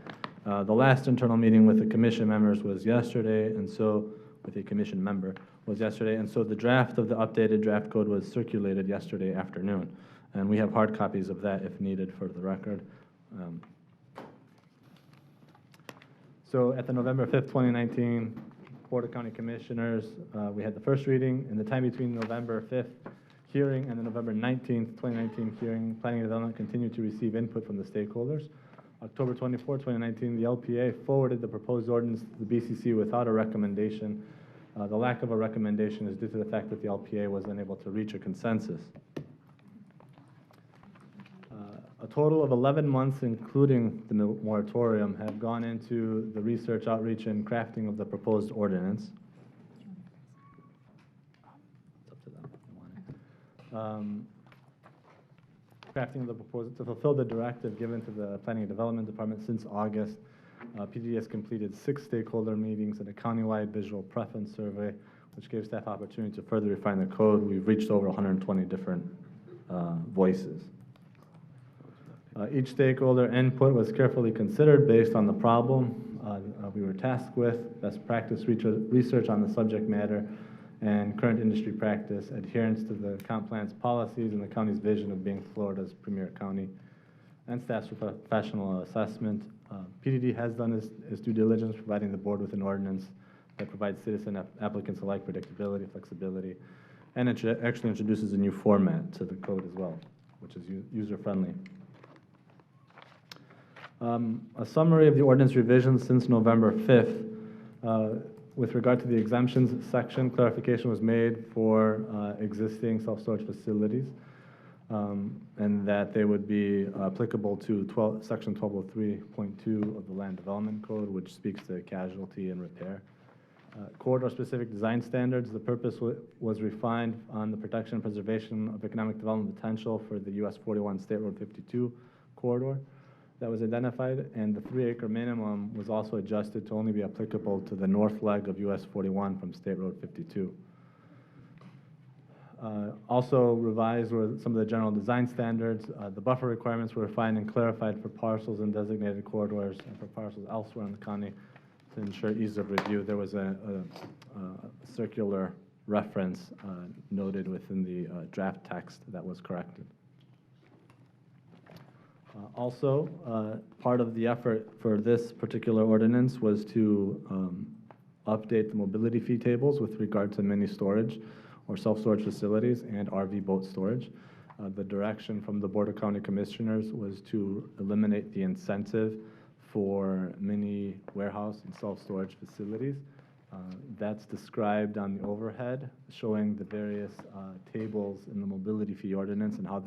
The last internal meeting with the commission members was yesterday, and so, with a commission member, was yesterday, and so the draft of the updated draft code was circulated yesterday afternoon, and we have hard copies of that if needed for the record. So at the November 5th, 2019 Board of County Commissioners, we had the first reading. In the time between November 5th hearing and the November 19th, 2019 hearing, Planning and Development continued to receive input from the stakeholders. October 24, 2019, the LPA forwarded the proposed ordinance to the BCC without a recommendation. The lack of a recommendation is due to the fact that the LPA was unable to reach a consensus. A total of 11 months, including the moratorium, have gone into the research, outreach, and crafting of the proposed ordinance. It's up to them. Crafting of the proposal to fulfill the directive given to the Planning and Development Department since August. PDD has completed 6 stakeholder meetings and a countywide visual preference survey, which gave staff opportunity to further refine the code. We've reached over 120 different voices. Each stakeholder input was carefully considered based on the problem we were tasked with, best practice research on the subject matter, and current industry practice, adherence to the comp plan's policies and the county's vision of being Florida's premier county, and staff's professional assessment. PDD has done its due diligence, providing the board with an ordinance that provides citizen applicants alike predictability, flexibility, and it actually introduces a new format to the code as well, which is user-friendly. A summary of the ordinance revisions since November 5th. With regard to the exemptions section, clarification was made for existing self-storage facilities, and that they would be applicable to Section 1203.2 of the Land Development Code, which speaks to casualty and repair. Corridor-specific design standards, the purpose was refined on the protection and preservation of economic development potential for the US 41 State Road 52 corridor that was identified, and the 3-acre minimum was also adjusted to only be applicable to the north leg of US 41 from State Road 52. Also revised were some of the general design standards. The buffer requirements were refined and clarified for parcels in designated corridors and for parcels elsewhere in the county to ensure ease of review. There was a circular reference noted within the draft text that was corrected. Also, part of the effort for this particular ordinance was to update the mobility fee tables with regard to mini storage or self-storage facilities and RV boat storage. The direction from the Board of County Commissioners was to eliminate the incentive for mini warehouse and self-storage facilities. That's described on the overhead, showing the various tables in the mobility fee ordinance and how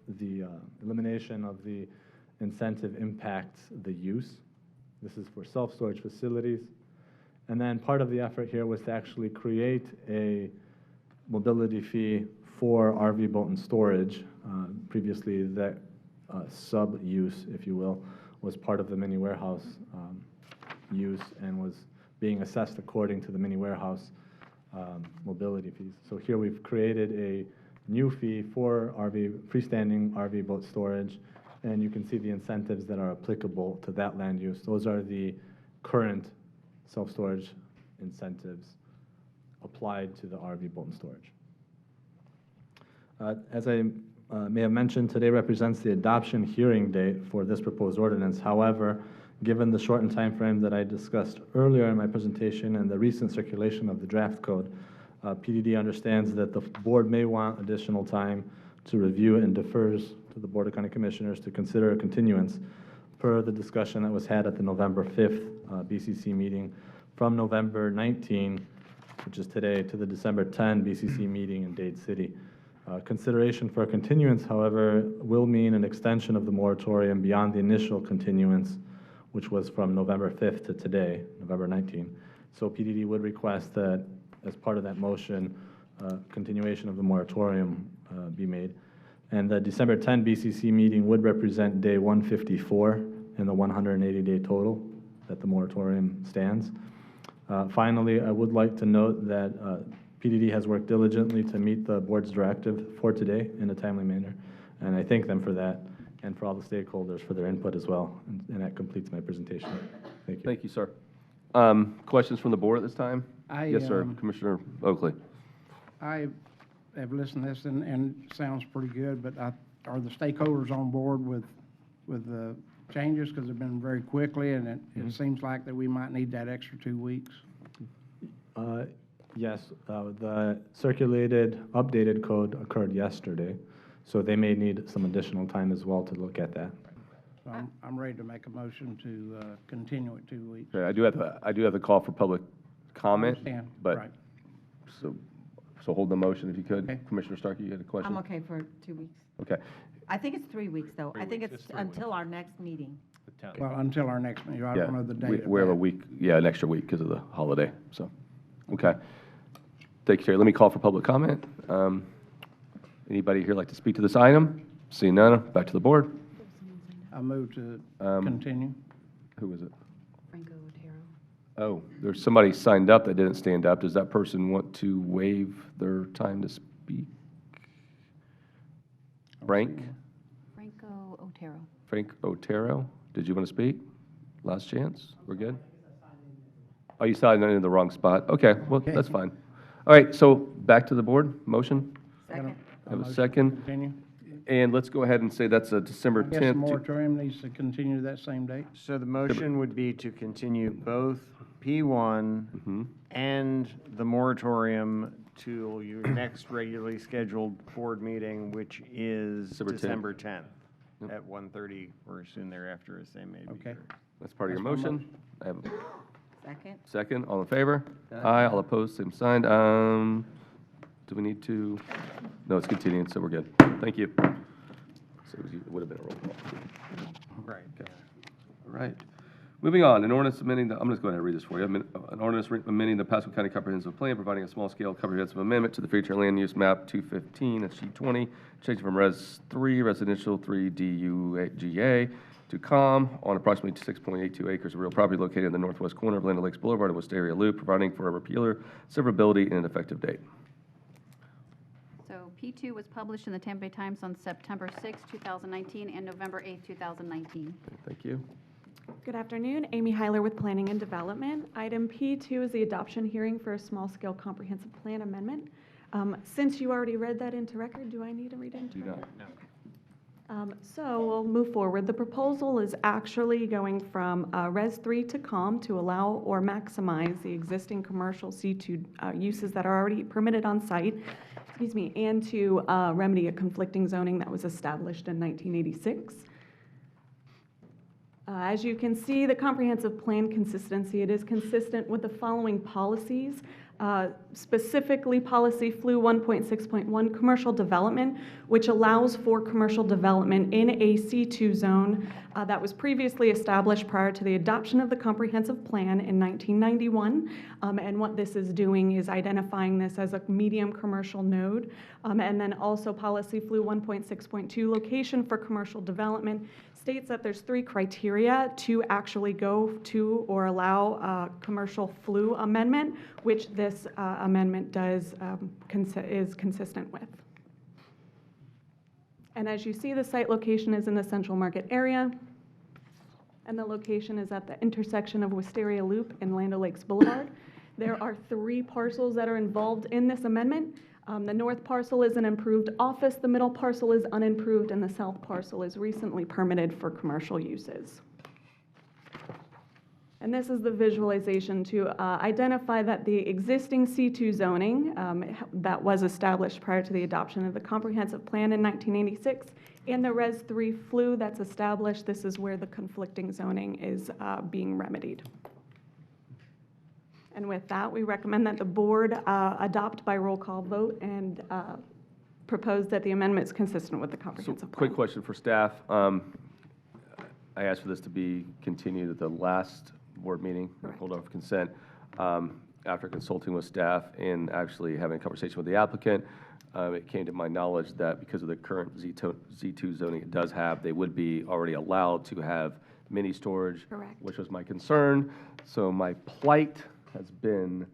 the elimination of the incentive impacts the use. This is for self-storage facilities. And then part of the effort here was to actually create a mobility fee for RV boat and storage. Previously, that sub-use, if you will, was part of the mini warehouse use and was being assessed according to the mini warehouse mobility fees. So here we've created a new fee for freestanding RV boat storage, and you can see the incentives that are applicable to that land use. Those are the current self-storage incentives applied to the RV boat and storage. As I may have mentioned, today represents the adoption hearing date for this proposed ordinance. However, given the shortened time frame that I discussed earlier in my presentation and the recent circulation of the draft code, PDD understands that the board may want additional time to review and defers to the Board of County Commissioners to consider a continuance per the discussion that was had at the November 5th BCC meeting from November 19, which is today, to the December 10 BCC meeting in Dade City. Consideration for a continuance, however, will mean an extension of the moratorium beyond the initial continuance, which was from November 5th to today, November 19. So PDD would request that, as part of that motion, continuation of the moratorium be made. And the December 10 BCC meeting would represent day 154 in the 180-day total that the moratorium stands. Finally, I would like to note that PDD has worked diligently to meet the board's directive for today in a timely manner, and I thank them for that and for all the stakeholders for their input as well. And that completes my presentation. Thank you. Thank you, sir. Questions from the board at this time? Yes, sir. Commissioner Oakley. I have listened to this and it sounds pretty good, but are the stakeholders on board with the changes? Because they've been very quickly, and it seems like that we might need that extra 2 weeks. Yes, the circulated, updated code occurred yesterday, so they may need some additional time as well to look at that. So I'm ready to make a motion to continue it 2 weeks. Okay, I do have the call for public comment, Understand, but, right. so hold the motion if you could. Commissioner Starkey, you had a question? I'm okay for 2 weeks. Okay. I think it's 3 weeks, though. I think weeks. it's It's 3 weeks. until our next meeting. Well, until our next meeting, I Yeah, don't know the we date of we have a that. week, yeah, an extra week because of the holiday, so, okay. Thank you, Terry. Let me call for public comment. Anybody here like to speak to this item? Seeing none, back to the board. I move to continue. Who was it? Franco Otero. Oh, there's somebody signed up that didn't stand up. Does that person want to waive their time to speak? Frank? Franco Otero. Frank Otero, did you want to speak? Last chance? We're good? Oh, you signed in the wrong spot. Okay, well, that's fine. All right, so back to the board. Motion? Second. Have a Motion to second? Continue. And let's go ahead and say that's a December I guess the 10th. moratorium needs to continue that same date. So the motion would be to continue both P1 Mhm. and the moratorium to your next regularly scheduled board meeting, which is December 10th. December 10th at 1:30 or soon thereafter, as they may be. Okay. That's part of your That's my motion. I have a Second. second. All in favor? Aye. All opposed, same sign. Do we need to? No, it's continuing, so we're good. Thank you. So it would have been a roll call. Right. Okay. All right. Moving on, an ordinance amending the, I'm just going to read this for you. An ordinance amending the Pasco County Comprehensive Plan, providing a small-scale comprehensive amendment to the future land use map 215, that's sheet 20, changing from Res 3, Residential 3 DUGA, to COM on approximately 6.82 acres of real property located in the northwest corner of Land O'Lakes Boulevard and Wisteria Loop, providing for a repealer, severability, and an effective date. So P2 was published in the Tampa Bay Times on September 6, 2019, and November 8, 2019. Thank you. Good afternoon, Amy Heiler with Planning and Development. Item P2 is the adoption hearing for a small-scale comprehensive plan amendment. Since you already read that into record, do I need to read it into Do record? not. So we'll move forward. The proposal is actually going from Res 3 to COM to allow or maximize the existing commercial C2 uses that are already permitted on site, excuse me, and to remedy a conflicting zoning that was established in 1986. As you can see, the comprehensive plan consistency, it is consistent with the following policies, specifically policy FLU 1.6.1, commercial development, which allows for commercial development in a C2 zone that was previously established prior to the adoption of the comprehensive plan in 1991. And what this is doing is identifying this as a medium commercial node. And then also policy FLU 1.6.2, location for commercial development, states that there's 3 criteria to actually go to or allow commercial FLU amendment, which this amendment does is consistent with. And as you see, the site location is in the Central Market area, and the location is at the intersection of Wisteria Loop and Land O'Lakes Boulevard. There are 3 parcels that are involved in this amendment. The north parcel is an improved office, the middle parcel is unimproved, and the south parcel is recently permitted for commercial uses. And this is the visualization to identify that the existing C2 zoning that was established prior to the adoption of the comprehensive plan in 1986 and the Res 3 FLU that's established, this is where the conflicting zoning is being remedied. And with that, we recommend that the board adopt by roll call vote and propose that the amendment is consistent with the comprehensive plan. Quick question for staff. I asked for this to be continued at the last board meeting, hold off consent, after consulting with staff and actually having a conversation with the applicant. It came to my knowledge that because of the current Z2 zoning it does have, they would be already allowed to have mini storage, Correct. which was my concern. So my plight has been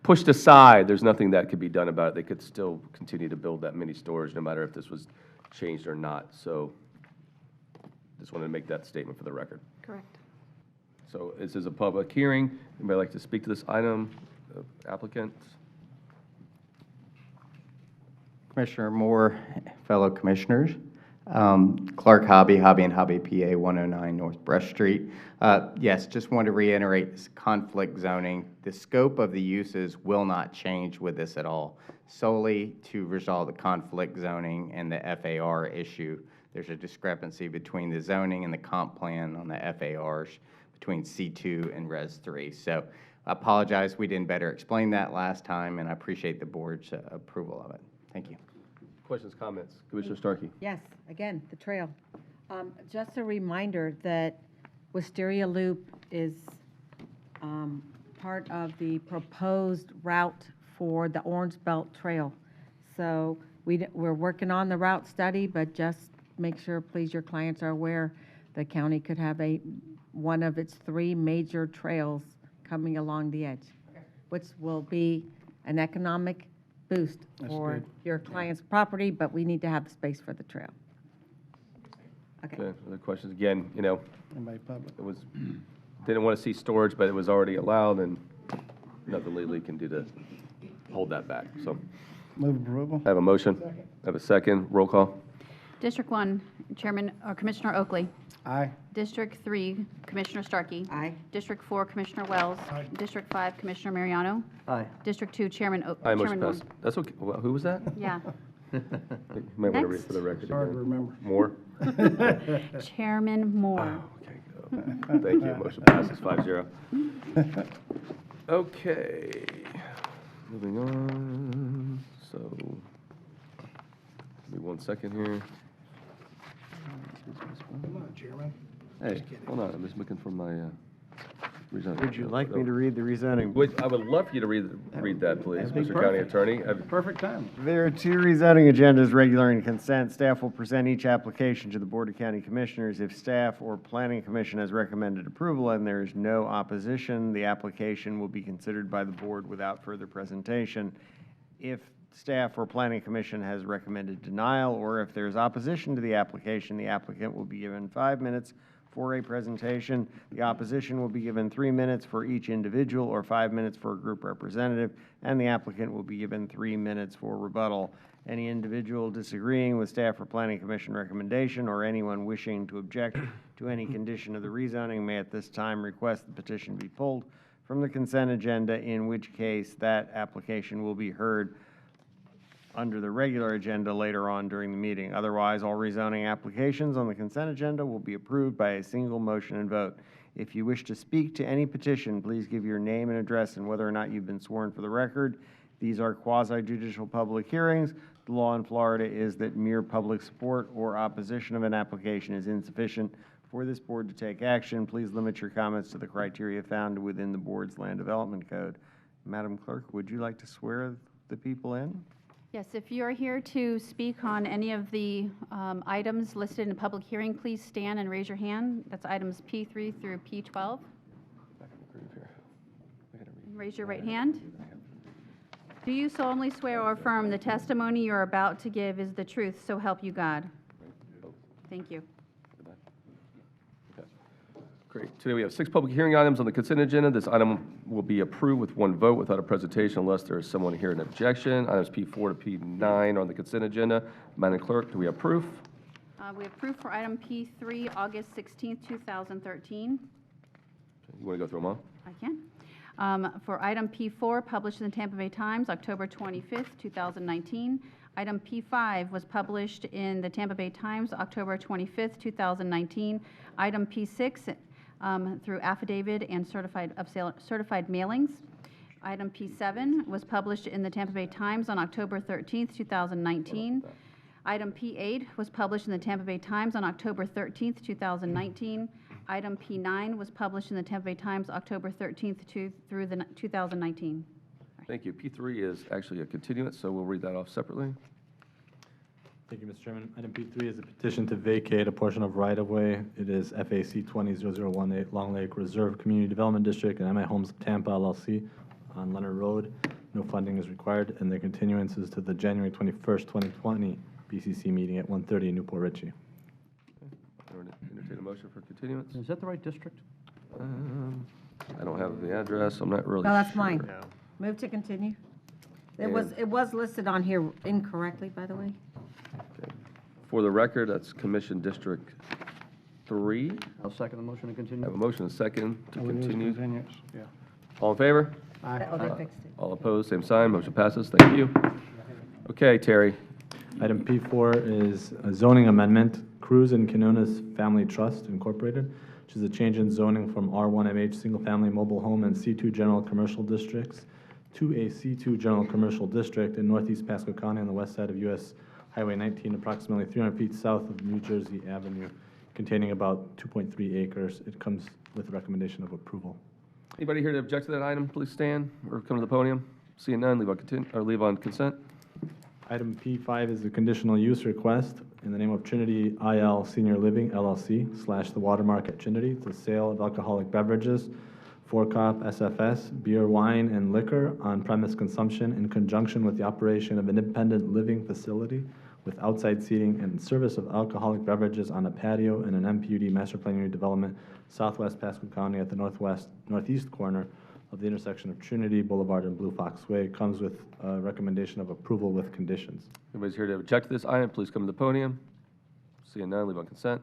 pushed aside. There's nothing that could be done about it. They could still continue to build that mini storage no matter if this was changed or not. So just wanted to make that statement for the record. Correct. So this is a public hearing. Anybody like to speak to this item? Applicant? Commissioner Moore, fellow commissioners, Clark Hobby and Hobby PA, 109 North Brush Street. Yes, just want to reiterate this conflict zoning. The scope of the uses will not change with this at all, solely to resolve the conflict zoning and the FAR issue. There's a discrepancy between the zoning and the comp plan on the FARs between C2 and Res 3. So I apologize we didn't better explain that last time, and I appreciate the board's approval of it. Thank you. Questions, comments? Commissioner Starkey? Yes, again, the trail. Just a reminder that Wisteria Loop is part of the proposed route for the Orange Belt Trail. So we're working on the route study, but just make sure, please, your clients are aware the county could have one of its 3 major trails coming along the edge, which will be an economic boost for good. your client's property, but we need to have the space for the trail. Okay. Okay, other questions? Again, you know, Anybody public? it was, didn't want to see storage, but it was already allowed, and nothing legally can do to hold that back. So Move approval. I have a motion. I have a second. Roll call. District 1, Chairman, or Commissioner Oakley. Aye. District 3, Commissioner Starkey. Aye. District 4, Commissioner Wells. Aye. District 5, Commissioner Mariano. Aye. District 2, Chairman Aye, motion Chairman Moore. passed. That's okay. Who was that? Yeah. You might want to read Next. for the record. Hard to again. remember. More? Chairman Moore. Okay, go. Thank you. Motion passes 5-0. Okay, moving on. So, give me 1 second here. Come on, Chairman. Hey, hold on, I'm just looking for my rezoning. Would you like me to read the rezoning? I would love for you to read that, please, That'd be Mr. County perfect. Attorney. Perfect time. There are 2 rezoning agendas, regular and consent. Staff will present each application to the Board of County Commissioners. If staff or Planning Commission has recommended approval and there is no opposition, the application will be considered by the board without further presentation. If staff or Planning Commission has recommended denial, or if there is opposition to the applicant will be given 5 minutes for a presentation. The opposition will be given 3 minutes for each individual or 5 minutes for a group representative, and the applicant will be given 3 minutes for rebuttal. Any individual disagreeing with staff or Planning Commission recommendation or anyone wishing to object to any condition of the rezoning may at this time request the petition be pulled from the consent agenda, in which case that application will be heard under the regular agenda later on during the meeting. Otherwise, all rezoning applications on the consent agenda will be approved by a single motion and vote. If you wish to speak to any petition, please give your name and address and whether or not you've been sworn for the record. These are quasi-judicial public hearings. The law in Florida is that mere public support or opposition of an application is insufficient for this board to take action. Please limit your comments to the criteria found within the board's land development code. Madam Clerk, would you like to swear the people in? Yes, if you are here to speak on any of the items listed in a public hearing, please stand and raise your hand. That's items P3 through P12. Raise your right hand. Do you solemnly swear or affirm the testimony you're about to give is the truth, so help you God? Thank you. Great. Today we have 6 public hearing items on the consent agenda. This item will be approved with 1 vote without a presentation unless there is someone here in objection. Items P4 to P9 on the consent agenda. Madam Clerk, do we approve? We approve for item P3, August 16th, 2013. You want to go through them all? I can. For item P4, published in the Tampa Bay Times, October 25th, 2019. Item P5 was published in the Tampa Bay Times, October 25th, 2019. Item P6 through affidavit and certified mailings. Item P7 was published in the Tampa Bay Times on October 13th, 2019. Item P8 was published in the Tampa Bay Times on October 13th, 2019. Item P9 was published in the Tampa Bay Times October 13th through the 2019. Thank you. P3 is actually a continuance, so we'll read that off separately. Thank you, Mr. Chairman. Item P3 is a petition to vacate a portion of right-of-way. It is FAC 200018 Long Lake Reserve Community Development District and MI Homes of Tampa LLC on Leonard Road. No funding is required, and the continuance is to the January 21st, 2020 BCC meeting at 1:30 in Newport Richey. I would entertain a motion for continuance. Is that the right district? I don't have the address. I'm not really No, that's sure. mine. Move to continue. It was listed on here incorrectly, by the way. for the record, that's Commission District 3. I'll second the motion to I continue. have a motion and a second to Oh, it is continue. continuance, yeah. All in favor? Aye. Oh, they fixed it. All opposed, same sign, motion passes. Thank you. Okay, Terry. Item P4 is a zoning amendment, Cruz and Quinones Family Trust Incorporated, which is a change in zoning from R1MH Single Family Mobile Home and C2 General Commercial Districts to a C2 General Commercial District in northeast Pasco County on the west side of US Highway 19, approximately 300 feet south of New Jersey Avenue, containing about 2.3 acres. It comes with a recommendation of approval. Anybody here to object to that item, please stand or come to the podium. Seeing none, leave on consent. Item P5 is a conditional use request in the name of Trinity IL Senior Living LLC / The Watermark at Trinity, the sale of alcoholic beverages, 4-Cop SFS, beer, wine, and liquor on premise consumption in conjunction with the operation of an independent living facility with outside seating and service of alcoholic beverages on a patio in an MPUD master plan unit development, southwest Pasco County at the northeast corner of the intersection of Trinity Boulevard and Blue Fox Way. It comes with a recommendation of approval with conditions. Anybody's here to object to this item, please come to the podium. Seeing none, leave on consent.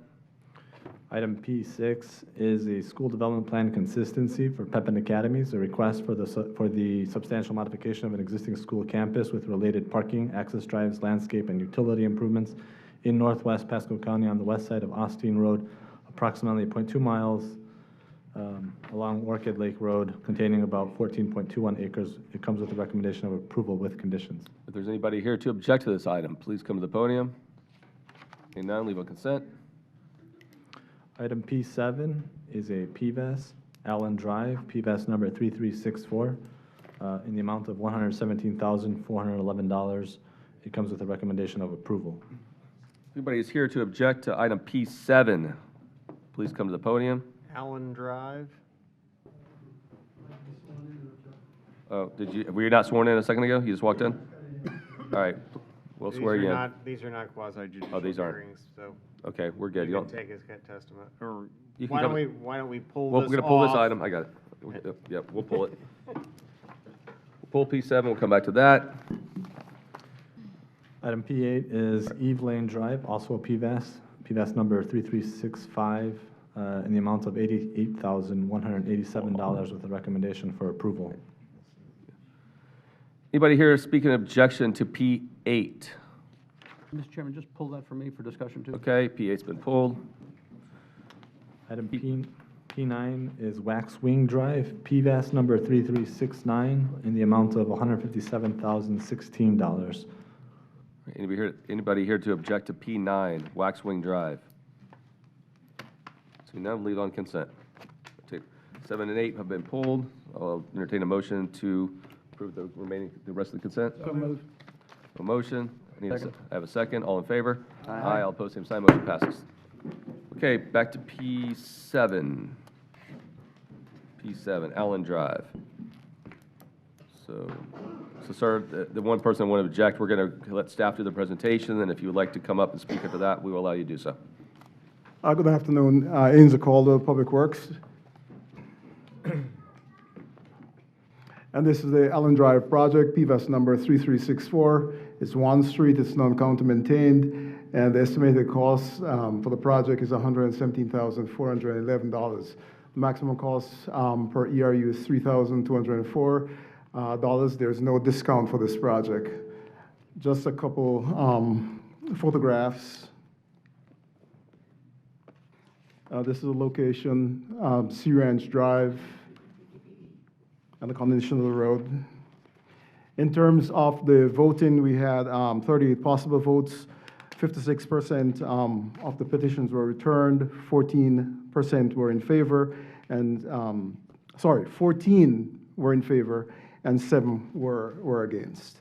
Item P6 is a school development plan consistency for Pepin Academies, a request for the substantial modification of an existing school campus with related parking, access drives, landscape, and utility improvements in northwest Pasco County on the west side of Austin Road, approximately 0.2 miles along Orchid Lake Road, containing about 14.21 acres. It comes with a recommendation of approval with conditions. If there's anybody here to object to this item, please come to the podium. Seeing none, leave on consent. Item P7 is a PVAS, Allen Drive, PVAS number 3364, in the amount of $117,411. It comes with a recommendation of approval. If anybody is here to object to item P7, please come to the podium. Allen Drive. Oh, were you not sworn in a second ago? You just walked in? All right, we'll swear you in. These are not quasi-judicial Oh, these aren't. hearings, so. Okay, we're good. You You can don't, take his testament, or You can why come- don't we pull well, this we're gonna pull this off? item. I got it. Yep, we'll pull it. We'll pull P7, we'll come back to that. Item P8 is Eve Lane Drive, also a PVAS, PVAS number 3365, in the amount of $88,187 with a recommendation for approval. Anybody here speaking objection to P8? Mr. Chairman, just pull that for me for discussion, too. Okay, P8's been pulled. Item P9 is Wax Wing Drive, PVAS number 3369, in the amount of $157,016. Anybody here to object to P9, Waxwing Drive? So now leave on consent. 7 and 8 have been pulled. I'll entertain a motion to approve the rest of the consent. So moved. A motion. I have a second. All in favor? Aye. All opposed, same sign. Motion passes. Okay, back to P7. P7, Allen Drive. So sir, the one person that want to object, we're going to let staff do the presentation, and if you would like to come up and speak after that, we will allow you to do so. Good afternoon. Inza Calder, Public Works. And this is the Allen Drive project, PVAS number 3364. It's one street, it's non-county maintained, and the estimated cost for the project is $117,411. The maximum cost per ERU is $3,204. There's no discount for this project. Just a couple photographs. This is the location, Sea Ranch Drive, and the condition of the road. In terms of the voting, we had 38 possible votes. 56% of the petitions were returned, 14% were in favor, and 14 were in favor, and 7 were against.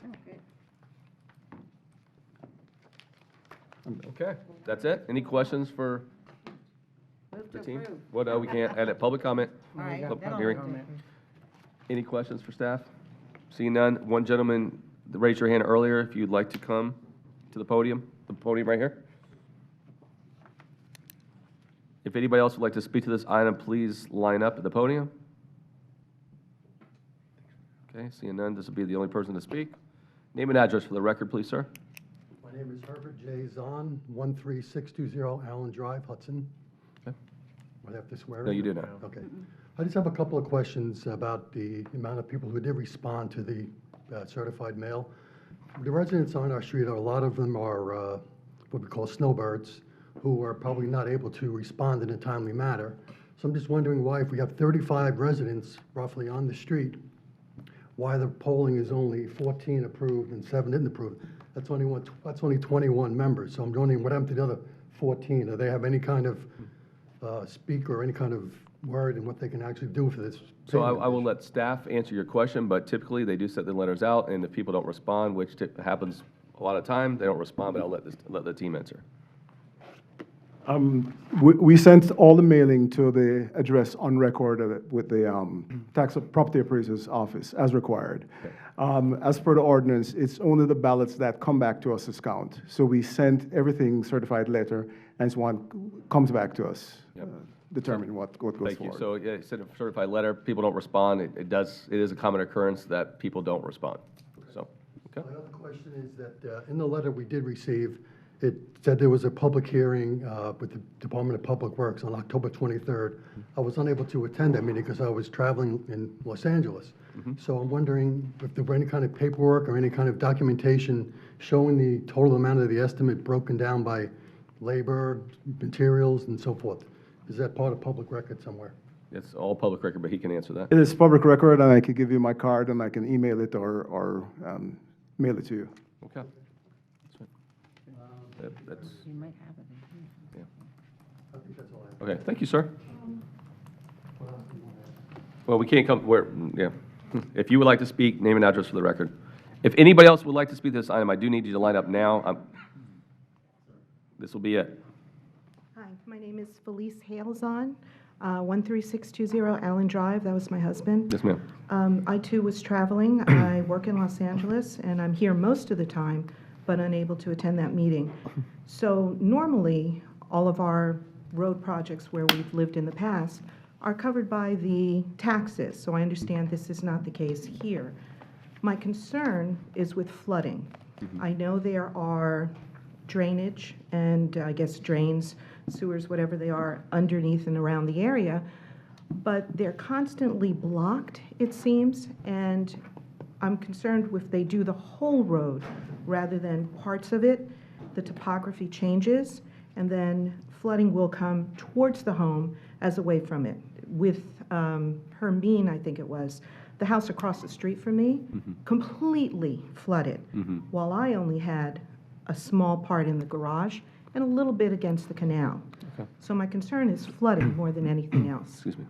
Okay, that's it. Any questions for the team? Well, no, we can't. Add it. Public comment. All right, Public that'll hearing. do. Any questions for staff? Seeing none, one gentleman raised your hand earlier if you'd like to come to the podium right here. If anybody else would like to speak to this item, please line up at the podium. Okay, seeing none, this will be the only person to speak. Name and address for the record, please, sir. My name is Herbert J. Zahn, 13620 Allen Drive, Hudson. Okay. Do I have to swear? No, in? you do not. Okay. I just have a couple of questions about the amount of people who did respond to the certified mail. The residents on our street, a lot of them are what we call snowbirds, who are probably not able to respond in a timely manner. So I'm just wondering why, if we have 35 residents roughly on the street, why the polling is only 14 approved and 7 didn't approve. That's only 21 members. So I'm wondering what happened to the other 14? Do they have any kind of speak or any kind of word in what they can actually do for this? So I will let staff answer your question, but typically they do set the letters out, and if people don't respond, which happens a lot of time, they don't respond, but I'll let the team answer. We sent all the mailing to the address on record with the tax property appraiser's office as required. As per the ordinance, it's only the ballots that come back to us as count. So we sent everything certified letter, and so on comes back to us, determine what goes forward. Thank you. So yeah, send a certified letter, people don't respond, it is a common occurrence that people don't respond. So, okay. My other question is that in the letter we did receive, it said there was a public hearing with the Department of Public Works on October 23rd. I was unable to attend that meeting because I was traveling in Los Angeles. So I'm wondering if there were any kind of paperwork or any kind of documentation showing the total amount of the estimate broken down by labor, materials, and so forth. Is that part of public record somewhere? It's all public record, but he can answer that. It is public record, and I can give you my card, and I can email it or mail it to you. Okay. That's, You might have it. yeah. I think that's all I have. Okay, thank you, sir. Well, we can't come, yeah. If you would like to speak, name and address for the record. If anybody else would like to speak to this item, I do need you to line up now. This will be it. Hi, my name is Felice Halezon, 13620 Allen Drive. That was my husband. Yes, ma'am. I too was traveling. I work in Los Angeles, and I'm here most of the time, but unable to attend that meeting. So normally, all of our road projects where we've lived in the past are covered by the taxes. So I understand this is not the case here. My concern is with flooding. I know there are drainage and I guess drains, sewers, whatever they are, underneath and around the area, but they're constantly blocked, it seems, and I'm concerned if they do the whole road rather than parts of it, the topography changes, and then flooding will come towards the home as away from it. With Hermine, I think it was, the house across the street from me, completely flooded, while I only had a small part in the garage and a little bit against the canal. Okay. So my concern is flooding more than anything else. Excuse me.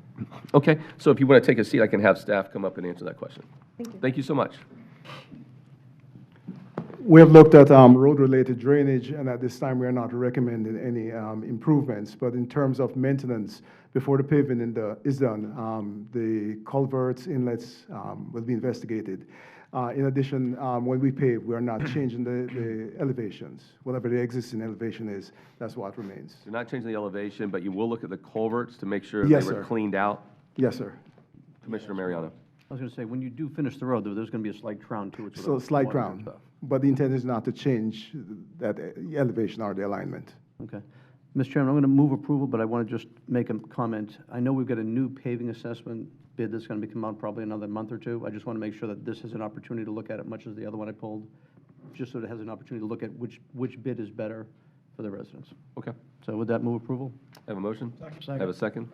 Okay, so if you want to take a seat, I can have staff come up and answer that question. Thank you. Thank you so much. We have looked at road-related drainage, and at this time, we are not recommending any improvements. But in terms of maintenance, before the paving is done, the culverts, inlets will be investigated. In addition, when we pave, we are not changing the elevations. Whatever the existing elevation is, that's what remains. You're not changing the elevation, but you will look at the culverts to make sure Yes, they were sir. cleaned out? Yes, sir. Commissioner Mariano. I was going to say, when you do finish the road, there's going to be a slight crown to it. So the slight water crown, stuff. but the intent is not to change that elevation or the alignment. Okay. Mr. Chairman, I'm going to move approval, but I want to just make a comment. I know we've got a new paving assessment bid that's going to be come out probably another month or two. I just want to make sure that this has an opportunity to look at it, much as the other one I pulled, just so it has an opportunity to look at which bid is better for the residents. Okay. So would that move approval? Have a motion? Second. Have a second?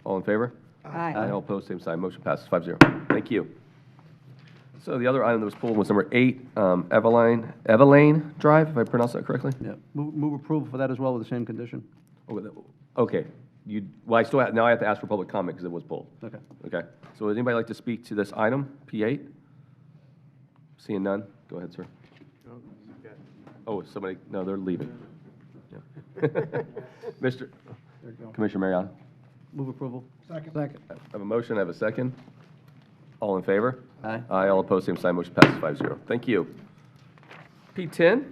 All in favor? Aye. All opposed, same sign. Motion passes 5-0. Thank you. So the other item that was pulled was number 8, Evelyn Drive, if I pronounced that correctly? Yeah. Move approval for that as well with the same condition? Okay. Well, now I have to ask for public comment because it was pulled. Okay. Okay. So would anybody like to speak to this item, P8? Seeing none, go ahead, sir. Oh, somebody, no, they're leaving. Yeah. Commissioner Mariano. Move approval. Second. I have a motion, I have a second. All in favor? Aye. Aye, all opposed, same sign, motion passes 5-0. Thank you. P10,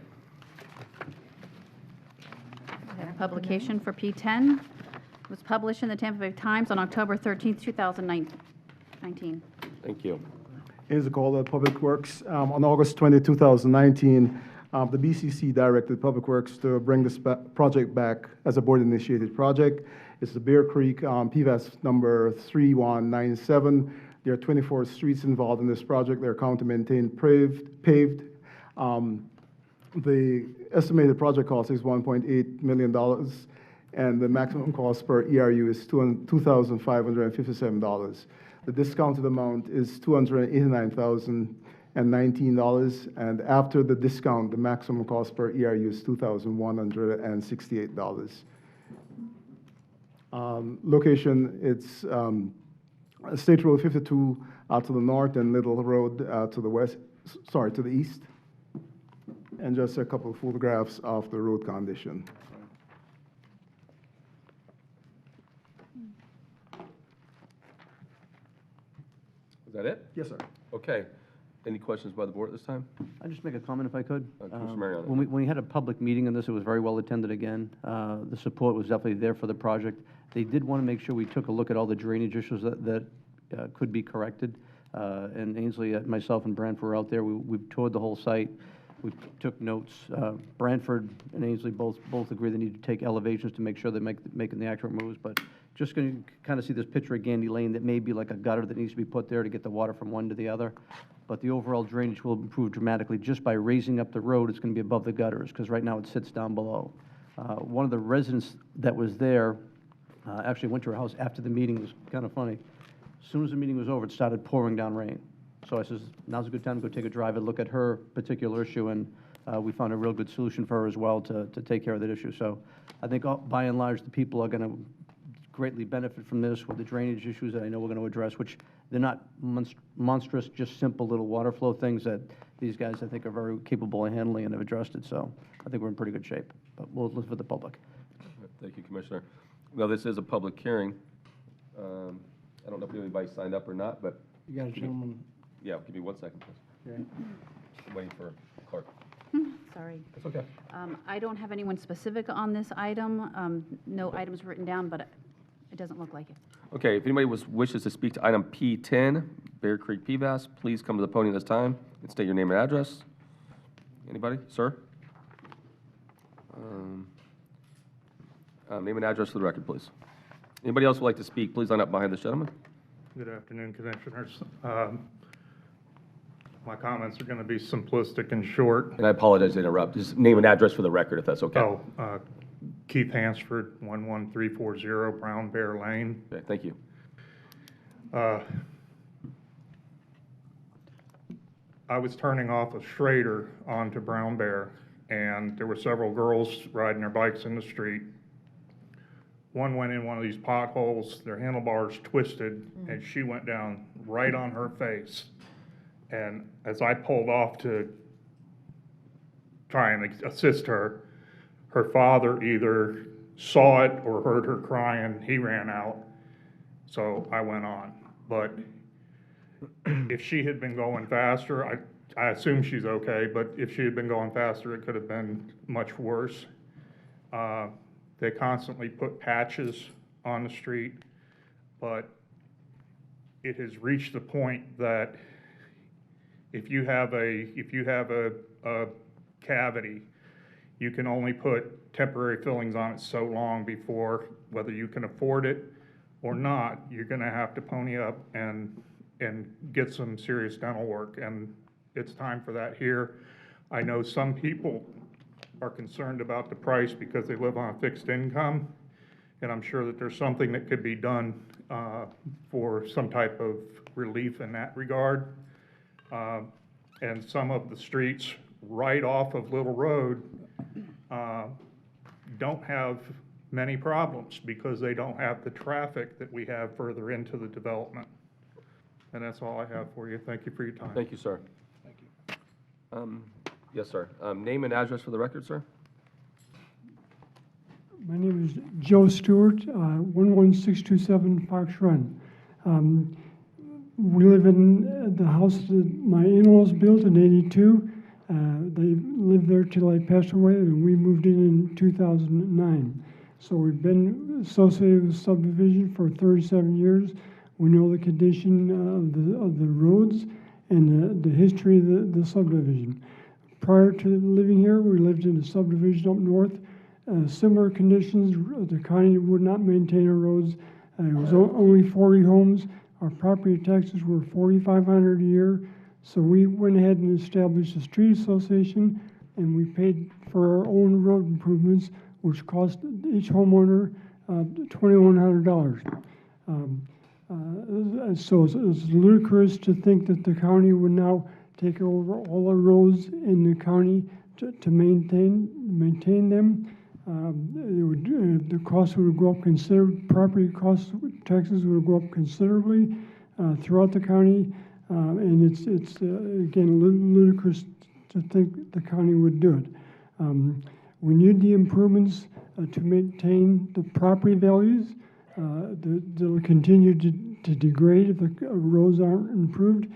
Publication for P10 was published in the Tampa Bay Times on October 13th, 2019. thank you. Here's a call to Public Works. On August 20, 2019, The BCC directed Public Works to bring this project back as a board-initiated project. It's the Bear Creek PVAS number 3197. There are 24 streets involved in this project. They're county maintained, paved. The estimated project cost is $1.8 million, and the maximum cost per ERU is $2,557. The discounted amount is $289,019, and after the discount, the maximum cost per ERU is $2,168. Location, it's State Road 52 to the north and Little Road to the east. And just a couple of photographs of the road condition. Is that it? Yes, sir. Okay. Any questions by the board at this time? I'll just make a comment if I could. Commissioner Mariano. When we had a public meeting on this, it was very well attended again. The support was definitely there for the project. They did want to make sure we took a look at all the drainage issues that could be corrected. And Ainsley, myself, and Branford were out there. We toured the whole site. We took notes. Branford and Ainsley both agree they need to take elevations to make sure they're making the accurate moves. But just going to kind of see this picture of Gandy Lane that may be like a gutter that needs to be put there to get the water from one to the other. But the overall drainage will improve dramatically just by raising up the road. It's going to be above the gutters because right now it sits down below. One of the residents that was there actually went to her house after the meeting. It was kind of funny. As soon as the meeting was over, it started pouring down rain. So I says, now's a good time to go take a drive and look at her particular issue, and we found a real good solution for her as well to take care of that issue. So I think by and large, the people are going to greatly benefit from this with the drainage issues that I know we're going to address, which they're not monstrous, just simple little water flow things that these guys, I think, are very capable of handling and have addressed it. So I think we're in pretty good shape, but we'll live with the public. Thank you, Commissioner. Well, this is a public hearing. I don't know if anybody signed up or not, but. You got a gentleman. Yeah, give me 1 second, please. Okay. I'm waiting for clerk. Sorry. That's okay. I don't have anyone specific on this item. No items written down, but it doesn't look like it. Okay, if anybody wishes to speak to item P10, Bear Creek PVAS, please come to the podium this time and state your name and address. Anybody? Sir? Name and address for the record, please. Anybody else would like to speak, please line up behind this gentleman. Good afternoon, Commissioners. My comments are going to be simplistic and short. And I apologize to interrupt. Just name and address for the record, if that's okay. Keith Hansford, 11340 Brown Bear Lane. Okay, thank you. I was turning off of Schrader onto Brown Bear, and there were several girls riding their bikes in the street. One went in one of these potholes, their handlebars twisted, and she went down right on her face. And as I pulled off to try and assist her, her father either saw it or heard her crying. He ran out, so I went on. But if she had been going faster, I assume she's okay, but if she had been going faster, it could have been much worse. They constantly put patches on the street, but it has reached the point that if you have a cavity, you can only put temporary fillings on it so long before, whether you can afford it or not, you're going to have to pony up and get some serious dental work, and it's time for that here. I know some people are concerned about the price because they live on a fixed income, and I'm sure that there's something that could be done for some type of relief in that regard. And some of the streets right off of Little Road don't have many problems because they don't have the traffic that we have further into the development. And that's all I have for you. Thank you for your time. Thank you, sir. Thank you. Yes, sir. Name and address for the record, sir. My name is Joe Stewart, 11627 Fox Run. We live in the house that my in-laws built in '82. They lived there till I passed away, and we moved in 2009. So we've been associated with subdivision for 37 years. We know the condition of the roads and the history of the subdivision. prior to living here, we lived in a subdivision up north. Similar conditions, the county would not maintain our roads. It was only 40 homes. Our property taxes were $4,500 a year. So we went ahead and established a street association, and we paid for our own road improvements, which cost each homeowner $2,100. So it's ludicrous to think that the county would now take over all the roads in the county to maintain them. The cost would go up considerably. Property costs, taxes would go up considerably throughout the county, and it's again ludicrous to think the county would do it. We need the improvements to maintain the property values. They'll continue to degrade if the roads aren't improved.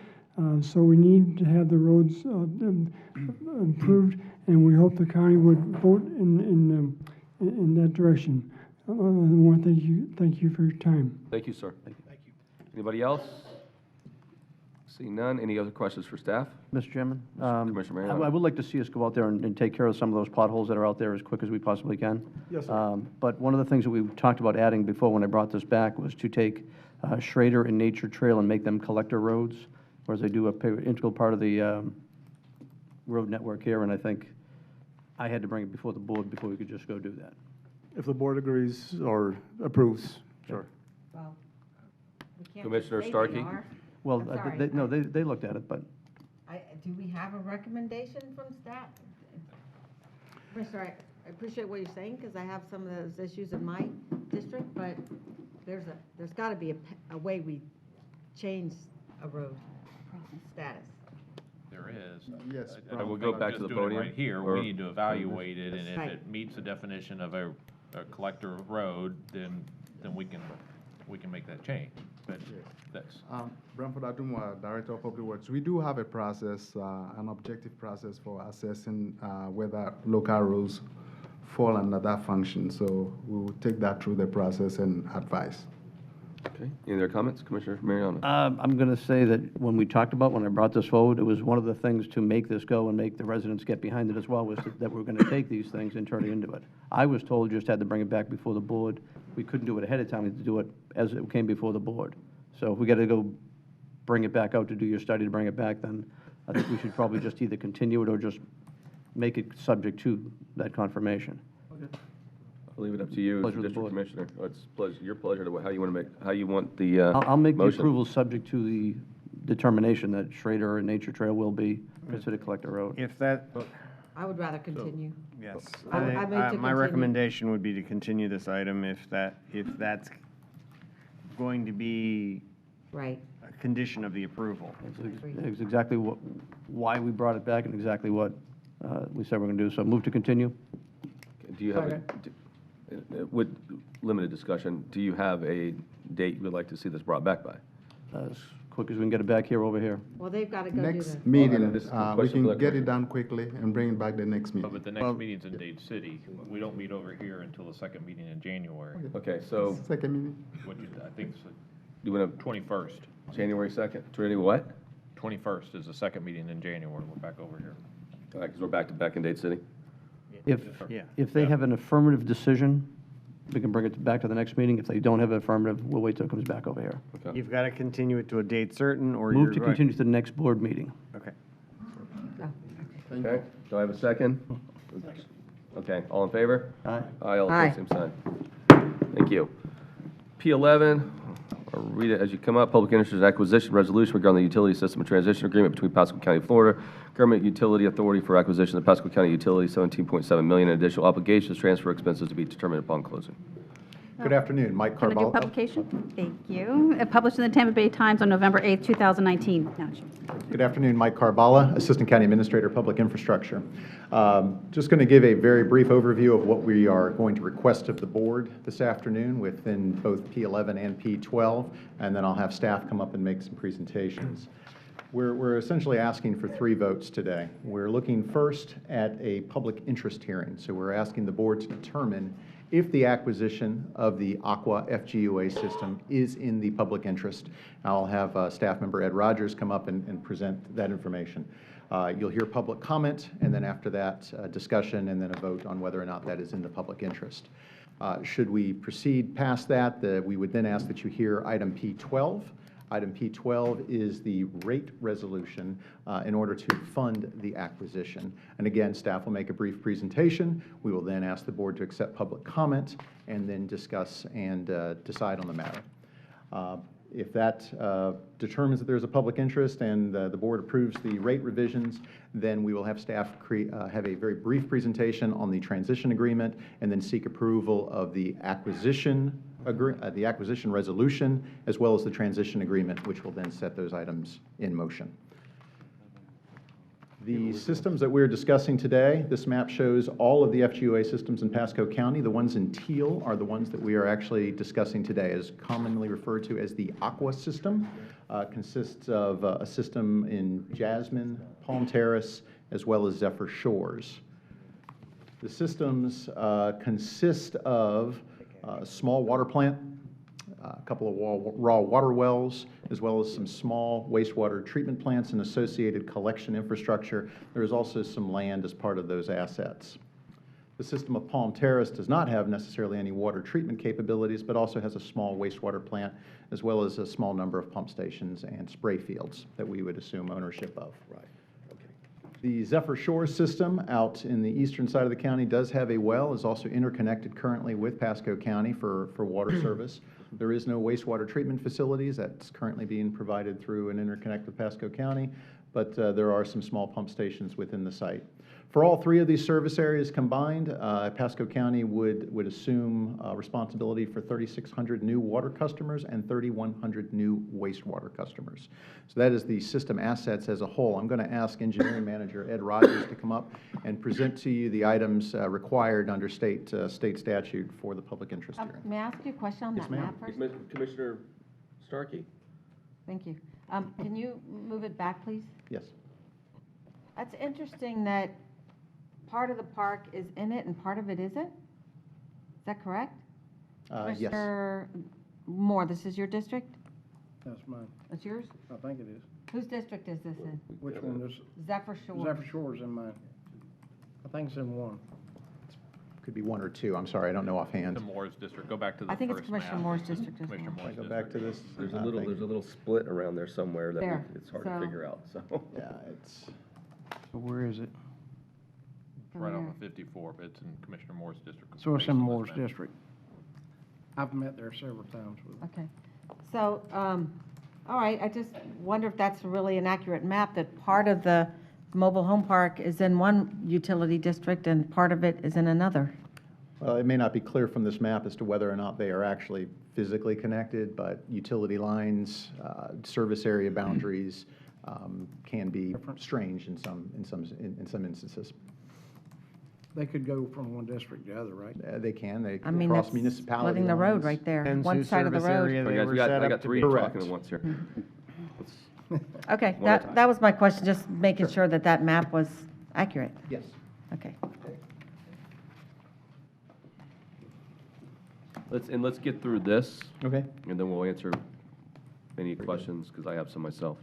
So we need to have the roads improved, and we hope the county would vote in that direction. I want to thank you for your time. Thank you, sir. Thank you. Anybody else? Seeing none, any other questions for staff? Mr. Chairman, Commissioner Mariano. I would like to see us go out there and take care of some of those potholes that are out there as quick as we possibly can. Yes, sir. But one of the things that we talked about adding before when I brought this back was to take Schrader and Nature Trail and make them collector roads, whereas they do an integral part of the road network here, and I think I had to bring it before the board before we could just go do that. If the board agrees or approves, sure. Well, we can't Commissioner just say Starkey? they are. Well, I'm sorry. they looked at it, but Do we have a recommendation from staff? Commissioner, I appreciate what you're saying, because I have some of those issues in my district, but there's got to be a way we change a road status. There is. Yes. I don't We'll think go I'm back just to the doing it podium, right here. or- We need to evaluate it, and if Right. it meets the definition of a collector road, then we can make that change. But that's, Branford Adumwa, Director of Public Works. We do have a process, an objective process for assessing whether local rules fall under that function. So we will take that through the process and advise. Okay, any other comments? Commissioner Mariano? I'm going to say that when we talked about, when I brought this forward, it was one of the things to make this go and make the residents get behind it as well, was that we're going to take these things and turn it into it. I was told just had to bring it back before the board. We couldn't do it ahead of time, we had to do it as it came before the board. So if we got to go bring it back out to do your study to bring it back, then I think we should probably just either continue it or just make it subject to that confirmation. I'll leave it up to you, Pleasure of the District board. Commissioner. It's your pleasure to, how you want to make, how you want the I'll make the motion. approval subject to the determination that Schrader and Nature Trail will be considered collector road. If that, I would rather continue. yes, I move to my continue. recommendation would be to continue this item if that's going to be Right. a condition of the approval. It's exactly why we brought it back and exactly what we said we're going to do. So move to continue. Do you have, with limited discussion, do you have a date you would like to see this brought back by? As quick as we can get it back here, over here. Well, they've got to go do Next the. meeting, this is a we question for can the get it done quickly and bring it back the next meeting. but the next meeting's in Dade City. We don't meet over here until the second meeting in January. Okay, so, Second meeting? I think it's you want to, 21st. January 2nd, what? 21st is the second meeting in January. We're back over here. All right, because we're back to back in Dade City. If they have an affirmative decision, we can bring it back to the next meeting. If they don't have an affirmative, we'll wait till it comes back over here. Okay. You've got to continue it to a date certain, or you're Move to going. continue to the next board meeting. Okay. Okay, do I have a second? Okay, all in favor? Aye. Aye, all Aye. opposed, same sign. Thank you. P11, I'll read it as you come up. Public interest acquisition resolution regarding the utility system and transition agreement between Pasco County, Florida, Government Utility Authority for acquisition of Pasco County Utility, $17.7 million in additional obligations, transfer expenses to be determined upon closing. Good afternoon, Mike Can I do Carvalho. publication? Thank you. Published in the Tampa Bay Times on November 8th, 2019. Now, Good afternoon, Mike Carvalho, Assistant County Administrator, Public Infrastructure. Just going to give a very brief overview of what we are going to request of the board this afternoon within both P11 and P12, and then I'll have staff come up and make some presentations. We're essentially asking for 3 votes today. We're looking first at a public interest hearing, so we're asking the board to determine if the acquisition of the Aqua FGUA system is in the public interest. I'll have staff member Ed Rogers come up and present that information. You'll hear public comment, and then after that, discussion, and then a vote on whether or not that is in the public interest. Should we proceed past that, we would then ask that you hear item P12. Item P12 is the rate resolution in order to fund the acquisition. And again, staff will make a brief presentation. We will then ask the board to accept public comment and then discuss and decide on the matter. If that determines that there's a public interest and the board approves the rate revisions, then we will have staff have a very brief presentation on the transition agreement and then seek approval of the acquisition resolution as well as the transition agreement, which will then set those items in motion. The systems that we're discussing today, this map shows all of the FGUA systems in Pasco County. The ones in teal are the ones that we are actually discussing today, as commonly referred to as the Aqua system. Consists of a system in Jasmine, Palm Terrace, as well as Zephyr Shores. The systems consist of a small water plant, a couple of raw water wells, as well as some small wastewater treatment plants and associated collection infrastructure. There is also some land as part of those assets. The system of Palm Terrace does not have necessarily any water treatment capabilities, but also has a small wastewater plant, as well as a small number of pump stations and spray fields that we would assume ownership of. Right. The Zephyr Shores system out in the eastern side of the county does have a well, is also interconnected currently with Pasco County for water service. There is no wastewater treatment facilities. That's currently being provided through an interconnect with Pasco County, but there are some small pump stations within the site. For all three of these service areas combined, Pasco County would assume responsibility for 3,600 new water customers and 3,100 new wastewater customers. So that is the system assets as a whole. I'm going to ask Engineering Manager Ed Rogers to come up and present to you the items required under state statute for the public interest hearing. May I ask you a question on Yes, that ma'am. map first? Commissioner Starkey? Thank you. Can you move it back, please? Yes. That's interesting that part of the park is in it and part of it isn't? Is that correct? Yes. Commissioner Moore, this is your district? That's mine. It's yours? I think it is. Whose district is this in? Which one is? Zephyr Shores. Zephyr Shores in mine. I think it's in one. Could be one or two. I'm sorry, I don't know offhand. The Moore's district, go back to the I think it's first Commissioner map. Moore's district as Commissioner well. Moore's Go district. back to this. There's a little split around there somewhere that There. it's hard So- to figure out, so. Yeah, it's. So where is it? Right on the 54, but it's in Commissioner Moore's district. So it's based in on this Moore's map. district. I've met there several times with them. Okay. So, all right, I just wonder if that's really an accurate map, that part of the mobile home park is in one utility district and part of it is in another. Well, it may not be clear from this map as to whether or not they are actually physically connected, but utility lines, service area boundaries can be strange in some instances. They could go from one district to the other, right? They can. They I mean, cross that's municipality splitting the road lines. right there, Depends one whose side of the service area road. they Guys, were we got, set I up got to three be. talking at once here. Okay, One at a time. that was my question, just making sure that that map was accurate. Yes. Okay. Let's get through this, Okay. and then we'll answer any questions, because I have some myself.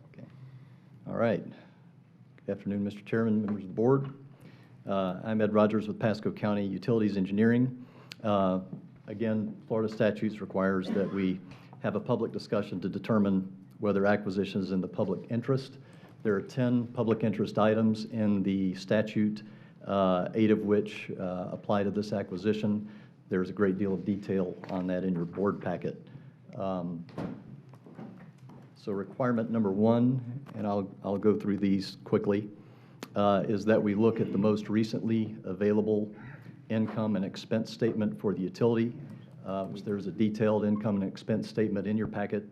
All right. Good afternoon, Mr. Chairman, members of the board. I'm Ed Rogers with Pasco County Utilities Engineering. Again, Florida statutes requires that we have a public discussion to determine whether acquisition is in the public interest. There are 10 public interest items in the statute, 8 of which apply to this acquisition. There's a great deal of detail on that in your board packet. So requirement number 1, and I'll go through these quickly, is that we look at the most recently available income and expense statement for the utility. There's a detailed income and expense statement in your packet.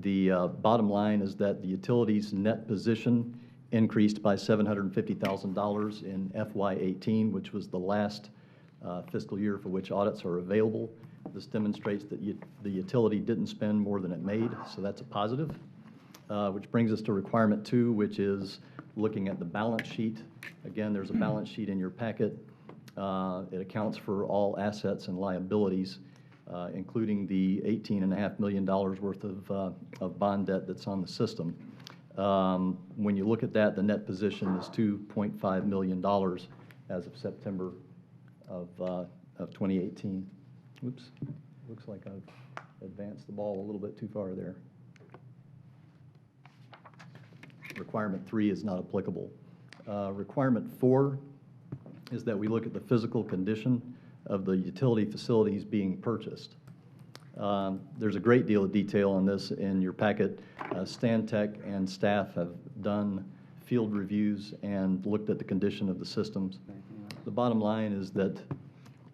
The bottom line is that the utility's net position increased by $750,000 in FY18, which was the last fiscal year for which audits are available. This demonstrates that the utility didn't spend more than it made, so that's a positive. Which brings us to requirement 2, which is looking at the balance sheet. Again, there's a balance sheet in your packet. It accounts for all assets and liabilities, including the $18.5 million worth of bond debt that's on the system. When you look at that, the net position is $2.5 million as of September of 2018. Oops, looks like I've advanced the ball a little bit too far there. Requirement 3 is not applicable. Requirement 4 is that we look at the physical condition of the utility facilities being purchased. There's a great deal of detail on this in your packet. Stantec and staff have done field reviews and looked at the condition of the systems. The bottom line is that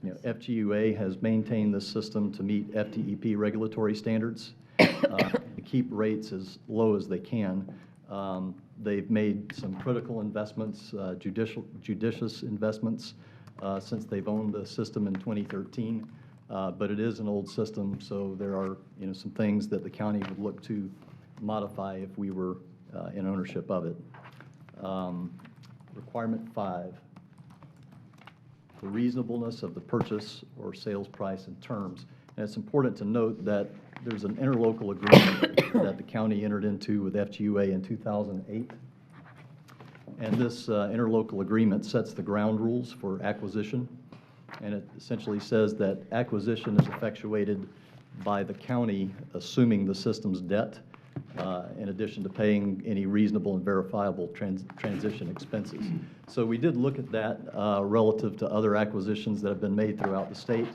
FGUA has maintained this system to meet FTEP regulatory standards, to keep rates as low as they can. They've made some critical investments, judicious investments, since they've owned the system in 2013. But it is an old system, so there are some things that the county would look to modify if we were in ownership of it. Requirement 5, the reasonableness of the purchase or sales price and terms. And it's important to note that there's an interlocal agreement that the county entered into with FGUA in 2008. And this interlocal agreement sets the ground rules for acquisition. And it essentially says that acquisition is effectuated by the county assuming the system's debt, in addition to paying any reasonable and verifiable transition expenses. So we did look at that relative to other acquisitions that have been made throughout the state.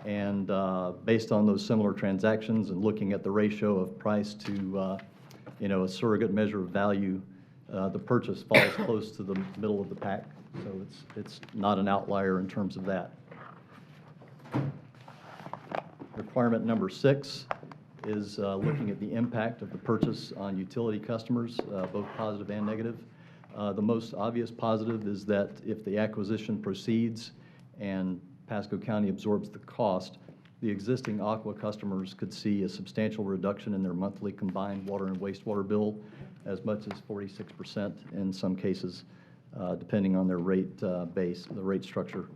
And based on those similar transactions and looking at the ratio of price to a surrogate measure of value, the purchase falls close to the middle of the pack. So it's not an outlier in terms of that. Requirement number 6 is looking at the impact of the purchase on utility customers, both positive and negative. The most obvious positive is that if the acquisition proceeds and Pasco County absorbs the cost, the existing Aqua customers could see a substantial reduction in their monthly combined water and wastewater bill, as much as 46% in some cases, depending on their rate base, the rate structure.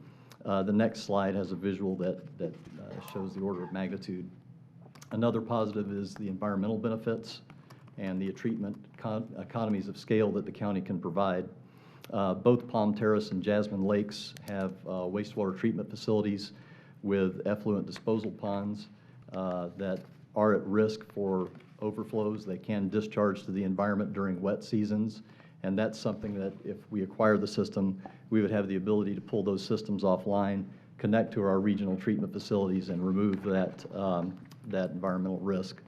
The next slide has a visual that shows the order of magnitude. Another positive is the environmental benefits and the treatment economies of scale that the county can provide. Both Palm Terrace and Jasmine Lakes have wastewater treatment facilities with effluent disposal ponds that are at risk for overflows. They can discharge to the environment during wet seasons, and that's something that if we acquire the system, we would have the ability to pull those systems offline, connect to our regional treatment facilities, and remove that environmental risk.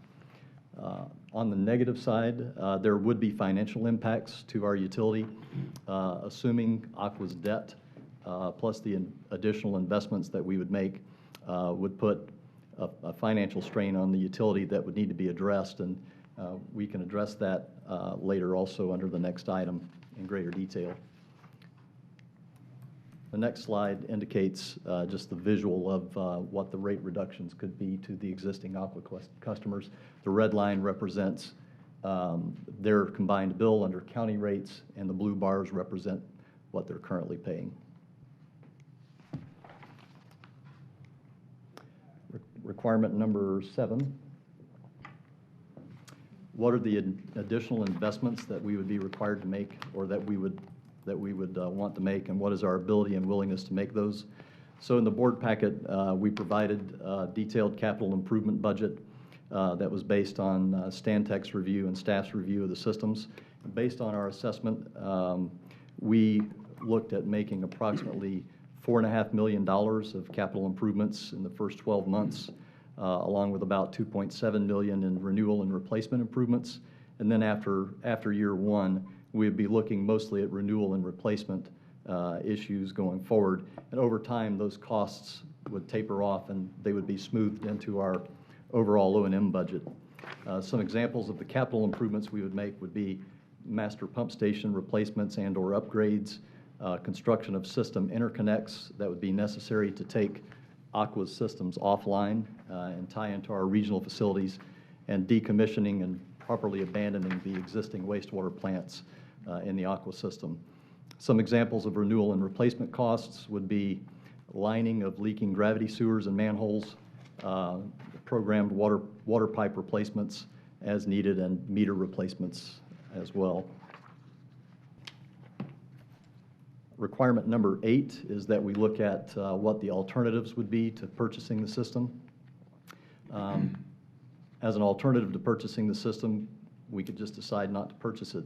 On the negative side, there would be financial impacts to our utility, assuming Aqua's debt plus the additional investments that we would make would put a financial strain on the utility that would need to be addressed, and we can address that later also under the next item in greater detail. The next slide indicates just the visual of what the rate reductions could be to the existing Aqua customers. The red line represents their combined bill under county rates, and the blue bars represent what they're currently paying. Requirement number 7. What are the additional investments that we would be required to make, or that we would want to make, and what is our ability and willingness to make those? So in the board packet, we provided a detailed capital improvement budget that was based on Stantec's review and staff's review of the systems. Based on our assessment, we looked at making approximately $4.5 million of capital improvements in the first 12 months, along with about $2.7 million in renewal and replacement improvements. And then after year 1, we'd be looking mostly at renewal and replacement issues going forward. And over time, those costs would taper off and they would be smoothed into our overall O&M budget. Some examples of the capital improvements we would make would be master pump station replacements and or upgrades, construction of system interconnects that would be necessary to take Aqua's systems offline and tie into our regional facilities, and decommissioning and properly abandoning the existing wastewater plants in the Aqua system. Some examples of renewal and replacement costs would be lining of leaking gravity sewers and manholes, programmed water pipe replacements as needed, and meter replacements as well. Requirement number 8 is that we look at what the alternatives would be to purchasing the system. As an alternative to purchasing the system, we could just decide not to purchase it.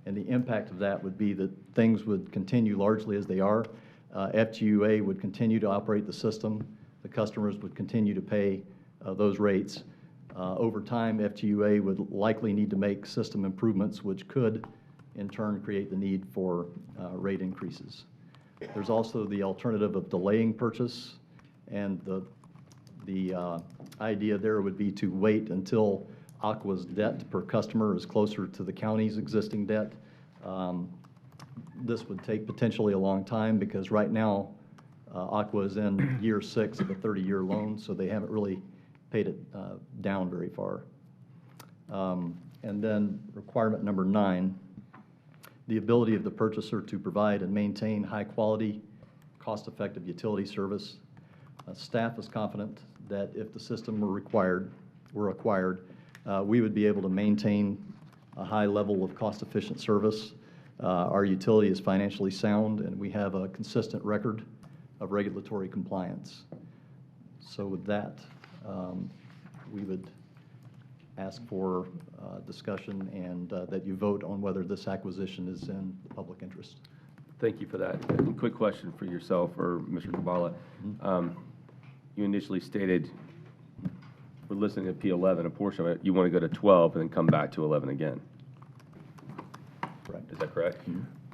And the impact of that would be that things would continue largely as they are. FGUA would continue to operate the system. The customers would continue to pay those rates. Over time, FGUA would likely need to make system improvements, which could, in turn, create the need for rate increases. There's also the alternative of delaying purchase, and the idea there would be to wait until Aqua's debt per customer is closer to the county's existing debt. This would take potentially a long time because right now, Aqua is in year 6 of a 30-year loan, so they haven't really paid it down very far. And then requirement number 9, the ability of the purchaser to provide and maintain high-quality, cost-effective utility service. Staff is confident that if the system were acquired, we would be able to maintain a high level of cost-efficient service. Our utility is financially sound, and we have a consistent record of regulatory compliance. So with that, we would ask for discussion and that you vote on whether this acquisition is in the public interest. Thank you for that. Quick question for yourself or Mr. Kabala. You initially stated, we're listening to P11, a portion of it, you want to go to 12 and then come back to 11 again. Right. Is that correct?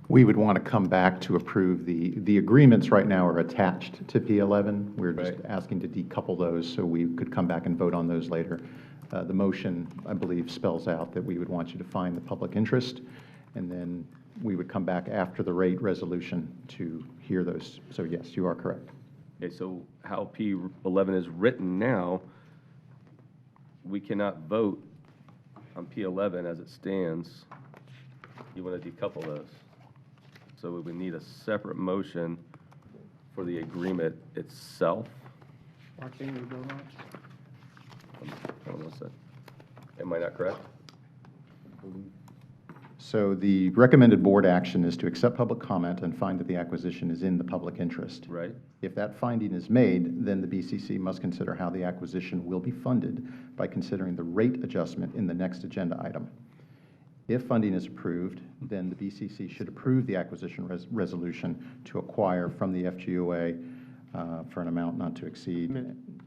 We would want to come back to approve the agreements right now are attached to P11. We're just asking to decouple those so we could come back and vote on those later. The motion, I believe, spells out that we would want you to find the public interest, and then we would come back after the rate resolution to hear those. So yes, you are correct. Okay, so how P11 is written now, we cannot vote on P11 as it stands. You want to decouple those. So we would need a separate motion for the agreement itself. Why can't we vote on it? Hold on one second. Am I not correct? So the recommended board action is to accept public comment and find that the acquisition is in the public interest. Right. If that finding is made, then the BCC must consider how the acquisition will be funded by considering the rate adjustment in the next agenda item. If funding is approved, then the BCC should approve the acquisition resolution to acquire from the FGOA for an amount not to exceed.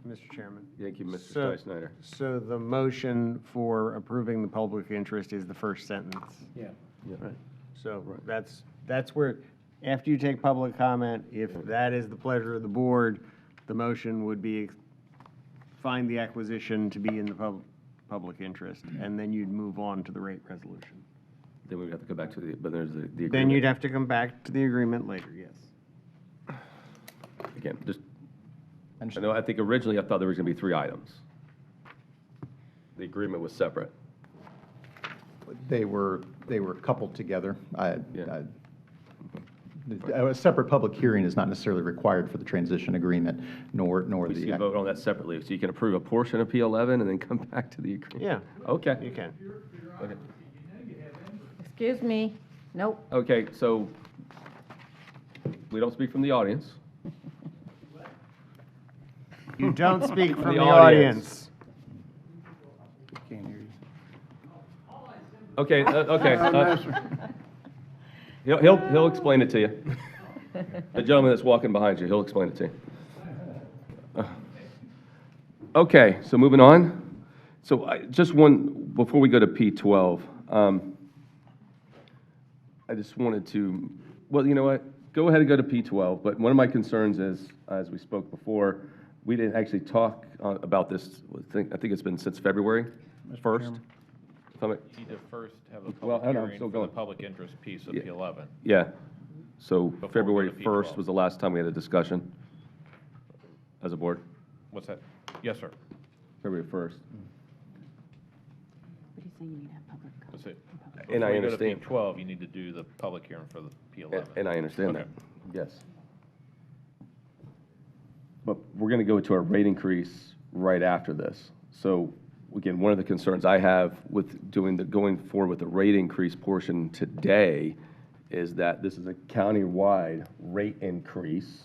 Mr. Chairman. Thank you, Mr. Steinschneider. So the motion for approving the public interest is the first sentence. Yeah. Right. So that's where, after you take public comment, if that is the pleasure of the board, the motion would be find the acquisition to be in the public interest, and then you'd move on to the rate resolution. Then we would have to go back to but there's the agreement. Then you'd have to come back to the agreement later, yes. Again, just, I know, I think originally I thought there was going to be 3 items. The agreement was separate. They were coupled together. A separate public hearing is not necessarily required for the transition agreement, nor We the. can vote on that separately, so you can approve a portion of P11 and then come back to the agreement. Yeah. Okay. You can. Okay. Excuse me, nope. Okay, so we don't speak from the audience. You don't speak from the audience. audience. Can't hear you. Okay, okay. He'll explain it to you. The gentleman that's walking behind you, he'll explain it to you. Okay, so moving on. So just one, before we go to P12, I just wanted to, well, you know what? Go ahead and go to P12, but one of my concerns is, as we spoke before, we didn't actually talk about this, I think it's been since February 1st. You need to first have a Well, public hold on, hearing still for the going. public interest piece of P11. Yeah, so Before we go February to 1st P12. was the last time we had a discussion as a board, What's that? Yes, sir. February 1st. But he's saying you need to have public That's it. And I Before you understand. go to P12, you need to do the public hearing for the P11. And I understand Okay. that, yes. but we're going to go to a rate increase right after this. So again, one of the concerns I have with going forward with the rate increase portion today is that this is a county-wide rate increase,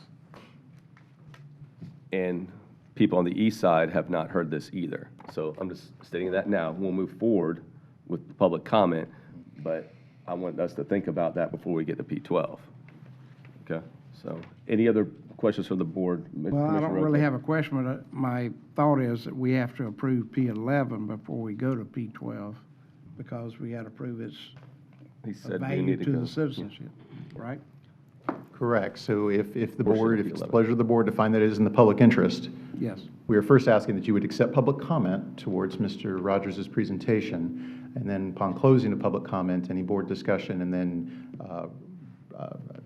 and people on the east side have not heard this either. So I'm just stating that now. We'll move forward with the public comment, but I want us to think about that before we get to P12. Okay? So any other questions from the board? Well, I don't really have a question, but my thought is that we have to approve P11 before we go to P12, because we got to prove its He said we value need to to go. the citizenship, right? Correct. So if the Portion board, of if it's the P11. pleasure of the board to find that it is in the public interest, Yes. we are first asking that you would accept public comment towards Mr. Rogers' presentation, and then upon closing of public comment, any board discussion, and then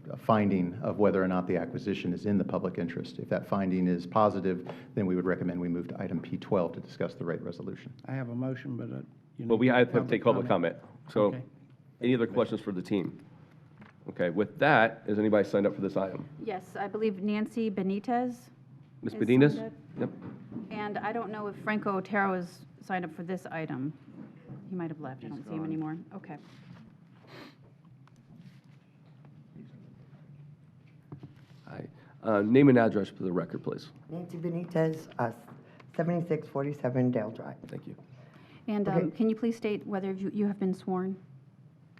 a finding of whether or not the acquisition is in the public interest. If that finding is positive, then we would recommend we move to item P12 to discuss the rate resolution. I have a motion, but you Well, we need have to take public comment. So Okay. any other questions for the team? Okay, with that, is anybody signed up for this item? Yes, I believe Nancy Benitez. Ms. is Benitez? signed up. Yep. And I don't know if Franco Otero is signed up for this item. He might have left. I don't see him anymore. Okay. Hi. Name and address for the record, please. Nancy Benitez, 7647 Dale Drive. Thank you. And Okay. can you please state whether you have been sworn?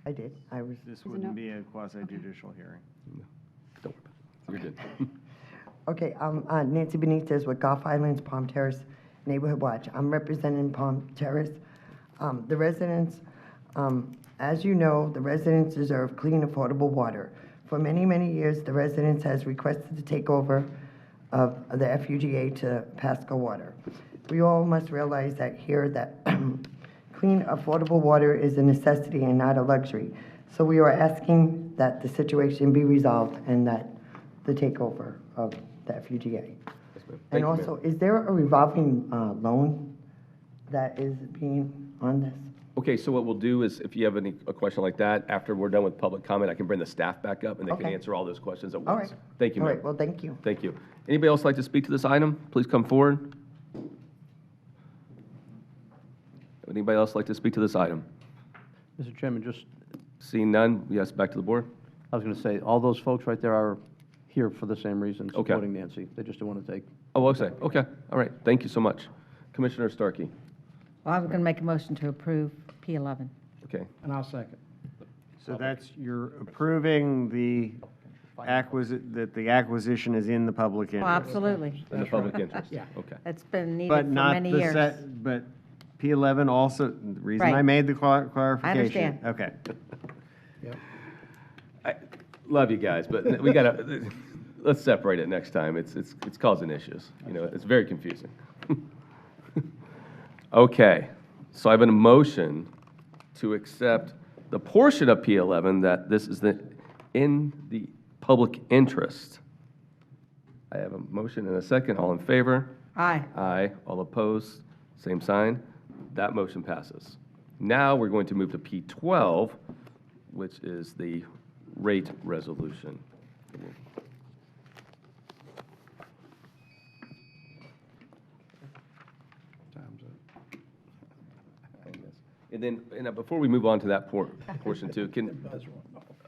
I did. I was. This it no? wouldn't be a quasi-judicial hearing. Don't worry about it. You're good. Okay, Nancy Benitez with Gulf Islands Palm Terrace Neighborhood Watch. I'm representing Palm Terrace. The residents, as you know, the residents deserve clean, affordable water. For many, many years, the residents has requested the takeover of the FUGA to Pasco Water. We all must realize that here that clean, affordable water is a necessity and not a luxury. So we are asking that the situation be resolved and that the takeover of the FUGA. Yes, ma'am. Thank And you, also, ma'am. is there a revolving loan that is being on this? Okay, so what we'll do is, if you have a question like that, after we're done with public comment, I can bring the staff back up, and they can Okay. answer all those questions at All once. right. Thank you, All ma'am. right, well, thank you. Thank you. Anybody else like to speak to this item? Please come forward. Would anybody else like to speak to this item? Mr. Chairman, just, Seeing none, yes, back to the board. I was going to say, all those folks right there are here for the same reason, Okay. supporting Nancy. They just don't want to take. Oh, okay, okay, all right, thank you so much. Commissioner Starkey, Well, I was going to make a motion to approve P11. okay. And I'll second. So that's, you're approving that the acquisition is in the public Oh, interest. absolutely. In the public interest? Yeah. Okay. It's been needed But for not many the years. set, but P11 also, the reason I Right. made the clarification. understand. Okay. I love you guys, but we gotta, let's separate it next time. It's causing issues. You know, it's very confusing. Okay, so I have a motion to accept the portion of P11 that this is in the public interest. I have a motion and a second. All in favor? Aye. Aye. All opposed? Same sign. That motion passes. Now we're going to move to P12, which is the rate resolution. Time's up. And then, before we move on to that portion too,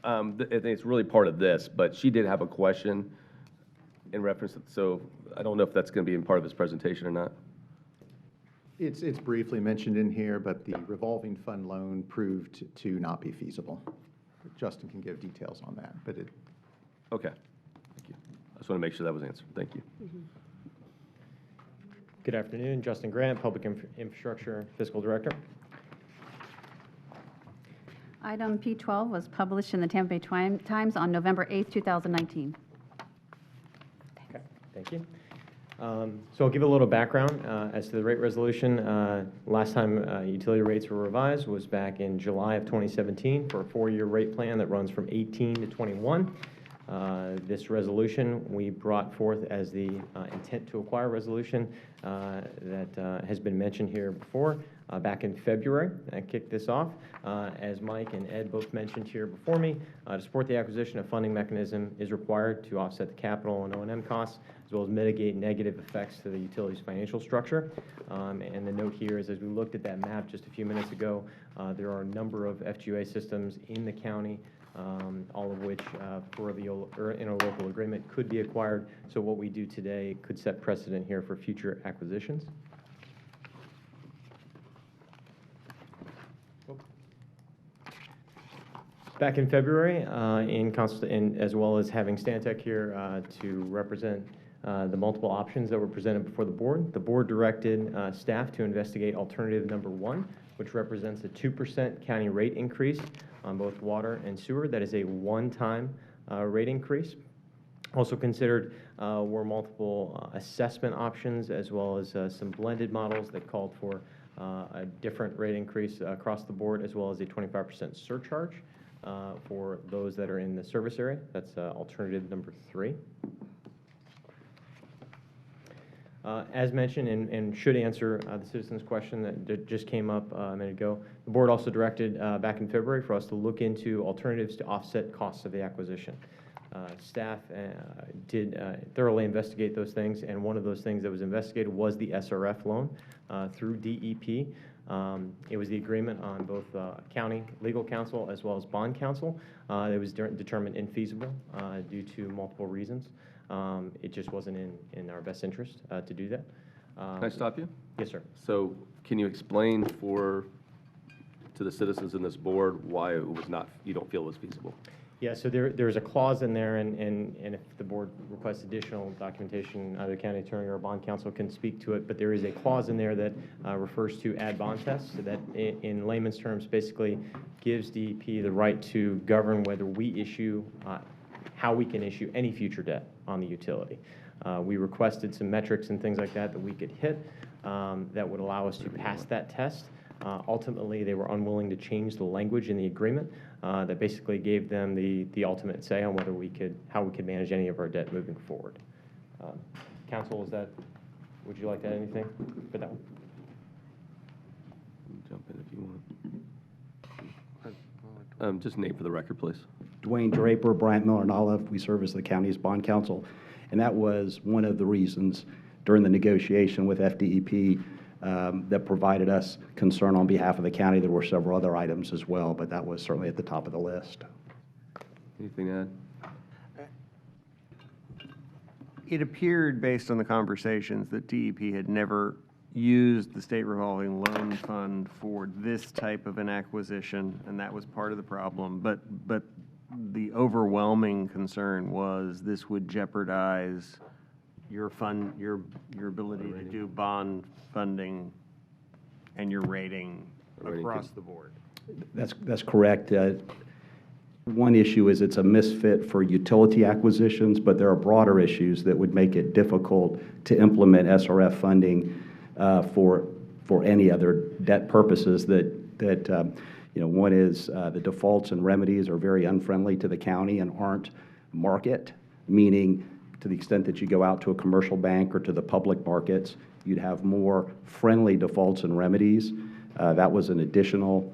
I think it's really part of this, but she did have a question in reference, so I don't know if that's going to be in part of this presentation or not. It's briefly mentioned in here, but the revolving fund loan proved to not be feasible. Justin can give details on that, but it. Okay, thank you. I just want to make sure that was answered. Thank you. Good afternoon, Justin Grant, Public Infrastructure Fiscal Director. Item P12 was published in the Tampa Bay Times on November 8th, 2019. Okay, thank you. So I'll give a little background as to the rate resolution. Last time utility rates were revised was back in July of 2017 for a 4-year rate plan that runs from 18 to 21. This resolution we brought forth as the intent to acquire resolution that has been mentioned here before. Back in February, I kicked this off. As Mike and Ed both mentioned here before me, to support the acquisition, a funding mechanism is required to offset the capital and O&M costs, as well as mitigate negative effects to the utility's financial structure. And the note here is, as we looked at that map just a few minutes ago, there are a number of FGA systems in the county, all of which, for the interlocal agreement, could be acquired. So what we do today could set precedent here for future acquisitions. Back in February, as well as having Stantec here to represent the multiple options that were presented before the board directed staff to investigate alternative number 1, which represents a 2% county rate increase on both water and sewer. That is a one-time rate increase. Also considered were multiple assessment options, as well as some blended models that called for a different rate increase across the board, as well as a 25% surcharge for those that are in the service area. That's alternative number 3. As mentioned, and should answer the citizen's question that just came up a minute ago, the board also directed back in February for us to look into alternatives to offset costs of the acquisition. Staff did thoroughly investigate those things, and one of those things that was investigated was the SRF loan through DEP. It was the agreement on both county legal counsel as well as bond counsel. It was determined infeasible due to multiple reasons. It just wasn't in our best interest to do that. Can I stop you? Yes, sir. So can you explain to the citizens in this board why it was not, you don't feel it was feasible? Yeah, so there's a clause in there, and if the board requests additional documentation, either county attorney or bond counsel can speak to it, but there is a clause in there that refers to ad bond tests, so that in layman's terms basically gives DEP the right to govern whether we issue, how we can issue any future debt on the utility. We requested some metrics and things like that we could hit that would allow us to pass that test. Ultimately, they were unwilling to change the language in the agreement that basically gave them the ultimate say on whether how we could manage any of our debt moving forward. Council, would you like to add anything for that one? Jump in if you want. Just name for the record, please. Dwayne Draper, Bryant Miller and Olive. We serve as the county's bond counsel. And that was one of the reasons during the negotiation with FDEP that provided us concern on behalf of the county. There were several other items as well, but that was certainly at the top of the list. Anything to add? It appeared, based on the conversations, that DEP had never used the state revolving loan fund for this type of an acquisition, and that was part of the problem. But the overwhelming concern was this would jeopardize your ability to do bond funding and your rating across the board. That's correct. One issue is it's a misfit for utility acquisitions, but there are broader issues that would make it difficult to implement SRF funding for any other debt purposes one is the defaults and remedies are very unfriendly to the county and aren't market, meaning to the extent that you go out to a commercial bank or to the public markets, you'd have more friendly defaults and remedies. That was an additional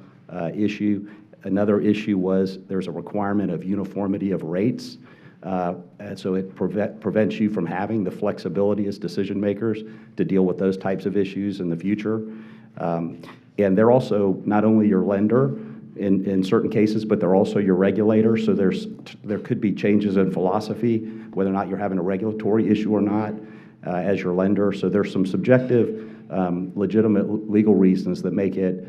issue. Another issue was there's a requirement of uniformity of rates, and so it prevents you from having the flexibility as decision makers to deal with those types of issues in the future. And they're also not only your lender in certain cases, but they're also your regulator. So there could be changes in philosophy, whether or not you're having a regulatory issue or not as your lender. So there's some subjective, legitimate legal reasons that make it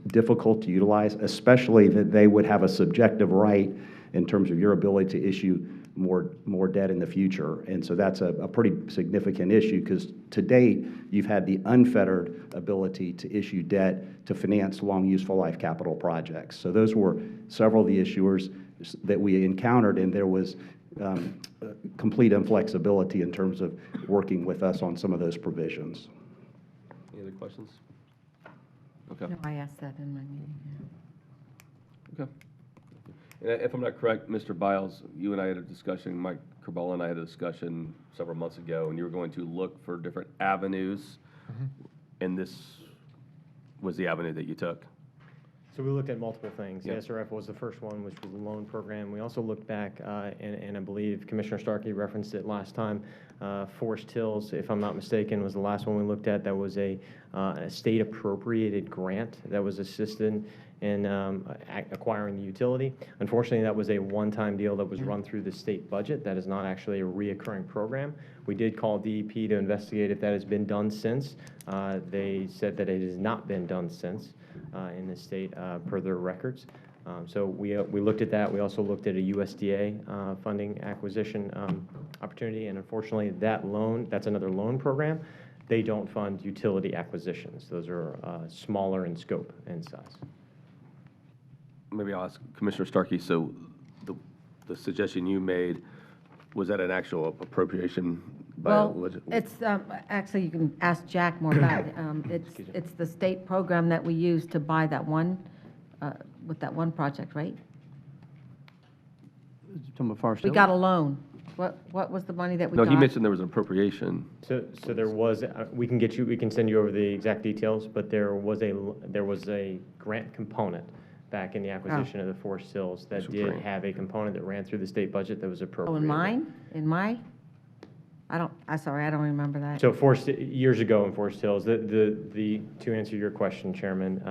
difficult to utilize, especially that they would have a subjective right in terms of your ability to issue more debt in the future. And so that's a pretty significant issue because to date, you've had the unfettered ability to issue debt to finance long useful life capital projects. So those were several of the issuers that we encountered, and there was complete inflexibility in terms of working with us on some of those provisions. Any other questions? Okay. No, I asked that in my meeting. Okay. And if I'm not correct, Mr. Biles, you and I had a discussion, Mike Kerbala and I had a discussion several months ago, and you were going to look for different avenues, and this was the avenue that you took. So we looked at multiple things. Yeah. The SRF was the first one, which was a loan program. We also looked back, and I believe Commissioner Starkey referenced it last time. Forest Hills, if I'm not mistaken, was the last one we looked at. That was a state appropriated grant that was assisted in acquiring the utility. Unfortunately, that was a one-time deal that was run through the state budget. That is not actually a reoccurring program. We did call DEP to investigate if that has been done since. They said that it has not been done since in the state per their records. So we looked at that. We also looked at a USDA funding acquisition opportunity, and unfortunately, that loan, that's another loan program. They don't fund utility acquisitions. Those are smaller in scope and size. Maybe I'll ask Commissioner Starkey, so the suggestion you made, was that an actual appropriation? Well, it's, actually, you can ask Jack more about it. It's the state program that we used to buy that one, with that one project, right? We got a loan. What was the money that we got? No, he mentioned there was an appropriation. So there was, we can send you over the exact details, but there was a grant component back in the acquisition of the Forest Hills that did have a component that ran through the state budget that was appropriated. Oh, in mine? In my? Sorry, I don't remember that. So years ago in Forest Hills, to answer your question, Chairman,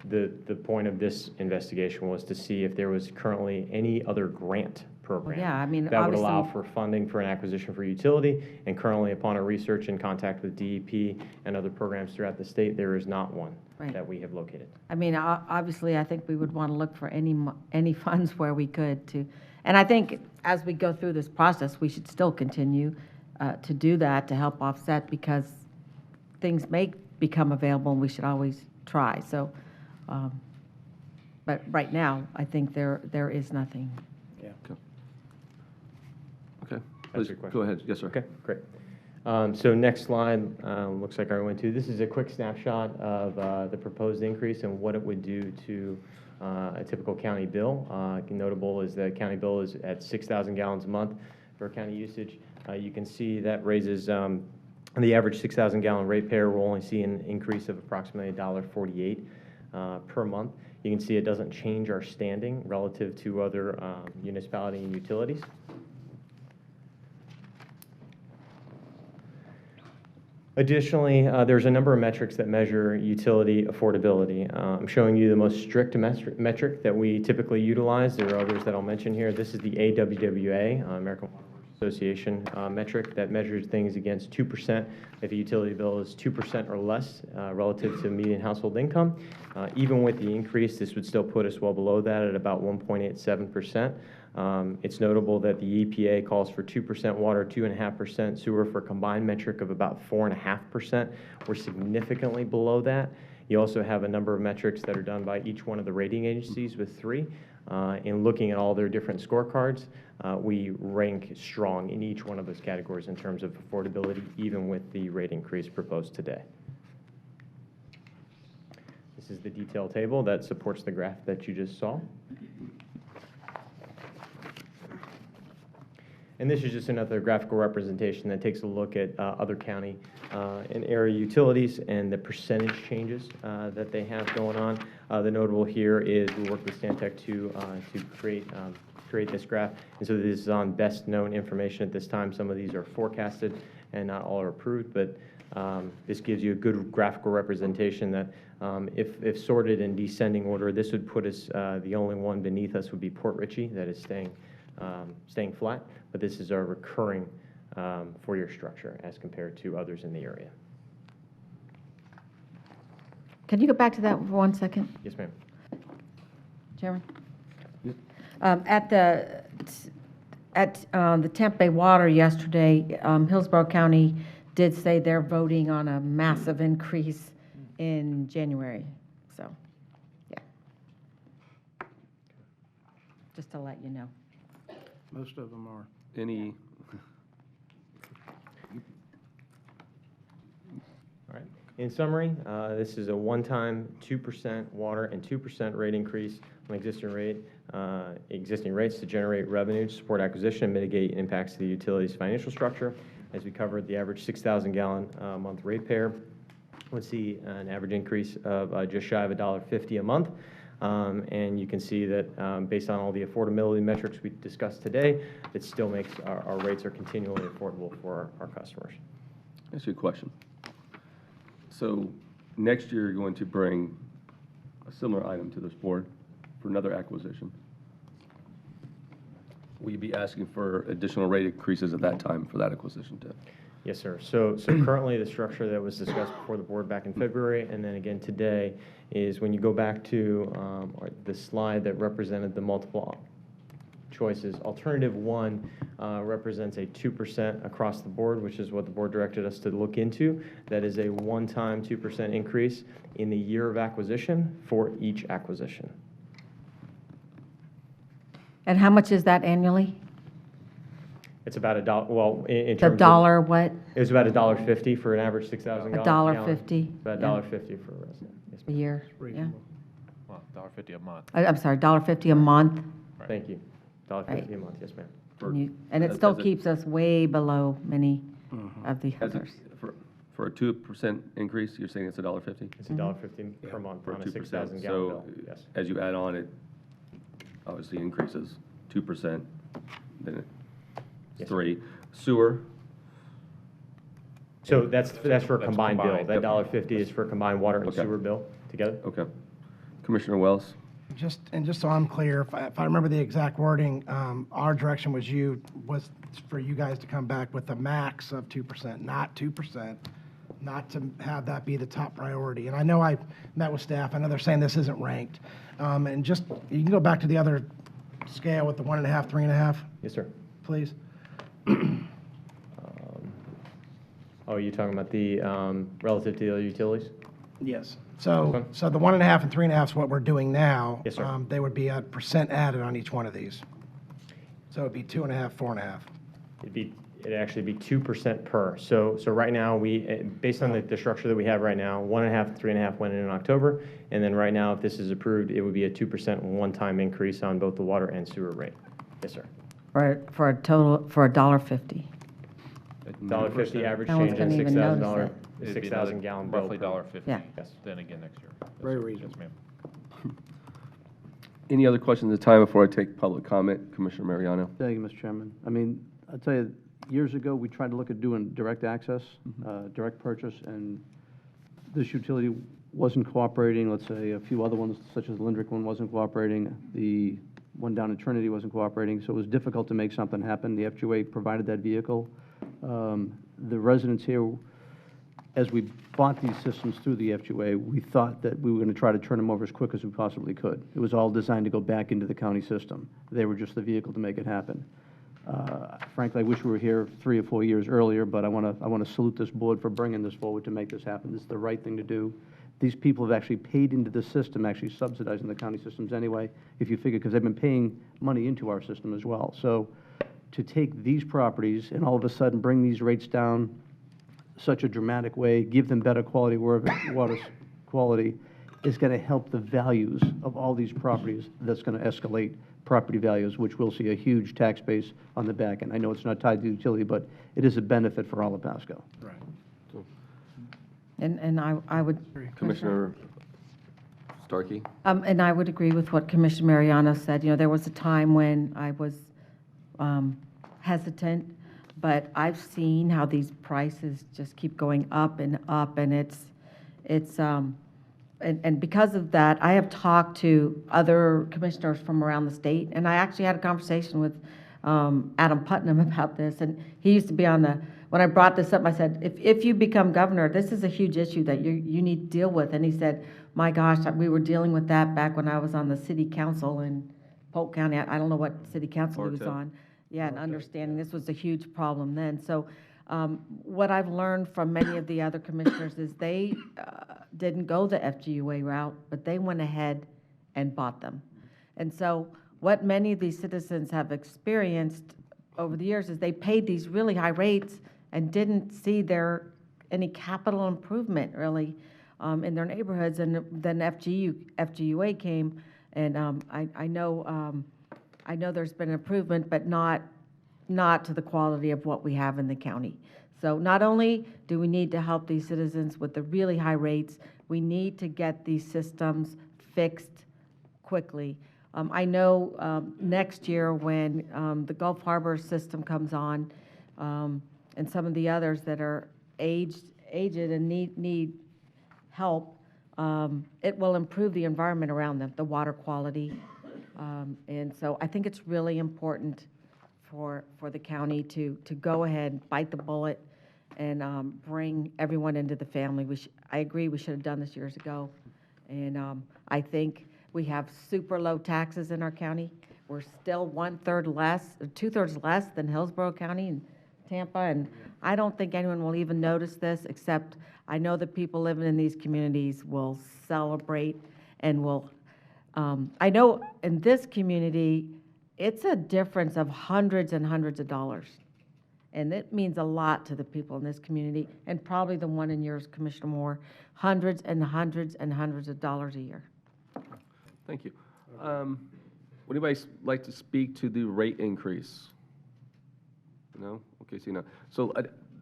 the point of this investigation was to see if there was currently any other grant program yeah, I mean, that would allow obviously- for funding for an acquisition for utility, and currently, upon a research and contact with DEP and other programs throughout the state, there is not one that we have located. I mean, obviously, I think we would want to look for any funds where we could to, and I think as we go through this process, we should still continue to do that to help offset, because things may become available and we should always try. So, but right now, I think there is nothing. Yeah. Okay. Please, go ahead. Yes, sir. Okay, great. So next slide, looks like I went to. This is a quick snapshot of the proposed increase and what it would do to a typical county bill. Notable is that county bill is at 6,000 gallons a month for county usage. You can see that raises the average 6,000 gallon ratepayer will only see an increase of approximately $1.48 per month. You can see it doesn't change our standing relative to other municipality and utilities. Additionally, there's a number of metrics that measure utility affordability. I'm showing you the most strict metric that we typically utilize. There are others that I'll mention here. This is the AWWA, American Water Works Association metric that measures things against 2% if a utility bill is 2% or less relative to median household income. Even with the increase, this would still put us well below that at about 1.87%. It's notable that the EPA calls for 2% water, 2.5% sewer for a combined metric of about 4.5%. We're significantly below that. You also have a number of metrics that are done by each one of the rating agencies with 3. In looking at all their different scorecards, we rank strong in each one of those categories in terms of affordability, even with the rate increase proposed today. This is the detail table that supports the graph that you just saw. And this is just another graphical representation that takes a look at other county and area utilities and the percentage changes that they have going on. The notable here is we worked with Stantec to create this graph. And so this is on best known information at this time. Some of these are forecasted and not all are approved, but this gives you a good graphical representation that if sorted in descending order, this would put us, the only one beneath us would be Port Richey that is staying flat, but this is our recurring four-year structure as compared to others in the area. Can you go back to that for 1 second? Yes, ma'am. Chairman? At the Tampa Bay Water yesterday, Hillsborough County did say they're voting on a massive increase in January. So, yeah. Just to let you know. Most of them are. Any? All right. In summary, this is a one-time 2% water and 2% rate increase on existing rates to generate revenue to support acquisition and mitigate impacts to the utility's financial structure. As we covered, the average 6,000 gallon month ratepayer would see an average increase of just shy of $1.50 a month. And you can see that based on all the affordability metrics we discussed today, it still makes our rates are continually affordable for our customers. Ask you a question. So next year, you're going to bring a similar item to this board for another acquisition. Will you be asking for additional rate increases at that time for that acquisition too? Yes, sir. So currently, the structure that was discussed before the board back in February, and then again today, is when you go back to the slide that represented the multiple choices. Alternative 1 represents a 2% across the board, which is what the board directed us to look into. That is a one-time 2% increase in the year of acquisition for each acquisition. And how much is that annually? It's about $1, well, in The terms dollar of, what? it was about $1.50 for an average 6,000 gallon. $1.50, About yeah. $1.50 for a resident. Yes, A year, yeah. Well, $1.50 a month. I'm sorry, $1.50 a month. Thank you. $1.50 Right. a month, yes, ma'am. And it still keeps us way below many of the As a- others. For a 2% increase, you're saying it's $1.50? It's $1.50 per month For on a 2%. 6,000 gallon So bill, yes. as you add on, it obviously increases 2%, then it's Yes. 3. Sewer, So that's for a That's combined bill. combined. That $1.50 is for combined water and Okay. sewer bill together. okay. Commissioner Wells? Just so I'm clear, if I remember the exact wording, our direction was for you guys to come back with a max of 2%, not 2%, not to have that be the top priority. And I know I met with staff, I know they're saying this isn't ranked. And just, you can go back to the other scale with the 1.5, 3.5, Yes, sir. please. Oh, you're talking about the relative to the other utilities? Yes. So the 1.5 and 3.5 is what we're doing now. Yes, sir. They would be a percent added on each one of these. So it'd be 2.5, 4.5. It'd actually be 2% per. So right now, based on the structure that we have right now, 1.5 and 3.5 went in October. And then right now, if this is approved, it would be a 2% one-time increase on both the water and sewer rate. Yes, sir. For a total, for $1.50. $1.50 average No one's change in gonna even notice $6,000, it. It'd be 6,000 gallon bill. roughly per- $1.50. Yeah. Yes. Then again next year. Very Yes, reasonable. ma'am. Any other questions at the time before I take public comment? Commissioner Mariano? Thank you, Mr. Chairman. I mean, I'll tell you, years ago, we tried to look at doing direct access, direct purchase, and this utility wasn't cooperating. Let's say a few other ones, such as the Lindrick one, wasn't cooperating. The one down in Trinity wasn't cooperating, so it was difficult to make something happen. The FGA provided that vehicle. The residents here, as we bought these systems through the FGA, we thought that we were going to try to turn them over as quick as we possibly could. It was all designed to go back into the county system. They were just the vehicle to make it happen. Frankly, I wish we were here 3 or 4 years earlier, but I want to salute this board for bringing this forward to make this happen. This is the right thing to do. These people have actually paid into the system, actually subsidizing the county systems anyway, if you figure, because they've been paying money into our system as well. So to take these properties and all of a sudden bring these rates down such a dramatic way, give them better quality water quality, is going to help the values of all these properties. That's going to escalate property values, which will see a huge tax base on the back end. I know it's not tied to the utility, but it is a benefit for all of Pasco. Right. And I would. Commissioner Starkey? And I would agree with what Commissioner Mariano said. You know, there was a time when I was hesitant, but I've seen how these prices just keep going up, and and because of that, I have talked to other commissioners from around the state, and I actually had a conversation with Adam Putnam about this, and he used to be on when I brought this up, I said, if you become governor, this is a huge issue that you need to deal with. And he said, my gosh, we were dealing with that back when I was on the city council in Polk County. I don't know what city council he was on. Yeah, and understanding this was a huge problem then. So what I've learned from many of the other commissioners is they didn't go the FGUA route, but they went ahead and bought them. And so what many of these citizens have experienced over the years is they paid these really high rates and didn't see any capital improvement really in their neighborhoods. And then FGUA came, and I know there's been improvement, but not to the quality of what we have in the county. So not only do we need to help these citizens with the really high rates, we need to get these systems fixed quickly. I know next year when the Gulf Harbor system comes on, and some of the others that are aged and need help, it will improve the environment around them, the water quality. And so I think it's really important for the county to go ahead, bite the bullet, and bring everyone into the family. I agree, we should have done this years ago. And I think we have super low taxes in our county. We're still 2/3 less than Hillsborough County and Tampa, and I don't think anyone will even notice this, except I know the people living in these communities will celebrate and will, I know in this community, it's a difference of hundreds and hundreds of dollars. And it means a lot to the people in this community, and probably the one in yours, Commissioner Moore, hundreds and hundreds and hundreds of dollars a year. Thank you. Would anybody like to speak to the rate increase? No? Okay, so no. So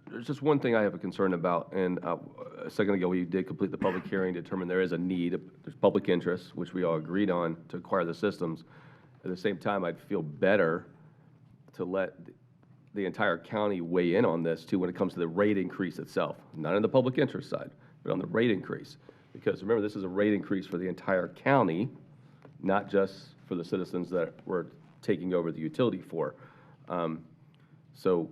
there's just one thing I have a concern about, and a second ago we did complete the public hearing, determined there is a need, there's public interest, which we all agreed on to acquire the systems. At the same time, I'd feel better to let the entire county weigh in on this too when it comes to the rate increase itself, not on the public interest side, but on the rate increase. Because remember, this is a rate increase for the entire county, not just for the citizens that we're taking over the utility for. So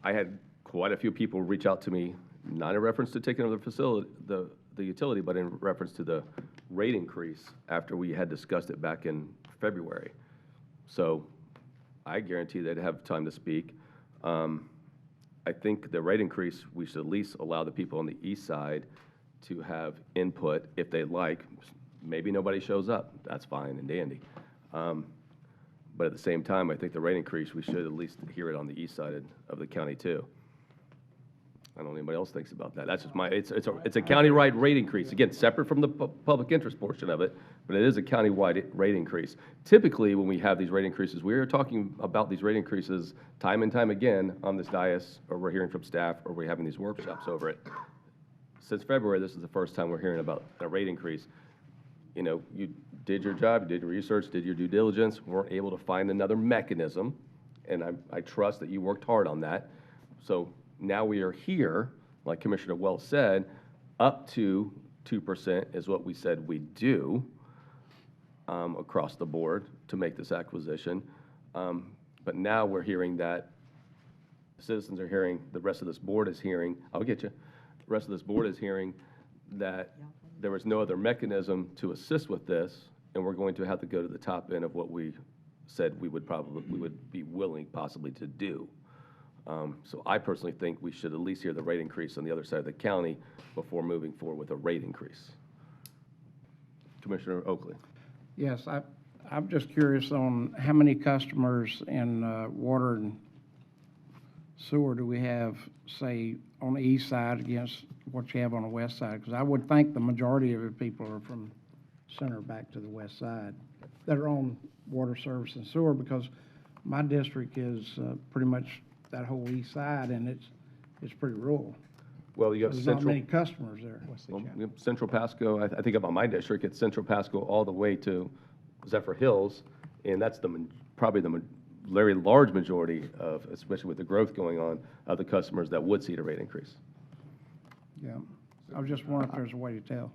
I had quite a few people reach out to me, not in reference to taking over the facility, the utility, but in reference to the rate increase after we had discussed it back in February. So I guarantee they'd have time to speak. I think the rate increase, we should at least allow the people on the east side to have input if they'd like. Maybe nobody shows up, that's fine and dandy. But at the same time, I think the rate increase, we should at least hear it on the east side of the county too. I don't know what anybody else thinks about that. That's just it's a county-wide rate increase. Again, separate from the public interest portion of it, but it is a county-wide rate increase. Typically, when we have these rate increases, we are talking about these rate increases time and time again on this dais, or we're hearing from staff, or we're having these workshops over it. Since February, this is the first time we're hearing about a rate increase. You know, you did your job, you did your research, did your due diligence, weren't able to find another mechanism, and I trust that you worked hard on that. So now we are here, like Commissioner Wells said, up to 2% is what we said we'd do across the board to make this acquisition. But now we're hearing that citizens are hearing, the rest of this board is hearing, I'll get you, the rest of this board is hearing that there was no other mechanism to assist with this, and we're going to have to go to the top end of what we said we would be willing possibly to do. So I personally think we should at least hear the rate increase on the other side of the county before moving forward with a rate increase. Commissioner Oakley. Yes, I'm just curious on how many customers in water and sewer do we have, say, on the east side against what you have on the west side? Because I would think the majority of the people are from center back to the west side that are on water service and sewer, because my district is pretty much that whole east side, and it's pretty rural. Well, you have There's central. not many customers there. Well, we have Central Pasco, I think about my district, it's Central Pasco all the way to Zephyr Hills, and that's probably the very large majority of, especially with the growth going on, of the customers that would see the rate increase. Yeah, I was just wondering if there's a way to tell.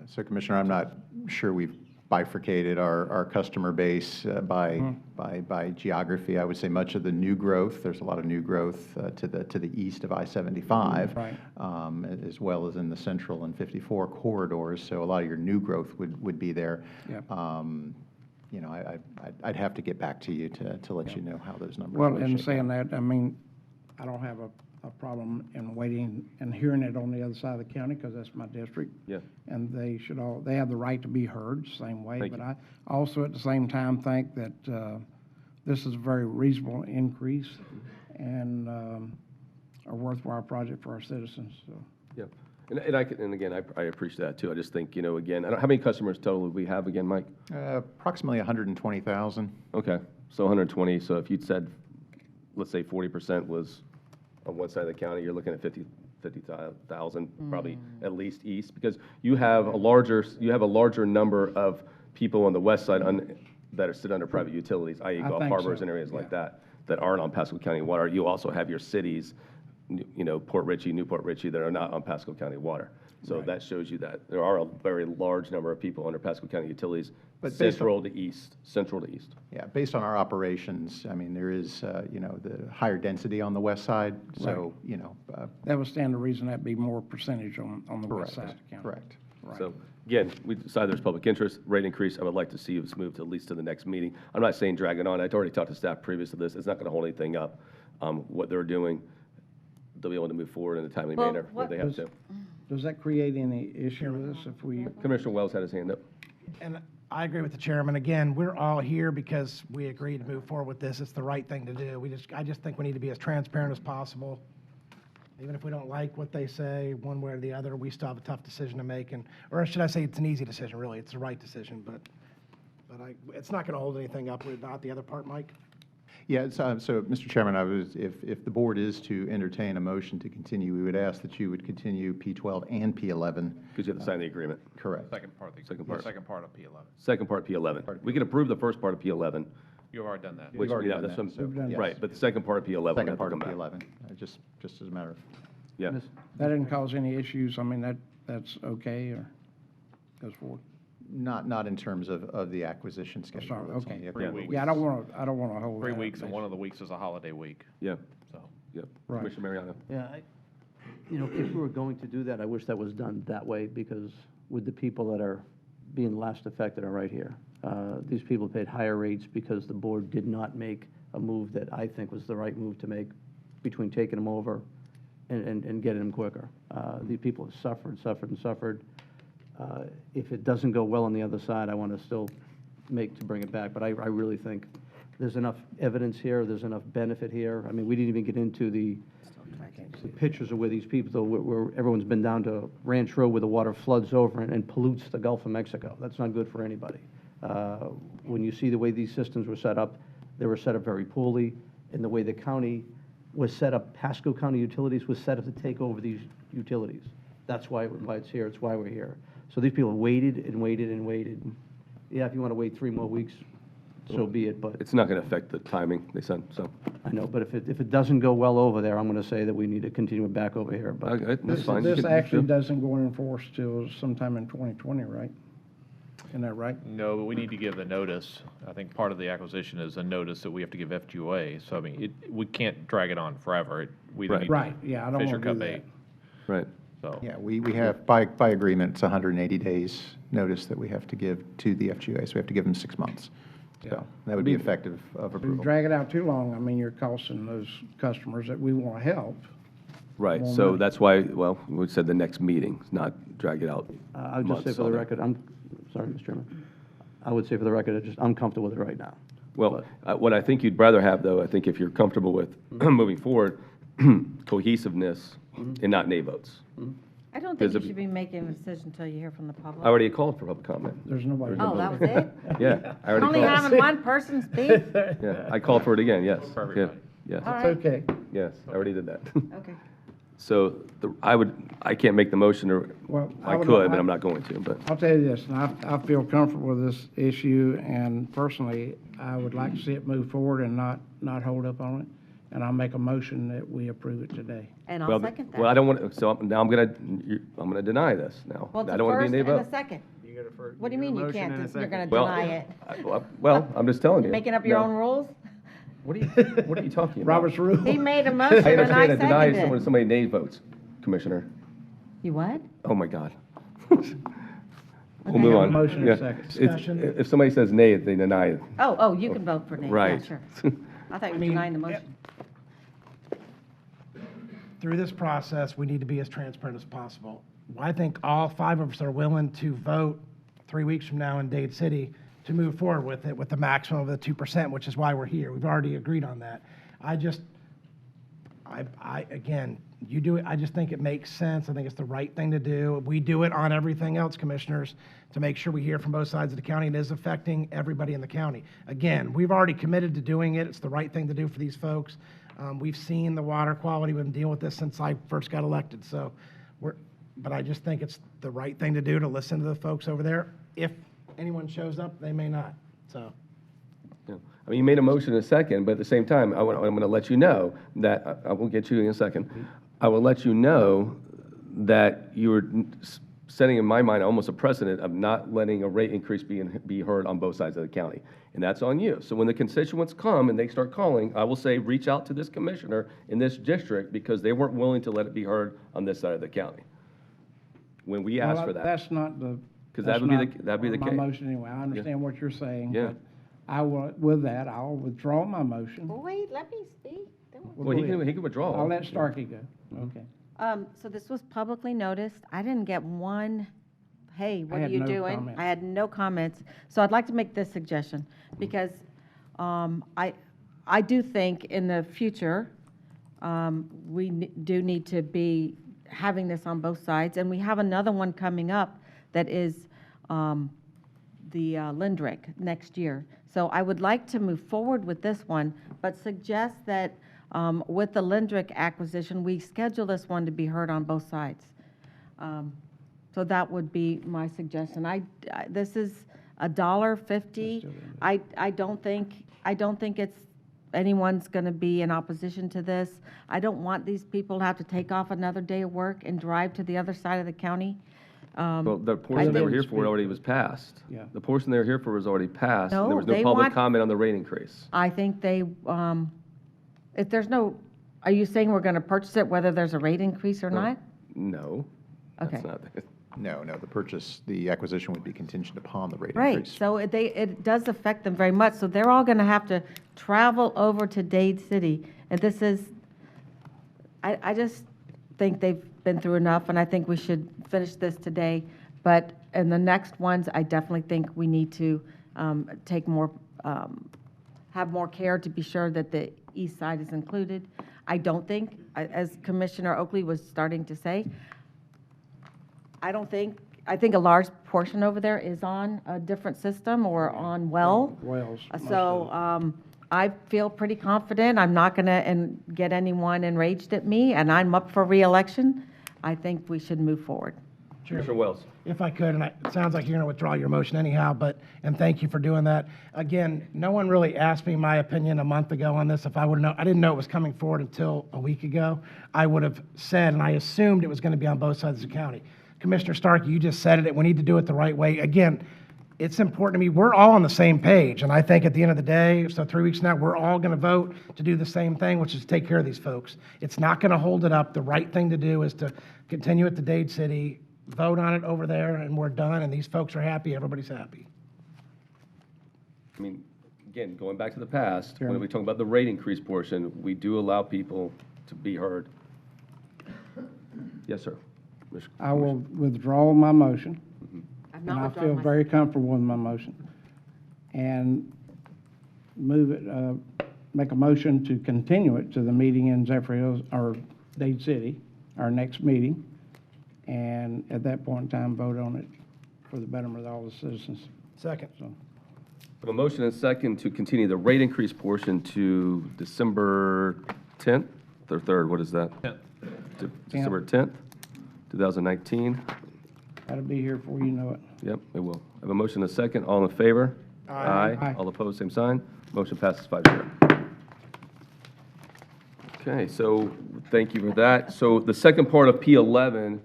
So, Commissioner, I'm not sure we've bifurcated our customer base by geography. I would say much of the new growth, there's a lot of new growth to the east of I-75, right. As well as in the central and 54 corridors. So a lot of your new growth would be there. Yep. You know, I'd have to get back to you to let you know how those numbers. Well, would in shake saying out. that, I mean, I don't have a problem in waiting and hearing it on the other side of the county, because that's my district. Yeah. And they have the right to be heard same way. Thank But you. I also at the same time think that this is a very reasonable increase and a worthwhile project for our citizens, so. Yeah. And again, I appreciate that too. I just think, you know, again, how many customers total do we have again, Mike? Approximately 120,000. Okay, so 120. So if you'd said, let's say 40% was on one side of the county, you're looking at 50,000, probably at least east, because you have a larger number of people on the west side that are sit under private utilities, i.e. I Gulf think Harbors so, and areas like that aren't on Pasco County water. You also have your cities, Port Richey, Newport Richey, that are not on Pasco County water. So that shows you that there are a very large number of people under Pasco County utilities, But central to east. Yeah, based on our operations, I mean, there is, the higher density on the west side, so, That would stand to reason that'd be more percentage on the west side of the county. correct. So, again, we decided there's public interest, rate increase. I would like to see us move to at least to the next meeting. I'm not saying drag it on. I'd already talked to staff previous to this. It's not going to hold anything up. What they're doing, they'll be able to move forward in a timely manner where they have to. Does that create any issue with us if we? Commissioner Wells had his hand up. And I agree with the chairman. Again, we're all here because we agreed to move forward with this. It's the right thing to do. I just think we need to be as transparent as possible. Even if we don't like what they say, one way or the other, we still have a tough decision to make. Or should I say it's an easy decision, really. It's the right decision, but it's not going to hold anything up without the other part, Mike. Yeah, so, Mr. Chairman, if the board is to entertain a motion to continue, we would ask that you would continue P12 and P11. Because you have to sign the agreement. Correct. Second part of Second part. P11. Second part, P11. We can approve the first part of P11. You've already done that. We've already yeah, done that's that, what so, I'm- yes. Right, but the second part of P11. Second have to part of come back. P11, just as a matter of. Yeah. That didn't cause any issues. I mean, that's okay or goes forward? Not in terms of the acquisition schedule. Sorry, That's on okay. the agreement. Yeah, I don't want to hold. 3 that weeks, and up. one of the weeks is a holiday week. Yeah. So. Yep. Right. Commissioner Mariano. Yeah, if we were going to do that, I wish that was done that way, because with the people that are being last affected are right here. These people paid higher rates because the board did not make a move that I think was the right move to make between taking them over and getting them quicker. These people have suffered. If it doesn't go well on the other side, I want to still to bring it back. But I really think there's enough evidence here, there's enough benefit here. I mean, we didn't even get into the pictures of where these people, where everyone's been down to Ranch Road where the water floods over and pollutes the Gulf of Mexico. That's not good for anybody. When you see the way these systems were set up, they were set up very poorly, and the way the county was set up, Pasco County Utilities was set up to take over these utilities. That's why it's here, it's why we're here. So these people waited and waited and waited. Yeah, if you want to wait 3 more weeks, so be it, but. It's not going to affect the timing, they said, so. I know, but if it doesn't go well over there, I'm going to say that we need to continue it back over here, but. Okay, that's fine. This actually doesn't go in force till sometime in 2020, right? Isn't that right? No, but we need to give the notice. I think part of the acquisition is a notice that we have to give FGOA. So, I mean, we can't drag it on forever. We either need to Right, yeah, I don't fish or want to cut do bait. that. Right. So. Yeah, we have, by agreement, it's 180 days notice that we have to give to the FGA, so we have to give them 6 months. So that would be effective of If you approval. drag it out too long, I mean, you're costing those customers that we want to help. Right, More so money. that's why, well, we said the next meeting, not drag it out. I would just say months for the on it. record, sorry, Mr. Chairman. I would say for the record, I'm comfortable with it right now. Well, what I think you'd rather have, though, I think if you're comfortable with moving forward, cohesiveness and not nay votes. I don't think Because you if- should be making a decision until you hear from the public. I already called for public comment. There's nobody. Oh, that was it? Yeah, I already Only called. having one person speak? Yeah, I called for it again, yes. For Yeah, everybody. yes. All right. Okay. Yes, I already did that. Okay. So I can't make the motion, or Well, I would- could, but I'm not going to, but. I'll tell you this, and I feel comfortable with this issue, and personally, I would like to see it move forward and not hold up on it. And I'll make a motion that we approve it today. And Well, I'll second that. Well, I don't want, so now I'm gonna deny this now. Well, it's I a don't want to be first a nay and a vote. second. You got a first. What do you mean you can't, you're going to Well, deny it? Well, I'm just telling you. Making up your No. own rules? What are you talking about? Robert's rule. He made a I motion and I understand I deny seconded someone, it. somebody nay votes, Commissioner. You what? Oh, my God. Okay. We'll move on. Motion and Yeah. second. It's- Discussion. If somebody says nay, they deny it. Oh, you can vote for nay. Yeah, Right. sure. I thought you were denying the motion. Through this process, we need to be as transparent as possible. I think all 5 of us are willing to vote 3 weeks from now in Dade City to move forward with it with the maximum of the 2%, which is why we're here. We've already agreed on that. Again, you do it, I just think it makes sense. I think it's the right thing to do. We do it on everything else, commissioners, to make sure we hear from both sides of the county. It is affecting everybody in the county. Again, we've already committed to doing it. It's the right thing to do for these folks. We've seen the water quality. We've been dealing with this since I first got elected. So but I just think it's the right thing to do to listen to the folks over there. If anyone shows up, they may not, so. Yeah. I mean, you made a motion in a second, but at the same time, I'm going to let you know that, I will get you in a second. I will let you know that you were setting in my mind almost a precedent of not letting a rate increase be heard on both sides of the county. And that's on you. So when the constituents come and they start calling, I will say, reach out to this commissioner in this district because they weren't willing to let it be heard on this side of the county. When we asked for that. That's not the. Because that's that'd be the not case. my motion anyway. I understand what you're saying. Yeah. But I will, with that, I'll withdraw my motion. Wait, let me speak. Well, he can withdraw. I'll let Starkey go. Okay. So this was publicly noticed. I didn't get one, hey, what I are had you no doing? comment. I had no comments. So I'd like to make this suggestion, because I do think in the future, we do need to be having this on both sides. And we have another one coming up that is the Lindrick next year. So I would like to move forward with this one, but suggest that with the Lindrick acquisition, we schedule this one to be heard on both sides. So that would be my suggestion. This is $1.50. I don't think it's anyone's going to be in opposition to this. I don't want these people to have to take off another day of work and drive to the other side of the county. Well, the portion they were here for already was passed. Yeah. The portion they were here for was already passed. No, And there was no they public want- comment on the rate increase. I think they, if there's no, are you saying we're going to purchase it whether there's a rate increase or not? No. Okay. That's not. No, the acquisition would be contingent upon the rate Right, increase. so it does affect them very much. So they're all going to have to travel over to Dade City. And this is, I just think they've been through enough, and I think we should finish this today. But in the next ones, I definitely think we need to take more, have more care to be sure that the east side is included. I don't think, as Commissioner Oakley was starting to say, I think a large portion over there is on a different system or on well. Wells. So I feel pretty confident. I'm not going to get anyone enraged at me, and I'm up for reelection. I think we should move forward. Commissioner Wells. If I could, and it sounds like you're going to withdraw your motion anyhow, and thank you for doing that. Again, no one really asked me my opinion a month ago on this. If I would have known, I didn't know it was coming forward until a week ago. I would have said, and I assumed it was going to be on both sides of the county. Commissioner Starkey, you just said it. We need to do it the right way. Again, it's important to me. We're all on the same page, and I think at the end of the day, so 3 weeks from now, we're all going to vote to do the same thing, which is take care of these folks. It's not going to hold it up. The right thing to do is to continue at the Dade City, vote on it over there, and we're done, and these folks are happy, everybody's happy. I mean, again, going back to the past, when we talk about the rate increase portion, we do allow people to be heard. Yes, sir. I will withdraw my motion. I've And not I withdrawn feel my very comfortable with my motion. And move it, make a motion to continue it to the meeting in Zephyr Hills, or Dade City, our next meeting. And at that point in time, vote on it for the betterment of all the citizens. Second. So, I have a motion and a second to continue the rate increase portion to December 10th, or 3rd, what is that? 10th. December 10th, 2019. that'll be here before you know it. Yep, it will. I have a motion and a second. All in favor? Aye. Aye. All opposed, same sign. Motion passes 5-0. Okay, so thank you for that. So the second part of P11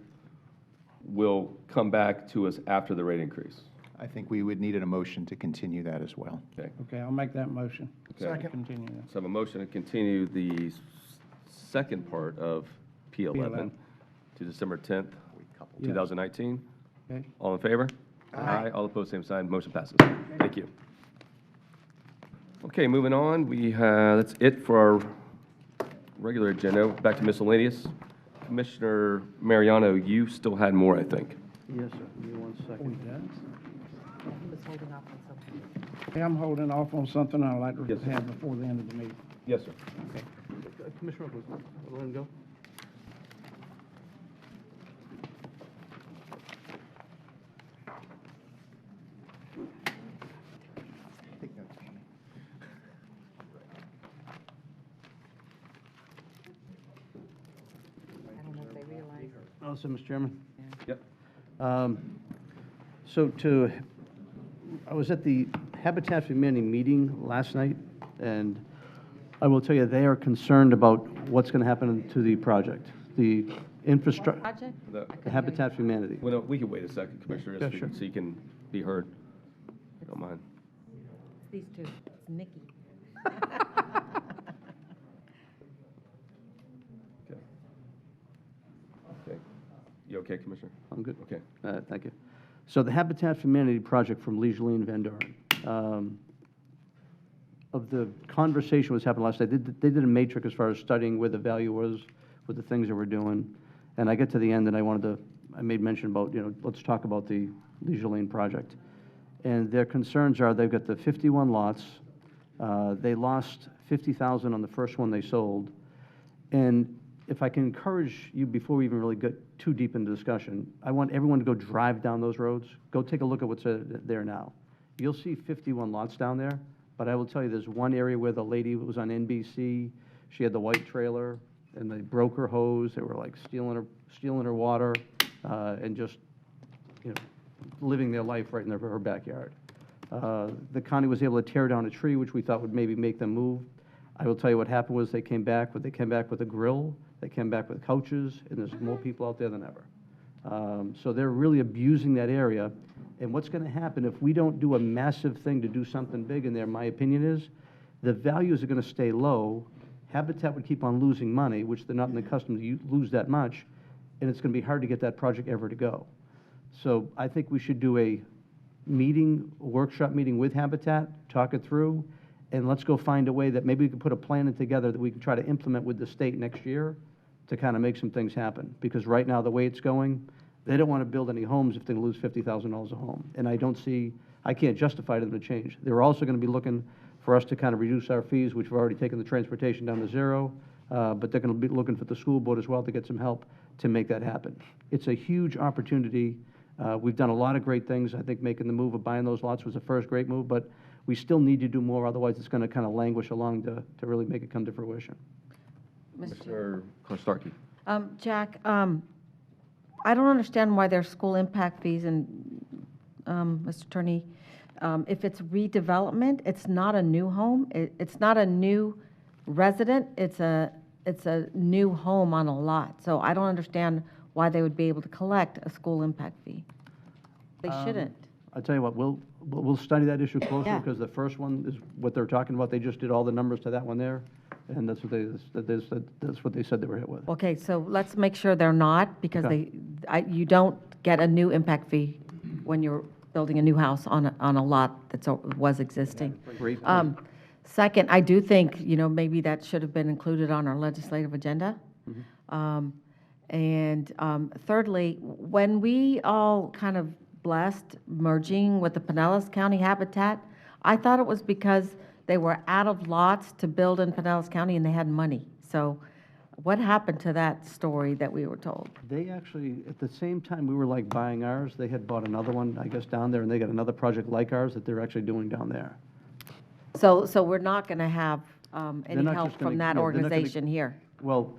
will come back to us after the rate increase. I think we would need a motion to continue that as well. Okay. Okay, I'll make that motion. Okay. Second. Continue that. So I have a motion to continue the second part of P11 to December 10th, Yes. 2019. Okay. All in favor? Aye. All opposed, same sign. Motion passes. Thank you. Okay, moving on. That's it for our regular agenda. Back to miscellaneous. Commissioner Mariano, you still had more, I think. Yes, sir. Give me 1 second. He was holding off on something. Hey, I'm holding off on something I'd like to Yes, sir. have before the end of the meeting. Yes, sir. Commissioner, let him go. I don't know if they realize. Also, Mr. Chairman. Yep. So to I was at the Habitat for Humanity meeting last night, and I will tell you, they are concerned about what's going to happen to the project. The infrastructure. Project? The Habitat for Humanity. Well, no, we can wait a second, Commissioner, Yeah, so sure. you can be heard. Don't mind. These two, it's Nikki. Okay. You okay, Commissioner? I'm good. Okay. Thank you. So the Habitat for Humanity project from Leisure and Van Doren. Of the conversation was happening last night, they did a matrix as far as studying where the value was, with the things that we're doing. And I get to the end and I made mention about, let's talk about the Leisure Lane project. And their concerns are they've got the 51 lots. They lost 50,000 on the first one they sold. And if I can encourage you, before we even really get too deep into discussion, I want everyone to go drive down those roads. Go take a look at what's there now. You'll see 51 lots down there, but I will tell you, there's one area where the lady was on NBC, she had the white trailer, and they broke her hose. They were like stealing her water, and just, living their life right in her backyard. The county was able to tear down a tree, which we thought would maybe make them move. I will tell you what happened was they came back with a grill, they came back with couches, and there's more people out there than ever. So they're really abusing that area. And what's going to happen if we don't do a massive thing to do something big in there, my opinion is, the values are going to stay low. Habitat would keep on losing money, which they're not in the custom to lose that much, and it's going to be hard to get that project ever to go. So I think we should do a workshop meeting with Habitat, talk it through, and let's go find a way that maybe we can put a plan together that we can try to implement with the state next year to kind of make some things happen. Because right now, the way it's going, they don't want to build any homes if they lose $50,000 a home. And I can't justify them to change. They're also going to be looking for us to kind of reduce our fees, which we've already taken the transportation down to zero, but they're going to be looking for the school board as well to get some help to make that happen. It's a huge opportunity. We've done a lot of great things. I think making the move of buying those lots was the first great move, but we still need to do more, otherwise it's going to kind of languish along to really make it come to fruition. Mr. Starkey. Jack, I don't understand why there's school impact fees, and, Mr. Attorney, if it's redevelopment, it's not a new home, it's not a new resident, it's a new home on a lot. So I don't understand why they would be able to collect a school impact fee. They shouldn't. I'll tell you what, we'll study that issue closer, Yeah. because the first one is what they're talking about. They just did all the numbers to that one there, and that's what they said they were hit with. Okay, so let's make sure they're not, because Okay. you don't get a new impact fee when you're building a new house on a lot that was existing. Great point. Second, I do think, maybe that should have been included on our legislative agenda. And thirdly, when we all kind of blessed merging with the Pinellas County Habitat, I thought it was because they were out of lots to build in Pinellas County and they had money. So what happened to that story that we were told? They actually, at the same time we were like buying ours, they had bought another one, I guess, down there, and they got another project like ours that they're actually doing down there. So we're not going to have any not help just gonna- from that yeah, they're not gonna- organization here? Well,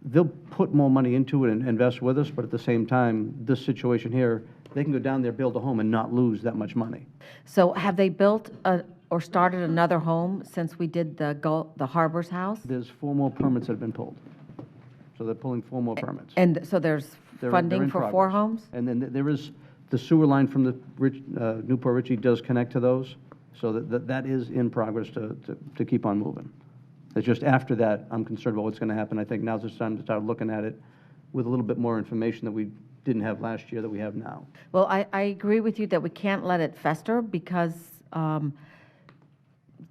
they'll put more money into it and invest with us, but at the same time, this situation here, they can go down there, build a home, and not lose that much money. So have they built or started another home since we did the Harbor's house? There's 4 more permits that have been pulled. So they're pulling 4 more permits. And so there's They're funding in for 4 progress. homes? And then there is, the sewer line from the Newport Richey does connect to those, so that is in progress to keep on moving. It's just after that, I'm concerned about what's going to happen. I think now's the time to start looking at it with a little bit more information that we didn't have last year that we have now. Well, I agree with you that we can't let it fester, because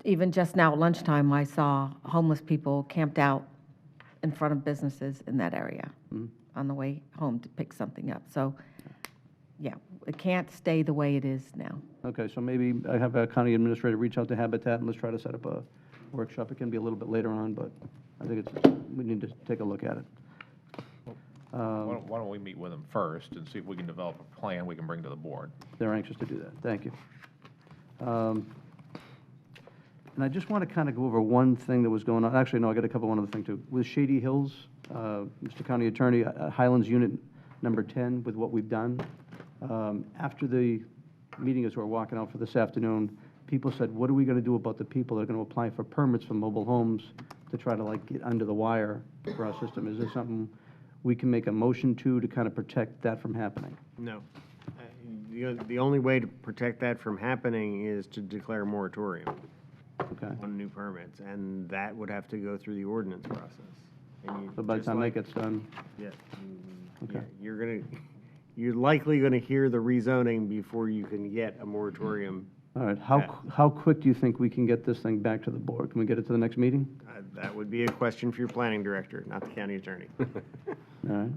even just now at lunchtime, I saw homeless people camped out in front of businesses in that area on the way home to pick something up. So, yeah, it can't stay the way it is now. Okay, so maybe I have a county administrator reach out to Habitat, and let's try to set up a workshop. It can be a little bit later on, but I think we need to take a look at it. Why don't we meet with them first and see if we can develop a plan we can bring to the board? They're anxious to do that. Thank you. And I just want to kind of go over one thing that was going on. Actually, no, I got to cover one other thing too. With Shady Hills, Mr. County Attorney, Highlands Unit number 10, with what we've done, after the meeting as we're walking out for this afternoon, people said, what are we going to do about the people that are going to apply for permits for mobile homes to try to like get under the wire for our system? Is there something we can make a motion to kind of protect that from happening? No. The only way to protect that from happening is to declare a moratorium on new permits, and that would have to go through the ordinance process. And So by the time that gets done? Yeah. Okay. You're likely gonna hear the rezoning before you can get a moratorium. All right, how quick do you think we can get this thing back to the board? Can we get it to the next meeting? That would be a question for your planning director, not the county attorney. All right.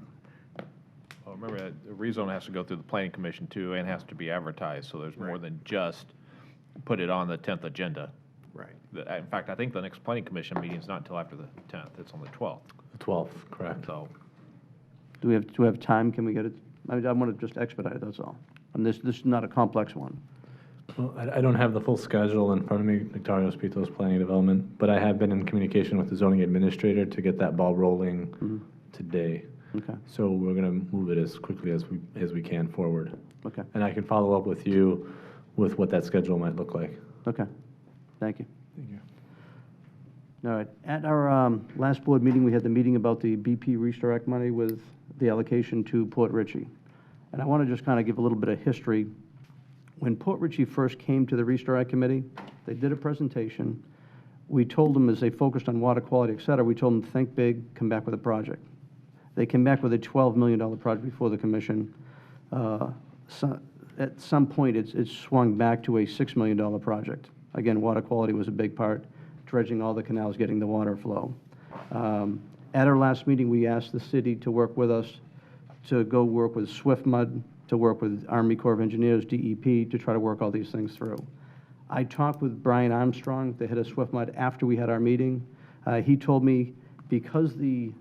Well, remember, that the rezone has to go through the planning commission too, and has to be advertised, so there's more than just put it on the 10th agenda. Right. In fact, I think the next planning commission meeting is not until after the 10th, it's on the 12th. The 12th, correct. So, Do we have time? Can we get it? I want to just expedite it, that's all. And this is not a complex one. Well, I don't have the full schedule in front of me, Nectarios Pitos Planning and Development, but I have been in communication with the zoning administrator to get that ball rolling today. Okay. So we're going to move it as quickly as we can forward. Okay. And I can follow up with you with what that schedule might look like. Okay. Thank you. Thank you. All right. At our last board meeting, we had the meeting about the BP Restore Act money with the allocation to Port Richey. And I want to just kind of give a little bit of history. When Port Richey first came to the Restore Act Committee, they did a presentation. We told them, as they focused on water quality, et cetera, we told them, think big, come back with a project. They came back with a $12 million project before the commission. At some point, it swung back to a $6 million project. Again, water quality was a big part, dredging all the canals, getting the water flow. At our last meeting, we asked the city to work with us to go work with Swift Mud, to work with Army Corps of Engineers, DEP, to try to work all these things through. I talked with Brian Armstrong, the head of Swift Mud, after we had our meeting. He told me because the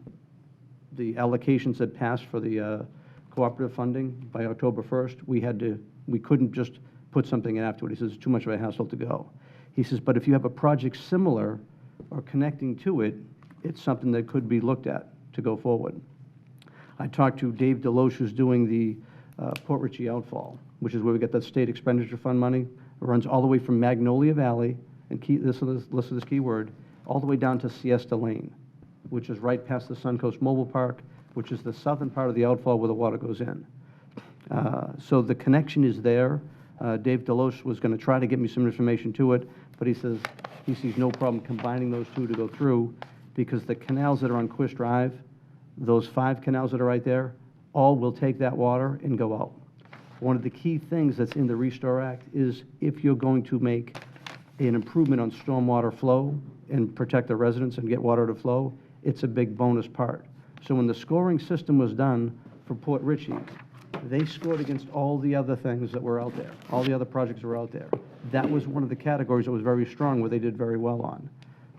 allocations had passed for the cooperative funding by October 1st, we couldn't just put something in afterward. He says it's too much of a hassle to go. He says, but if you have a project similar or connecting to it, it's something that could be looked at to go forward. I talked to Dave Deloche, who's doing the Port Richey outfall, which is where we get that state expenditure fund money. It runs all the way from Magnolia Valley, and listen to this key word, all the way down to Siesta Lane, which is right past the Suncoast Mobile Park, which is the southern part of the outfall where the water goes in. So the connection is there. Dave Deloche was going to try to get me some information to it, but he says he sees no problem combining those two to go through, because the canals that are on Quist Drive, those 5 canals that are right there, all will take that water and go out. One of the key things that's in the Restore Act is if you're going to make an improvement on stormwater flow and protect the residents and get water to flow, it's a big bonus part. So when the scoring system was done for Port Richey, they scored against all the other things that were out there, all the other projects that were out there. That was one of the categories that was very strong, where they did very well on.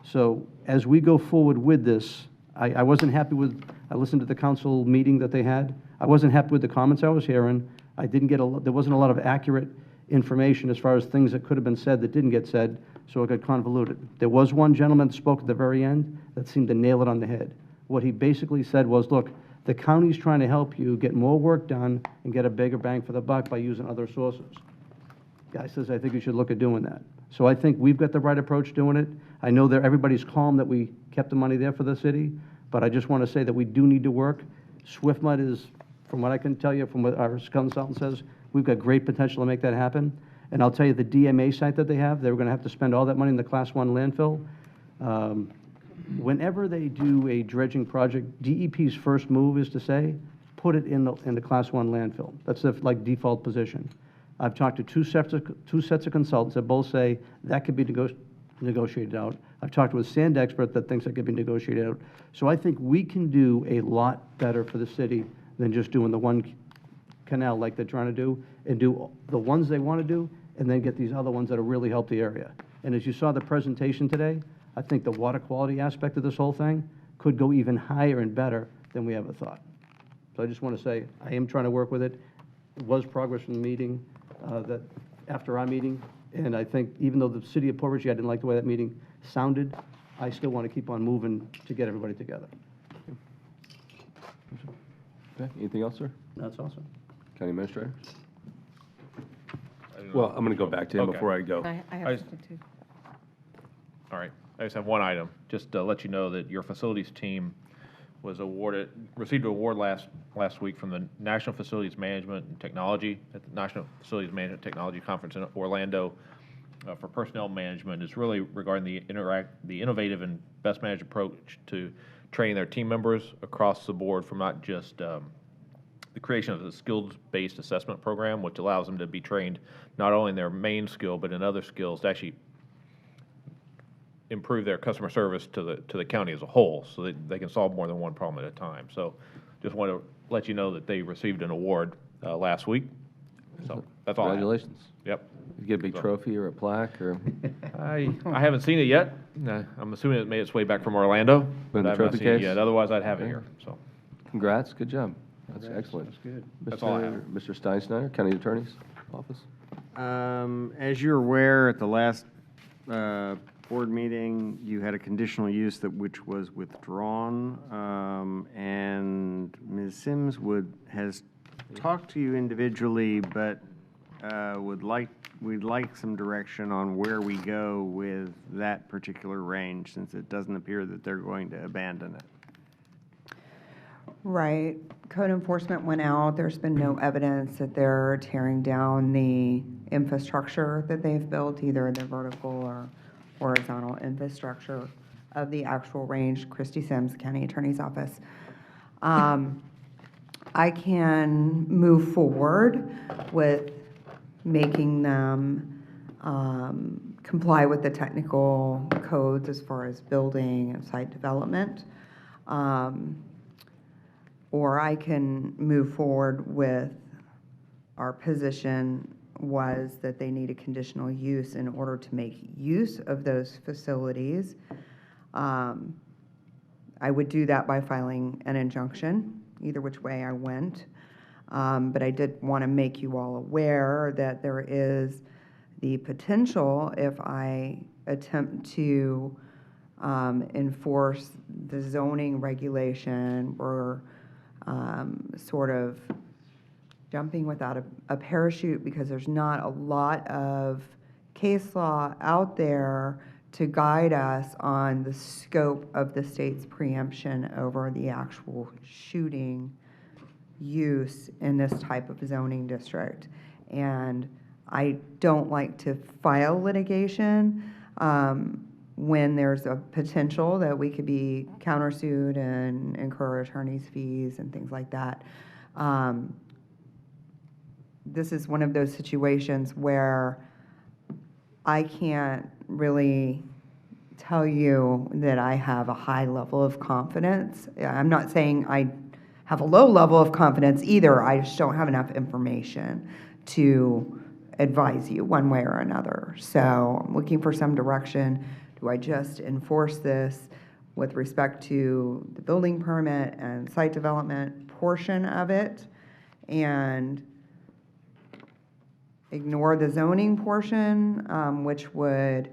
So as we go forward with this, I wasn't happy with, I listened to the council meeting that they had. I wasn't happy with the comments I was hearing. I didn't get there wasn't a lot of accurate information as far as things that could have been said that didn't get said, so it got convoluted. There was one gentleman that spoke at the very end that seemed to nail it on the head. What he basically said was, look, the county's trying to help you get more work done and get a bigger bang for the buck by using other sources. Guy says, I think you should look at doing that. So I think we've got the right approach doing it. I know that everybody's calm that we kept the money there for the city, but I just want to say that we do need to work. Swift Mud is, from what I can tell you, from what our consultant says, we've got great potential to make that happen. And I'll tell you, the DMA site that they have, they're going to have to spend all that money in the Class 1 landfill. Whenever they do a dredging project, DEP's first move is to say, put it in the Class 1 landfill. That's the default position. I've talked to two sets of consultants that both say that could be negotiated out. I've talked with a sand expert that thinks that could be negotiated out. So I think we can do a lot better for the city than just doing the one canal like they're trying to do, and do the ones they want to do, and then get these other ones that'll really help the area. And as you saw the presentation today, I think the water quality aspect of this whole thing could go even higher and better than we ever thought. So I just want to say, I am trying to work with it. It was progress from the meeting, that after our meeting, and I think even though the city of Port Richey, I didn't like the way that meeting sounded, I still want to keep on moving to get everybody together. Okay, anything else, sir? That's awesome. County Administrator? didn't Well, know. I'm going to go back to him Okay. before I go. I I have just- something too. All right, I just have one item, just to let you know that your facilities team received an award last week from the National Facilities Management and Technology, at the National Facilities Management Technology Conference in Orlando, for personnel management. It's really regarding the innovative and best managed approach to training their team members across the board, from not just the creation of a skills-based assessment program, which allows them to be trained not only in their main skill, but in other skills to actually improve their customer service to the county as a whole, so that they can solve more than one problem at a time. So just want to let you know that they received an award last week. So that's all I have. Congratulations. Yep. You get a big trophy or a plaque or? I haven't seen it yet. I'm assuming it made its way back from Orlando. Put in but the I haven't trophy seen it case? yet. Otherwise, I'd have it Okay. here, so. Congrats, good job. That's Congrats, excellent. that's good. That's all I have. Mr. Steinsnyder, County Attorney's Office. As you're aware, at the last board meeting, you had a conditional use which was withdrawn, and Ms. Sims has talked to you individually, but we'd like some direction on where we go with that particular range, since it doesn't appear that they're going to abandon it. Right. Code enforcement went out. There's been no evidence that they're tearing down the infrastructure that they've built, either the vertical or horizontal infrastructure of the actual range. Christy Sims, County Attorney's Office. I can move forward with making them comply with the technical codes as far as building and site development. Or I can move forward with our position was that they need a conditional use in order to make use of those facilities. I would do that by filing an injunction, either which way I went. But I did want to make you all aware that there is the potential, if I attempt to enforce the zoning regulation, or sort of jumping without a parachute, because there's not a lot of case law out there to guide us on the scope of the state's preemption over the actual shooting use in this type of zoning district. And I don't like to file litigation when there's a potential that we could be countersued and incur attorney's fees and things like that. This is one of those situations where I can't really tell you that I have a high level of confidence. I'm not saying I have a low level of confidence either. I just don't have enough information to advise you one way or another. So I'm looking for some direction. Do I just enforce this with respect to the building permit and site development portion of it, and ignore the zoning portion, which would,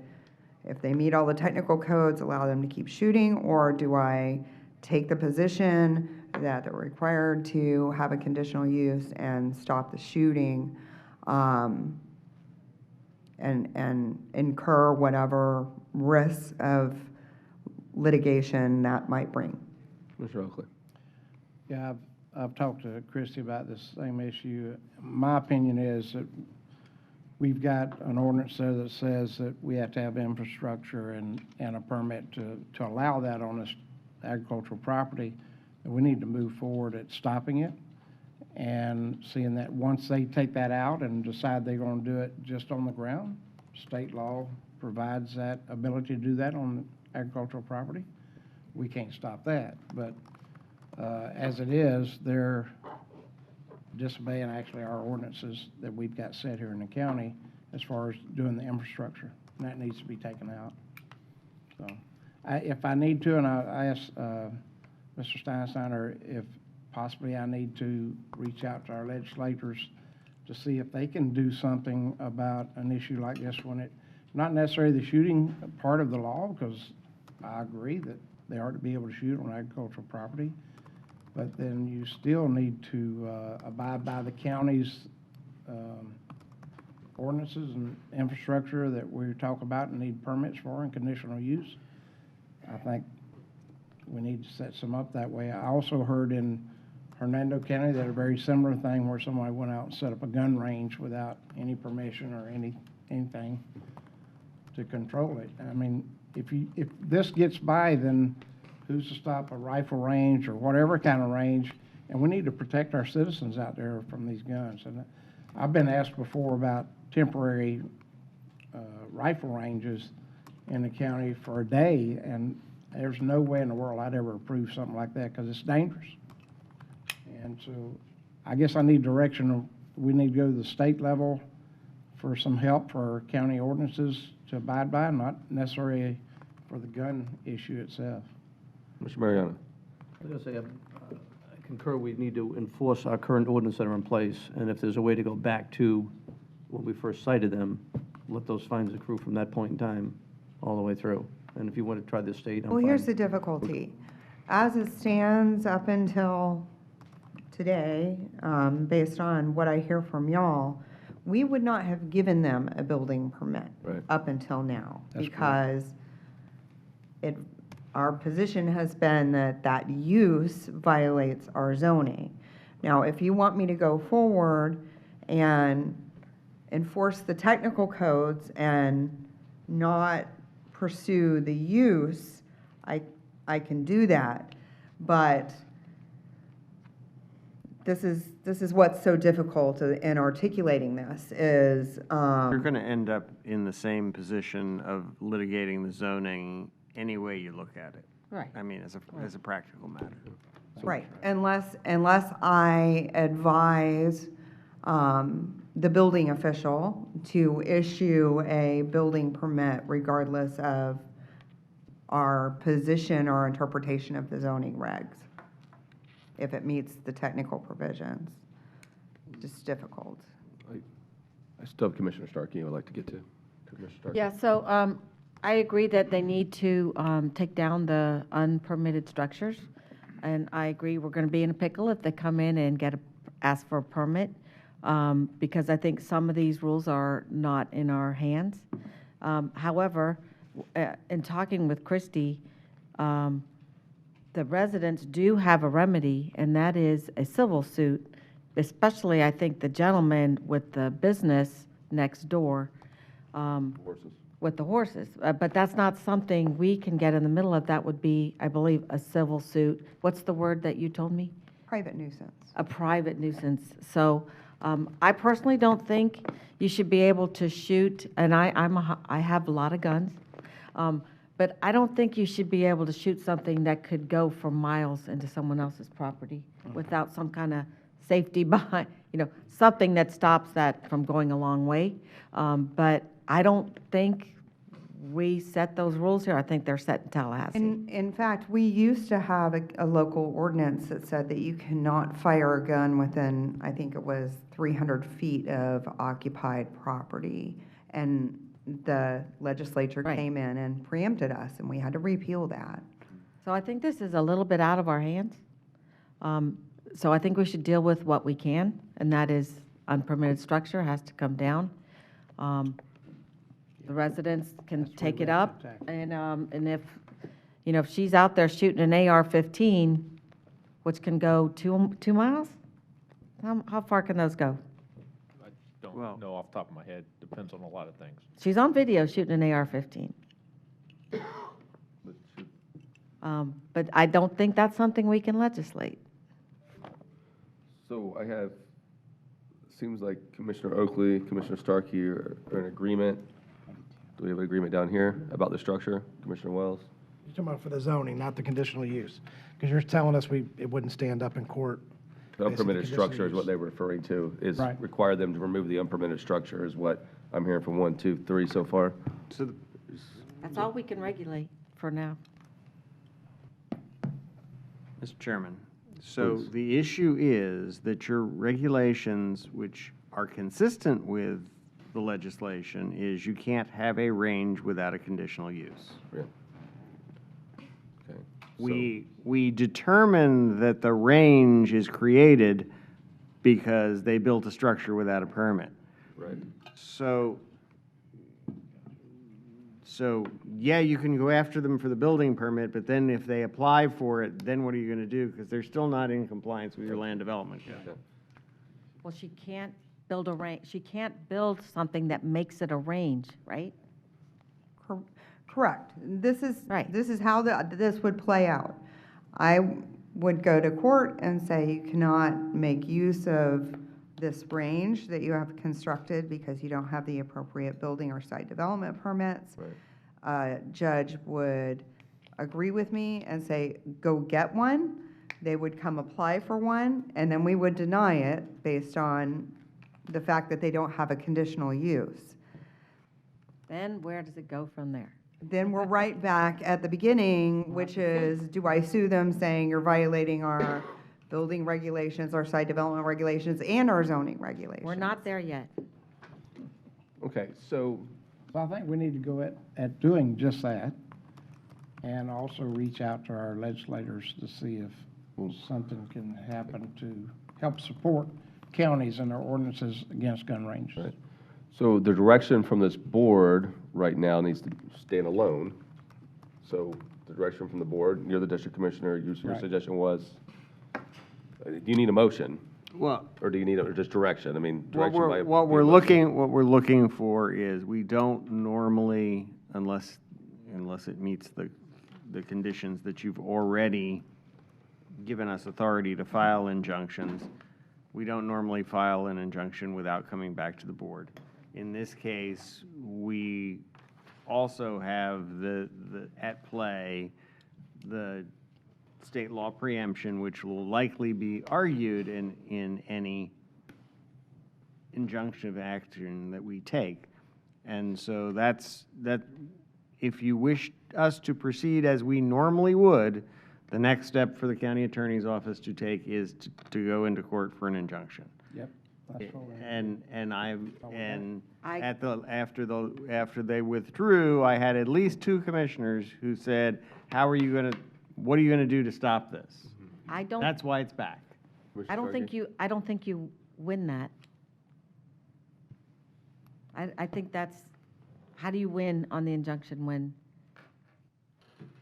if they meet all the technical codes, allow them to keep shooting? Or do I take the position that they're required to have a conditional use and stop the shooting, and incur whatever risks of litigation that might bring? Mr. Oakley. Yeah, I've talked to Christy about this same issue. My opinion is that we've got an ordinance there that says that we have to have infrastructure and a permit to allow that on this agricultural property. And we need to move forward at stopping it and seeing that once they take that out and decide they're going to do it just on the ground, state law provides that ability to do that on agricultural property. We can't stop that. But as it is, they're disobeying actually our ordinances that we've got set here in the county as far as doing the infrastructure, and that needs to be taken out. So if I need to, and I asked Mr. Steinsteiner if possibly I need to reach out to our legislators to see if they can do something about an issue like this, when it, not necessarily the shooting part of the law, because I agree that they are to be able to shoot on agricultural property, but then you still need to abide by the county's ordinances and infrastructure that we talk about and need permits for and conditional use. I think we need to set some up that way. I also heard in Hernando County that a very similar thing where somebody went out and set up a gun range without any permission or anything to control it. I mean, if this gets by, then who's to stop a rifle range or whatever kind of range? And we need to protect our citizens out there from these guns. And I've been asked before about temporary rifle ranges in the county for a day, and there's no way in the world I'd ever approve something like that because it's dangerous. And so I guess I need direction. We need to go to the state level for some help for our county ordinances to abide by, not necessarily for the gun issue itself. Mr. Mariano. I was going to say, I concur we need to enforce our current ordinance that are in place, and if there's a way to go back to when we first cited them, let those fines accrue from that point in time all the way through. And if you want to try the state, I'm Well, fine. here's the difficulty. As it stands up until today, based on what I hear from y'all, we would not have given them a building permit up until now. That's because our position has been that that use violates our zoning. Now, if you want me to go forward and enforce the technical codes and not pursue the use, I can do that. But this is what's so difficult in articulating this is. You're going to end up in the same position of litigating the zoning any way you look at it. Right. I mean, as a practical matter. Right, unless I advise the building official to issue a building permit regardless of our position or interpretation of the zoning regs, if it meets the technical provisions. Just difficult. I still have Commissioner Starkey I would like to get to. Commissioner Starkey. Yeah, so I agree that they need to take down the unpermitted structures. And I agree we're going to be in a pickle if they come in and ask for a permit, because I think some of these rules are not in our hands. However, in talking with Christie, the residents do have a remedy, and that is a civil suit, especially, I think, the gentleman with the business next door. Horses. With the horses. But that's not something we can get in the middle of. That would be, I believe, a civil suit. What's the word that you told me? Private nuisance. A private nuisance. So I personally don't think you should be able to shoot, and I have a lot of guns, but I don't think you should be able to shoot something that could go for miles into someone else's property without some kind of safety behind, something that stops that from going a long way. But I don't think we set those rules here. I think they're set in Tallahassee. In fact, we used to have a local ordinance that said that you cannot fire a gun within, I think it was 300 feet of occupied property. And the legislature came in and preempted us, and we had to repeal that. So I think this is a little bit out of our hands. So I think we should deal with what we can, and that is unpermitted structure has to come down. The residents can take it up, and if she's out there shooting an AR-15, which can go 2 miles, how far can those go? I don't know off the top of my head. Depends on a lot of things. She's on video shooting an AR-15. But I don't think that's something we can legislate. So I have, seems like Commissioner Oakley, Commissioner Starkey are in agreement. Do we have an agreement down here about the structure? Commissioner Wells? You're talking about for the zoning, not the conditional use, because you're telling us it wouldn't stand up in court. The unpermitted structure is what they were referring to, is require them to remove the unpermitted structure is what I'm hearing from 1, 2, 3 so far. So That's all we can regulate for now. Mr. Chairman, so Please. the issue is that your regulations, which are consistent with the legislation, is you can't have a range without a conditional use. Yeah. Okay. We determine that the range is created because they built a structure without a permit. Right. So, yeah, you can go after them for the building permit, but then if they apply for it, then what are you gonna do? Because they're still not in compliance with your land development code. Well, she can't build a range, she can't build something that makes it a range, right? Correct. This is how this would play out. I would go to court and say you cannot make use of this range that you have constructed because you don't have the appropriate building or site development permits. Judge would agree with me and say, go get one. They would come apply for one, and then we would deny it based on the fact that they don't have a conditional use. Then where does it go from there? Then we're right back at the beginning, which is, do I sue them saying you're violating our building regulations, our site development regulations, and our zoning regulations? We're not there yet. Okay, so So I think we need to go at doing just that, and also reach out to our legislators to see if something can happen to help support counties and their ordinances against gun ranges. Right. So the direction from this board right now needs to stand alone. So the direction from the board, you're the district commissioner, your Right. suggestion was, do you need a motion? Well, Or do you need just direction? I mean, direction by. What we're looking for is, we don't normally, unless it meets the conditions that you've already given us authority to file injunctions, we don't normally file an injunction without coming back to the board. In this case, we also have at play the state law preemption, which will likely be argued in any injunction of action that we take. And so that, if you wish us to proceed as we normally would, the next step for the county attorney's office to take is to go into court for an injunction. Yep. That's what we're- After they withdrew, I had at least 2 commissioners who said, what are you gonna do to stop this? That's why it's back. I don't think you win that. I think that's, how do you win on the injunction when?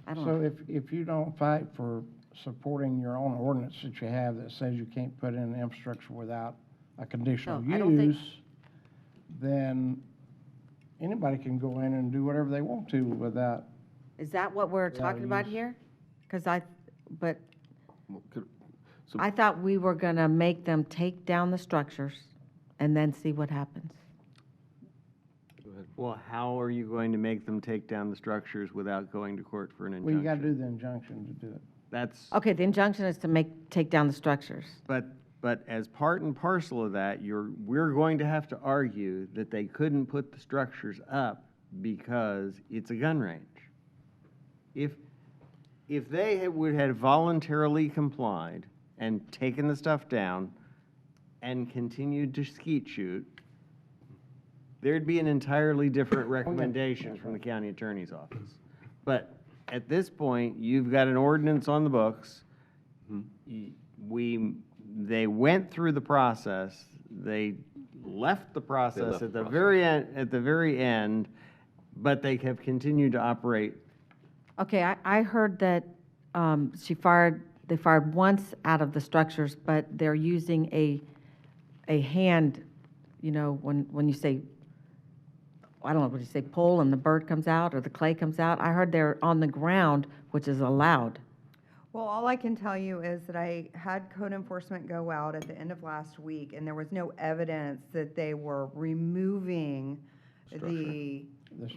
I don't know. So if you don't fight for supporting your own ordinance that you have that says you can't put in infrastructure without a conditional No, I don't think- use, then anybody can go in and do whatever they want to without. Is that what we're Without talking about use. here? Because I So- thought we were going to make them take down the structures and then see what happens. Well, how are you going to make them take down the structures without going to court for an Well, you injunction? got to do the injunction to do it. That's, Okay, the injunction is to take down the structures. but as part and parcel of that, we're going to have to argue that they couldn't put the structures up because it's a gun range. If they had voluntarily complied and taken the stuff down and continued to skeet shoot, there'd be an entirely different recommendation from the county attorney's office. But at this point, you've got an ordinance on the books. They went through the process. They left the process at the very end, but they have continued to operate. Okay, I heard that they fired once out of the structures, but they're using a hand, when you say, I don't know, what you say, pull and the bird comes out or the clay comes out? I heard they're on the ground, which is allowed. Well, all I can tell you is that I had code enforcement go out at the end of last week, and there was no evidence that they were removing the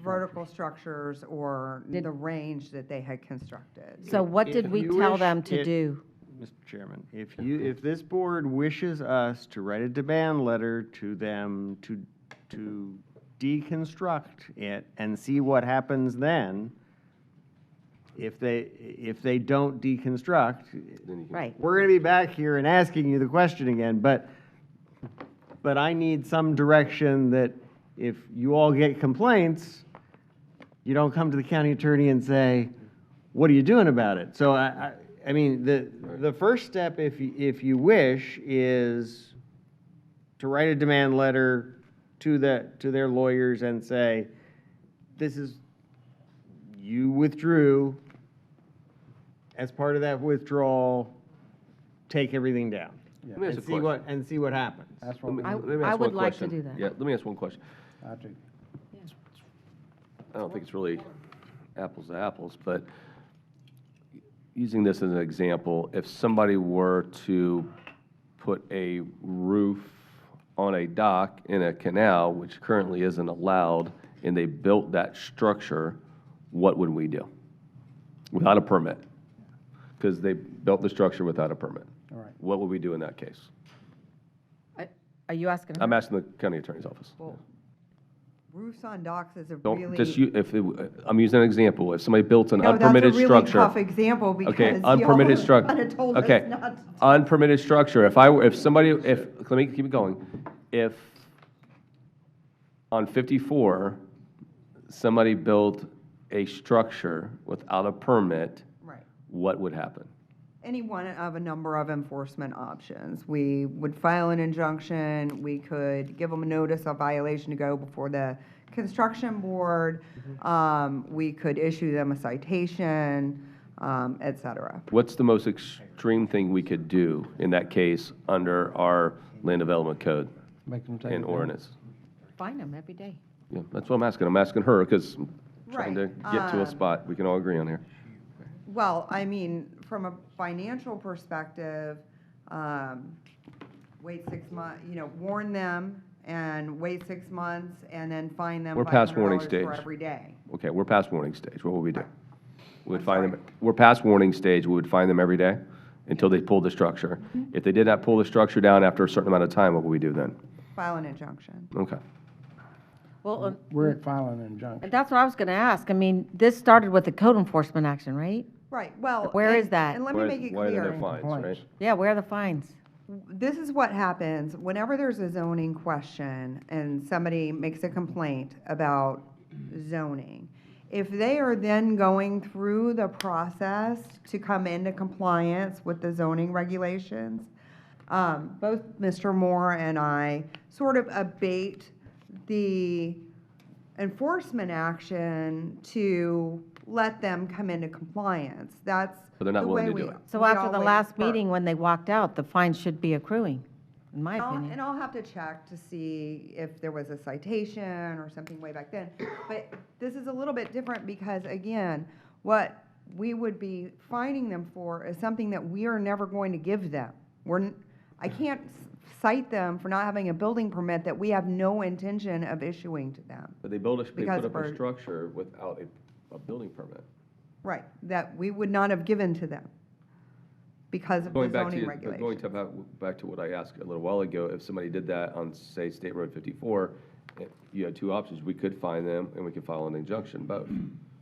vertical structures or the range that they had constructed. So what did we tell them to do? Mr. Chairman, if this board wishes us to write a demand letter to them to deconstruct it and see what happens then, if they don't deconstruct, right, we're going to be back here and asking you the question again. But I need some direction that if you all get complaints, you don't come to the county attorney and say, what are you doing about it? So I mean, the first step, if you wish, is to write a demand letter to their lawyers and say, this is, you withdrew, as part of that withdrawal, take everything down. Let me ask And a see question. and see what happens. That's what we Let me need. ask I would one like to question. do that. Yeah, let me ask one question. I do. I don't think it's really apples to apples, but using this as an example, if somebody were to put a roof on a dock in a canal, which currently isn't allowed, and they built that structure, what would we do? Without a permit? Because they built the structure without a permit. All right. What would we do in that case? Are you asking her? I'm asking the county attorney's office. Well, roofs on docks is a Don't, really. just, I'm using an example. If somebody built an No, unpermitted that's a really structure. tough example because Okay, y'all unpermitted structure. kinda told us Okay, not to. unpermitted structure. If somebody, let me keep it going. If on 54, somebody built a structure without a permit, Right. what would happen? Any one of a number of enforcement options. We would file an injunction, we could give them a notice of violation to go before the construction board, we could issue them a citation, et cetera. What's the most extreme thing we could do in that case under our land development code Make them take and it down. ordinance? Find them every day. Yeah, that's what I'm asking. I'm asking her because I'm trying to Right, get to a spot we can all agree on here. Well, I mean, from a financial perspective, wait 6 months, warn them and wait 6 months and then fine them We're past warning $500 stage. for every day. Okay, we're past warning stage. What would we do? We would find them, we're past warning stage. We would find them every day until they pull the structure. If they did not pull the structure down after a certain amount of time, what would we do then? File an injunction. Okay. Well, We're at filing an injunction. that's what I was going to ask. I mean, this started with a code enforcement action, right? Right, well. Where and- is that? And let me make it Why are there clear. no fines, right? Yeah, where are the fines? This is what happens whenever there's a zoning question and somebody makes a complaint about zoning. If they are then going through the process to come into compliance with the zoning regulations, both Mr. Moore and I sort of abate the enforcement action to let them come into compliance. That's But they're not the willing way to do we- it. So we after the always last work. meeting, when they walked out, the fines should be accruing, in my And opinion. I'll have to check to see if there was a citation or something way back then. But this is a little bit different because, again, what we would be fining them for is something that we are never going to give them. I can't cite them for not having a building permit that we have no intention of issuing to them. But they Because put up of our- a structure without a building permit. Right, that we would not have given to them because of the Going back zoning to, regulations. going to back to what I asked a little while ago, if somebody did that on, say, State Road 54, you had two options. We could fine them and we could file an injunction, both.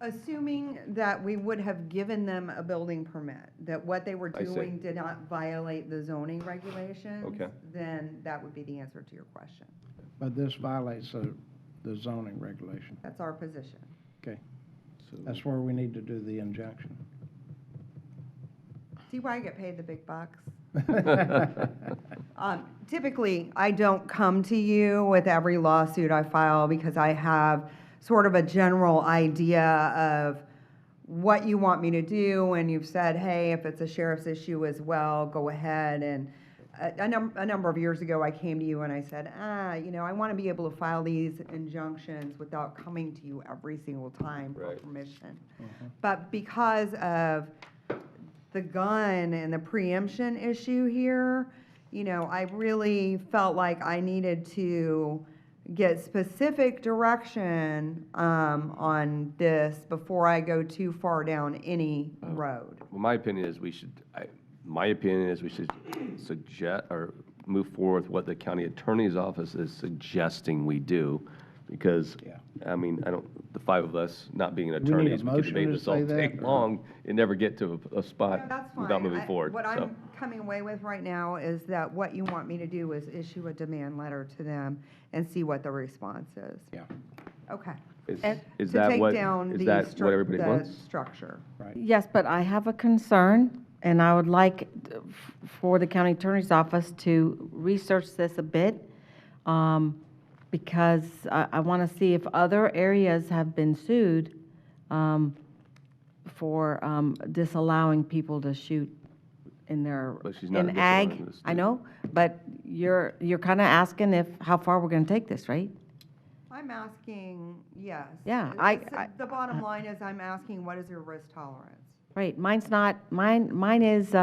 Assuming that we would have given them a building permit, that what they were I see. doing did not violate the zoning regulations. Okay. Then that would be the answer to your question. But this violates the zoning regulation. That's our position. Okay. That's where we need to do the injunction. See why I get paid the big bucks? Typically, I don't come to you with every lawsuit I file because I have sort of a general idea of what you want me to do, and you've said, hey, if it's a sheriff's issue as well, go ahead. And a number of years ago, I came to you and I said, I want to be able to file these injunctions without coming to you every single time for permission. But because of the gun and the preemption issue here, I really felt like I needed to get specific direction on this before I go too far down any road. Well, my opinion is we should suggest or move forward with what the county attorney's office is suggesting we do. Because, I mean, the five of us, not being need a attorneys, we could motion debate to this all say that, day or- long and never get to a spot That's fine. without moving forward. What So, I'm coming away with right now is that what you want me to do is issue a demand letter to them and see what the response is. Yeah. Okay. is And- is To that take what, down is the that stru- what everybody the wants? structure. Right. Yes, but I have a concern, and I would like for the county attorney's office to research this a bit, because I want to see if other areas have been sued for disallowing people to shoot in their, But she's not in ag. disallowing this, I know, but you're kind of asking how far we're going to take this, right? I'm asking, yes. Yeah, The bottom line is I'm asking, what is your risk tolerance? Right, mine's not, mine is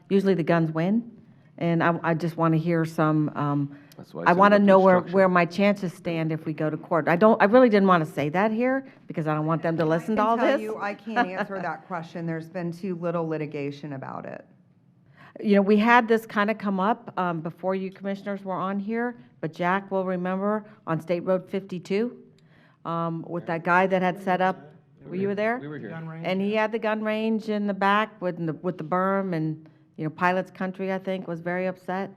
usually the guns win, and I just want to hear some, That's why I I said want to go know through where, structure. where my chances stand if we go to court. I really didn't want to say that here, because I don't want them to listen to all I can this. tell you, I can't answer that question. There's been too little litigation about it. You know, we had this kind of come up before you commissioners were on here, but Jack will remember on State Road 52, with that guy that had set up, were you there? We were here. And he had the gun range in the back with the berm, and, you know, Pilot's Country, I think, was very upset.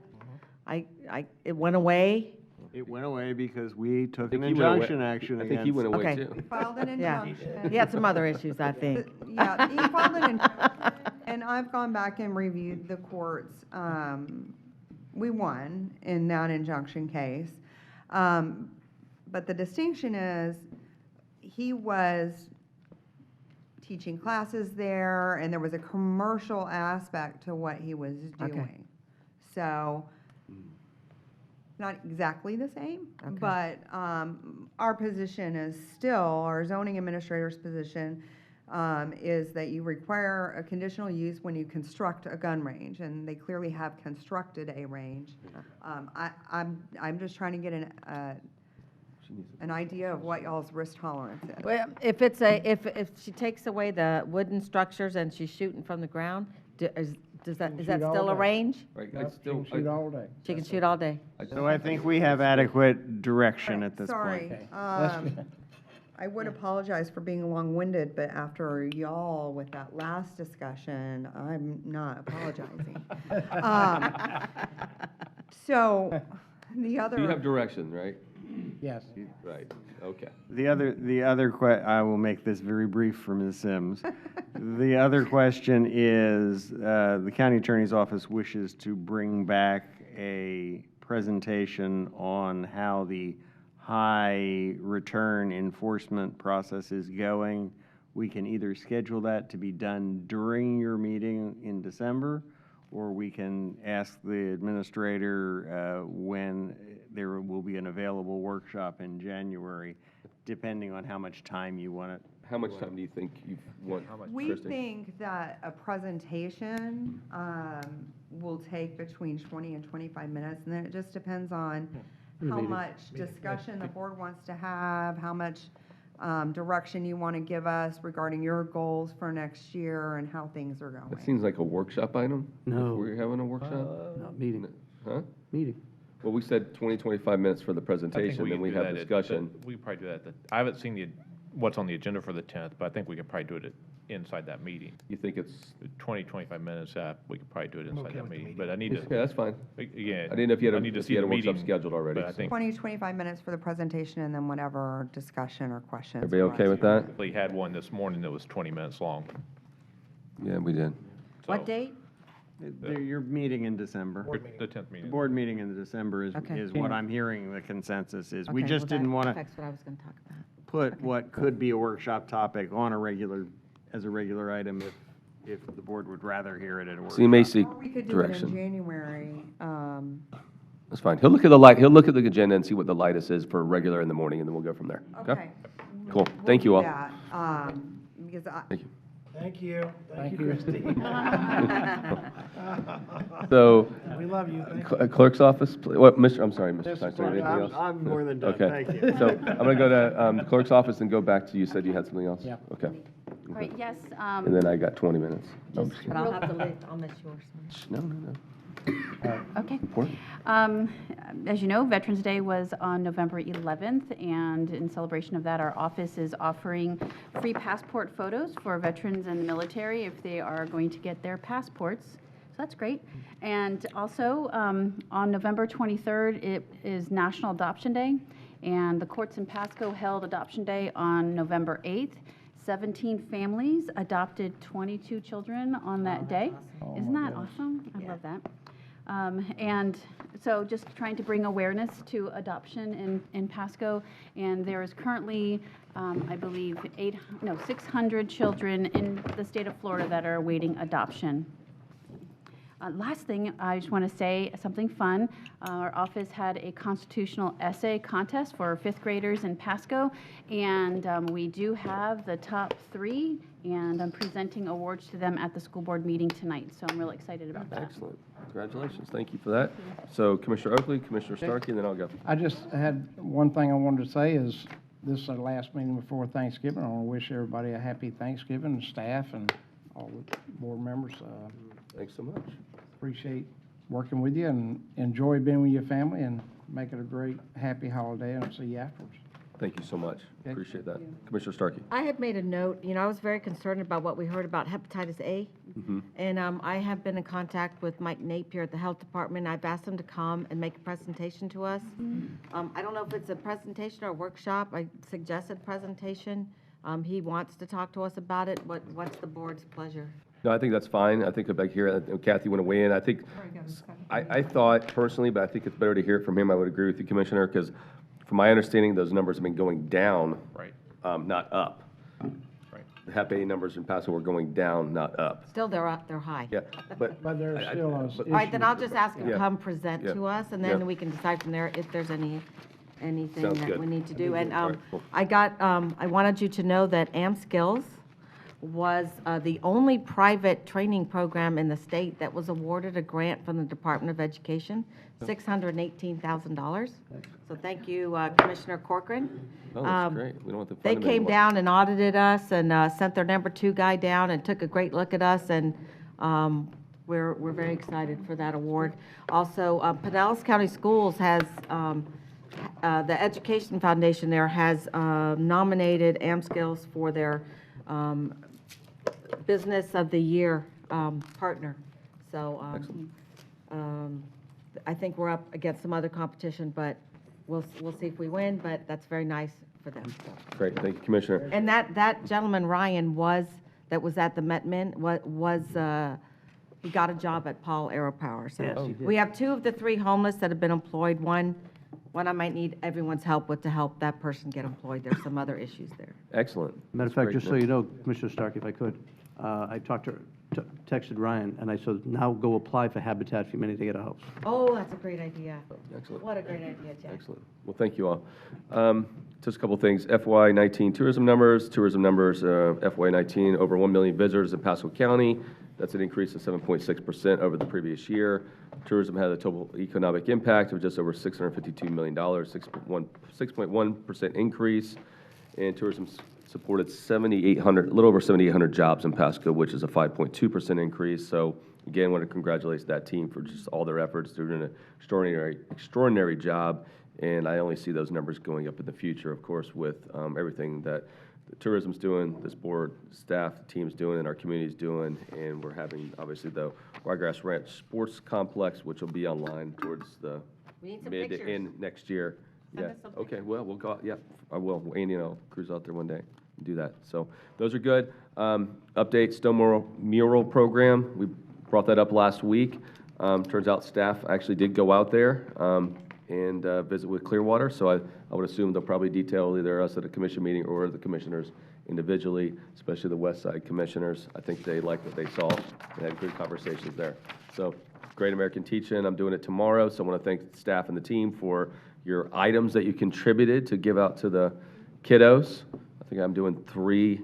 It went away. It went away because we took an think he went away- injunction action I against. think he went away Okay. too. He filed an Yeah, injunction. he had some other issues, I think. Yeah, he filed an injunction, and I've gone back and reviewed the courts. We won in that injunction case. But the distinction is, he was teaching classes there, and there was a commercial aspect to what he was doing. So, not exactly the same, Okay. but our position is still, our zoning administrator's position is that you require a conditional use when you construct a gun range, and they clearly have constructed a range. I'm just trying to get an idea of what y'all's risk tolerance is. Well, if she takes away the wooden structures and she's shooting from the ground, is that shoot all still a day. range? Right, Yep, I still, shoot all day. She can shoot all day. So I think we have adequate direction at this Sorry, point. I would apologize for being long-winded, but after y'all with that last discussion, I'm not apologizing. So, the other. you have direction, right? Yes. Right, okay. I will make this very brief for Ms. Sims. The other question is, the county attorney's office wishes to bring back a presentation on how the high return enforcement process is going. We can either schedule that to be done during your meeting in December, or we can ask the administrator when there will be an available workshop in January, depending on how much time you want it. How much time do you think you want, We Christie? think that a presentation will take between 20 and 25 minutes, and then it just depends on how much discussion the board wants to have, how much direction you want to give us regarding your goals for next year and how things are going. That seems like a workshop item? No. If we're having a workshop? No, meeting, Huh? meeting. Well, we said 20, 25 minutes for the I think presentation, then can we do have that at discussion. we could probably do that. I haven't seen what's on the agenda for the 10th, but I think we could probably do it inside that meeting. You think it's, 20, 25 minutes, we could probably do it inside that meeting. But I need yeah, to, that's fine. again. I didn't know if you had I a, need to if see you had a the workshop meeting, scheduled already. but I think 20, 25 minutes for the presentation, and then whatever discussion or questions. Everybody okay with that? we had one this morning that was 20 minutes long. Yeah, we did. What date? Your meeting in December. The 10th meeting. The board meeting in December Okay. is what I'm hearing the consensus is. We Okay, just well, that didn't want to affects what I was going to talk about. put what could be a workshop topic on as a regular item if the board would rather hear it at a workshop. So you may seek Or we could do it in direction. January. That's fine. He'll look at the light, he'll look at the agenda and see what the lightest is for regular in the morning, and then we'll go from there. Okay. Cool. We'll Thank you do all. that, because Thank you. Thank you. Thank you, Christie. So, We love you. Thank you. clerk's office, what, I'm sorry, Mr. Science, anything I'm- else? I'm more than done. Okay. Thank you. So I'm going to go to clerk's office and go back to, you said you had something else? Yeah. Okay. Right, yes. And then I got 20 minutes. No, I'm just But I'll have to leave, I'll miss yours. kidding. No. Okay. Important. As you know, Veterans Day was on November 11th, and in celebration of that, our office is offering free passport photos for veterans in the military if they are going to get their passports. So that's great. And also, on November 23rd, it is National Adoption Day, and the courts in Pasco held Adoption Day on November 8th. 17 families adopted 22 children on that day. Isn't that awesome? I love that. And So just trying to bring awareness to adoption in Pasco. And there is currently, I believe, 600 children in the state of Florida that are awaiting adoption. Last thing, I just want to say something fun. Our office had a constitutional essay contest for fifth graders in Pasco, and we do have the top 3, and I'm presenting awards to them at the school board meeting tonight, so I'm really excited about that. Excellent. Congratulations. Thank you for that. So Commissioner Oakley, Commissioner Starkey, and then I'll go. I just had one thing I wanted to say is this is our last meeting before Thanksgiving. I want to wish everybody a happy Thanksgiving, staff and all the board members. Thanks so much. Appreciate working with you and enjoy being with your family and make it a great, happy holiday, and I'll see you afterwards. Thank you so much. Appreciate that. Commissioner Starkey. I had made a note, I was very concerned about what we heard about hepatitis A. And I have been in contact with Mike Napier at the Health Department. I've asked him to come and make a presentation to us. I don't know if it's a presentation or a workshop. I suggested presentation. He wants to talk to us about it. What's the board's pleasure? No, I think that's fine. I think back here, Kathy want to weigh in. I think, I thought personally, but I think it's better to hear it from him. I would agree with you, Commissioner, because from my understanding, those numbers have been going down, Right. Not up. Right. The Hep A numbers in Pasco were going down, not up. Still, they're high. Yeah, but. But there's still a All right, then I'll just ask him to Yeah. come present Yeah. to us, and Yeah. then we can decide from there if there's anything Sounds that good. we need to do. And All right, cool. I wanted you to know that AmSkills was the only private training program in the state that was awarded a grant from the Department of Education, $618,000. So thank you, Commissioner Corcoran. Oh, that's great. We don't have to fund They them came anymore. down and audited us and sent their number 2 guy down and took a great look at us, and we're very excited for that award. Also, Pinellas County Schools has, the Education Foundation there has nominated AmSkills for their Business of the Year partner. So I think we're up against some other competition, but we'll see if we win, but that's very nice for them. So. Great, thank you, Commissioner. And that gentleman, Ryan, that was at the Metmin, he got a job at Paul AeroPower. So Yes, he did. we have 2 of the 3 homeless that have been employed. One I might need everyone's help with to help that person get employed. There's some other issues there. Excellent. Matter of That's fact, great just so news. you know, Commissioner Stark, if I could, I texted Ryan, and I said, now go apply for Habitat for Humanity to get a house. Oh, that's a great idea. Excellent. What a great idea, Jack. Excellent. Well, thank you all. Just a couple of things. FY19 tourism numbers, FY19, over 1 million visitors in Pasco County. That's an increase of 7.6% over the previous year. Tourism had a total economic impact of just over $652 million, 6.1% increase. And tourism supported 7,800, a little over 7,800 jobs in Pasco, which is a 5.2% increase. So again, I want to congratulate that team for just all their efforts. They're doing an extraordinary job. And I only see those numbers going up in the future, of course, with everything that the tourism's doing, this board, staff, the team's doing, and our community's doing. And we're having, obviously, the Wiregrass Ranch Sports Complex, which will be online towards the We need some mid to pictures. end next year. Send Yeah, us some okay, well, we'll go, yeah, I will. Andy and I'll cruise out there one day and do that. So those are good. Update, stone mural program. We brought that up last week. Turns out staff actually did go out there and visit with Clearwater. So I would assume they'll probably detail either us at a commission meeting or the commissioners individually, especially the West Side commissioners. I think they liked what they saw and had good conversations there. So Great American Teach-In, I'm doing it tomorrow. So I want to thank the staff and the team for your items that you contributed to give out to the kiddos. I think I'm doing 3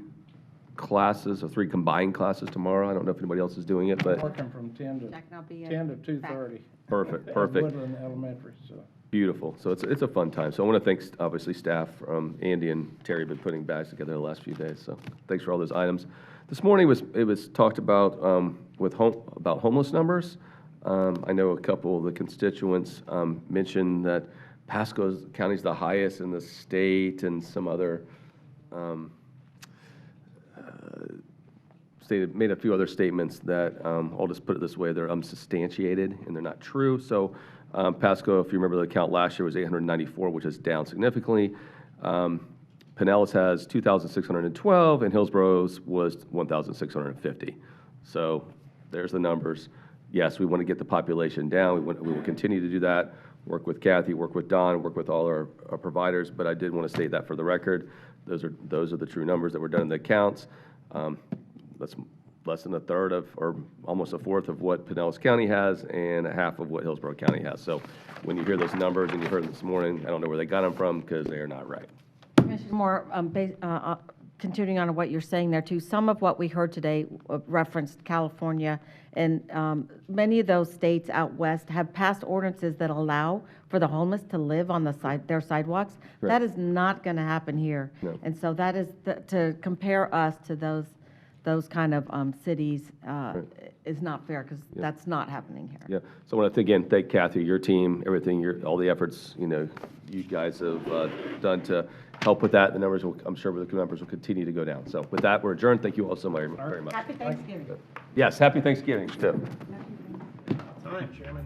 classes or 3 combined classes tomorrow. I don't know if anybody else is doing it, but Working from 10 to Jack, and I'll be 10 to 2:30. perfect, At perfect. Woodland Elementary, so. Beautiful. So it's a fun time. So I want to thank, obviously, staff. Andy and Terry have been putting bags together the last few days. So thanks for all those items. This morning it was talked about about homeless numbers. I know a couple of the constituents mentioned that Pasco County's the highest in the state, and some other made a few other statements that I'll just put it this way: they're unsubstantiated and they're not true. So Pasco, if you remember the count last year, was 894, which is down significantly. Pinellas has 2,612, and Hillsboro's was 1,650. So there's the numbers. yes, we want to get the population down. We will continue to do that, work with Kathy, work with Don, work with all our providers, but I did want to state that for the record. Those are the true numbers that were done in the accounts. That's less than a third of, or almost a fourth of what Pinellas County has and a half of what Hillsborough County has. So when you hear those numbers, and you heard them this morning, I don't know where they got them from, because they are not right. Commissioner Moore, continuing on what you're saying there too, some of what we heard today referenced California, and many of those states out west have passed ordinances that allow for the homeless to live on their sidewalks. Right. That is not going to happen here. No. And so that is, to compare us to those kind of cities is not fair, because that's not happening here. Yeah. So I want to, again, thank Kathy, your team, everything, all the efforts, you guys have done to help with that. The numbers, I'm sure the numbers will continue to go down. So with that, we're adjourned. Thank you all so very much. Happy Thanksgiving. Yes, happy Thanksgiving, too. Time, Chairman.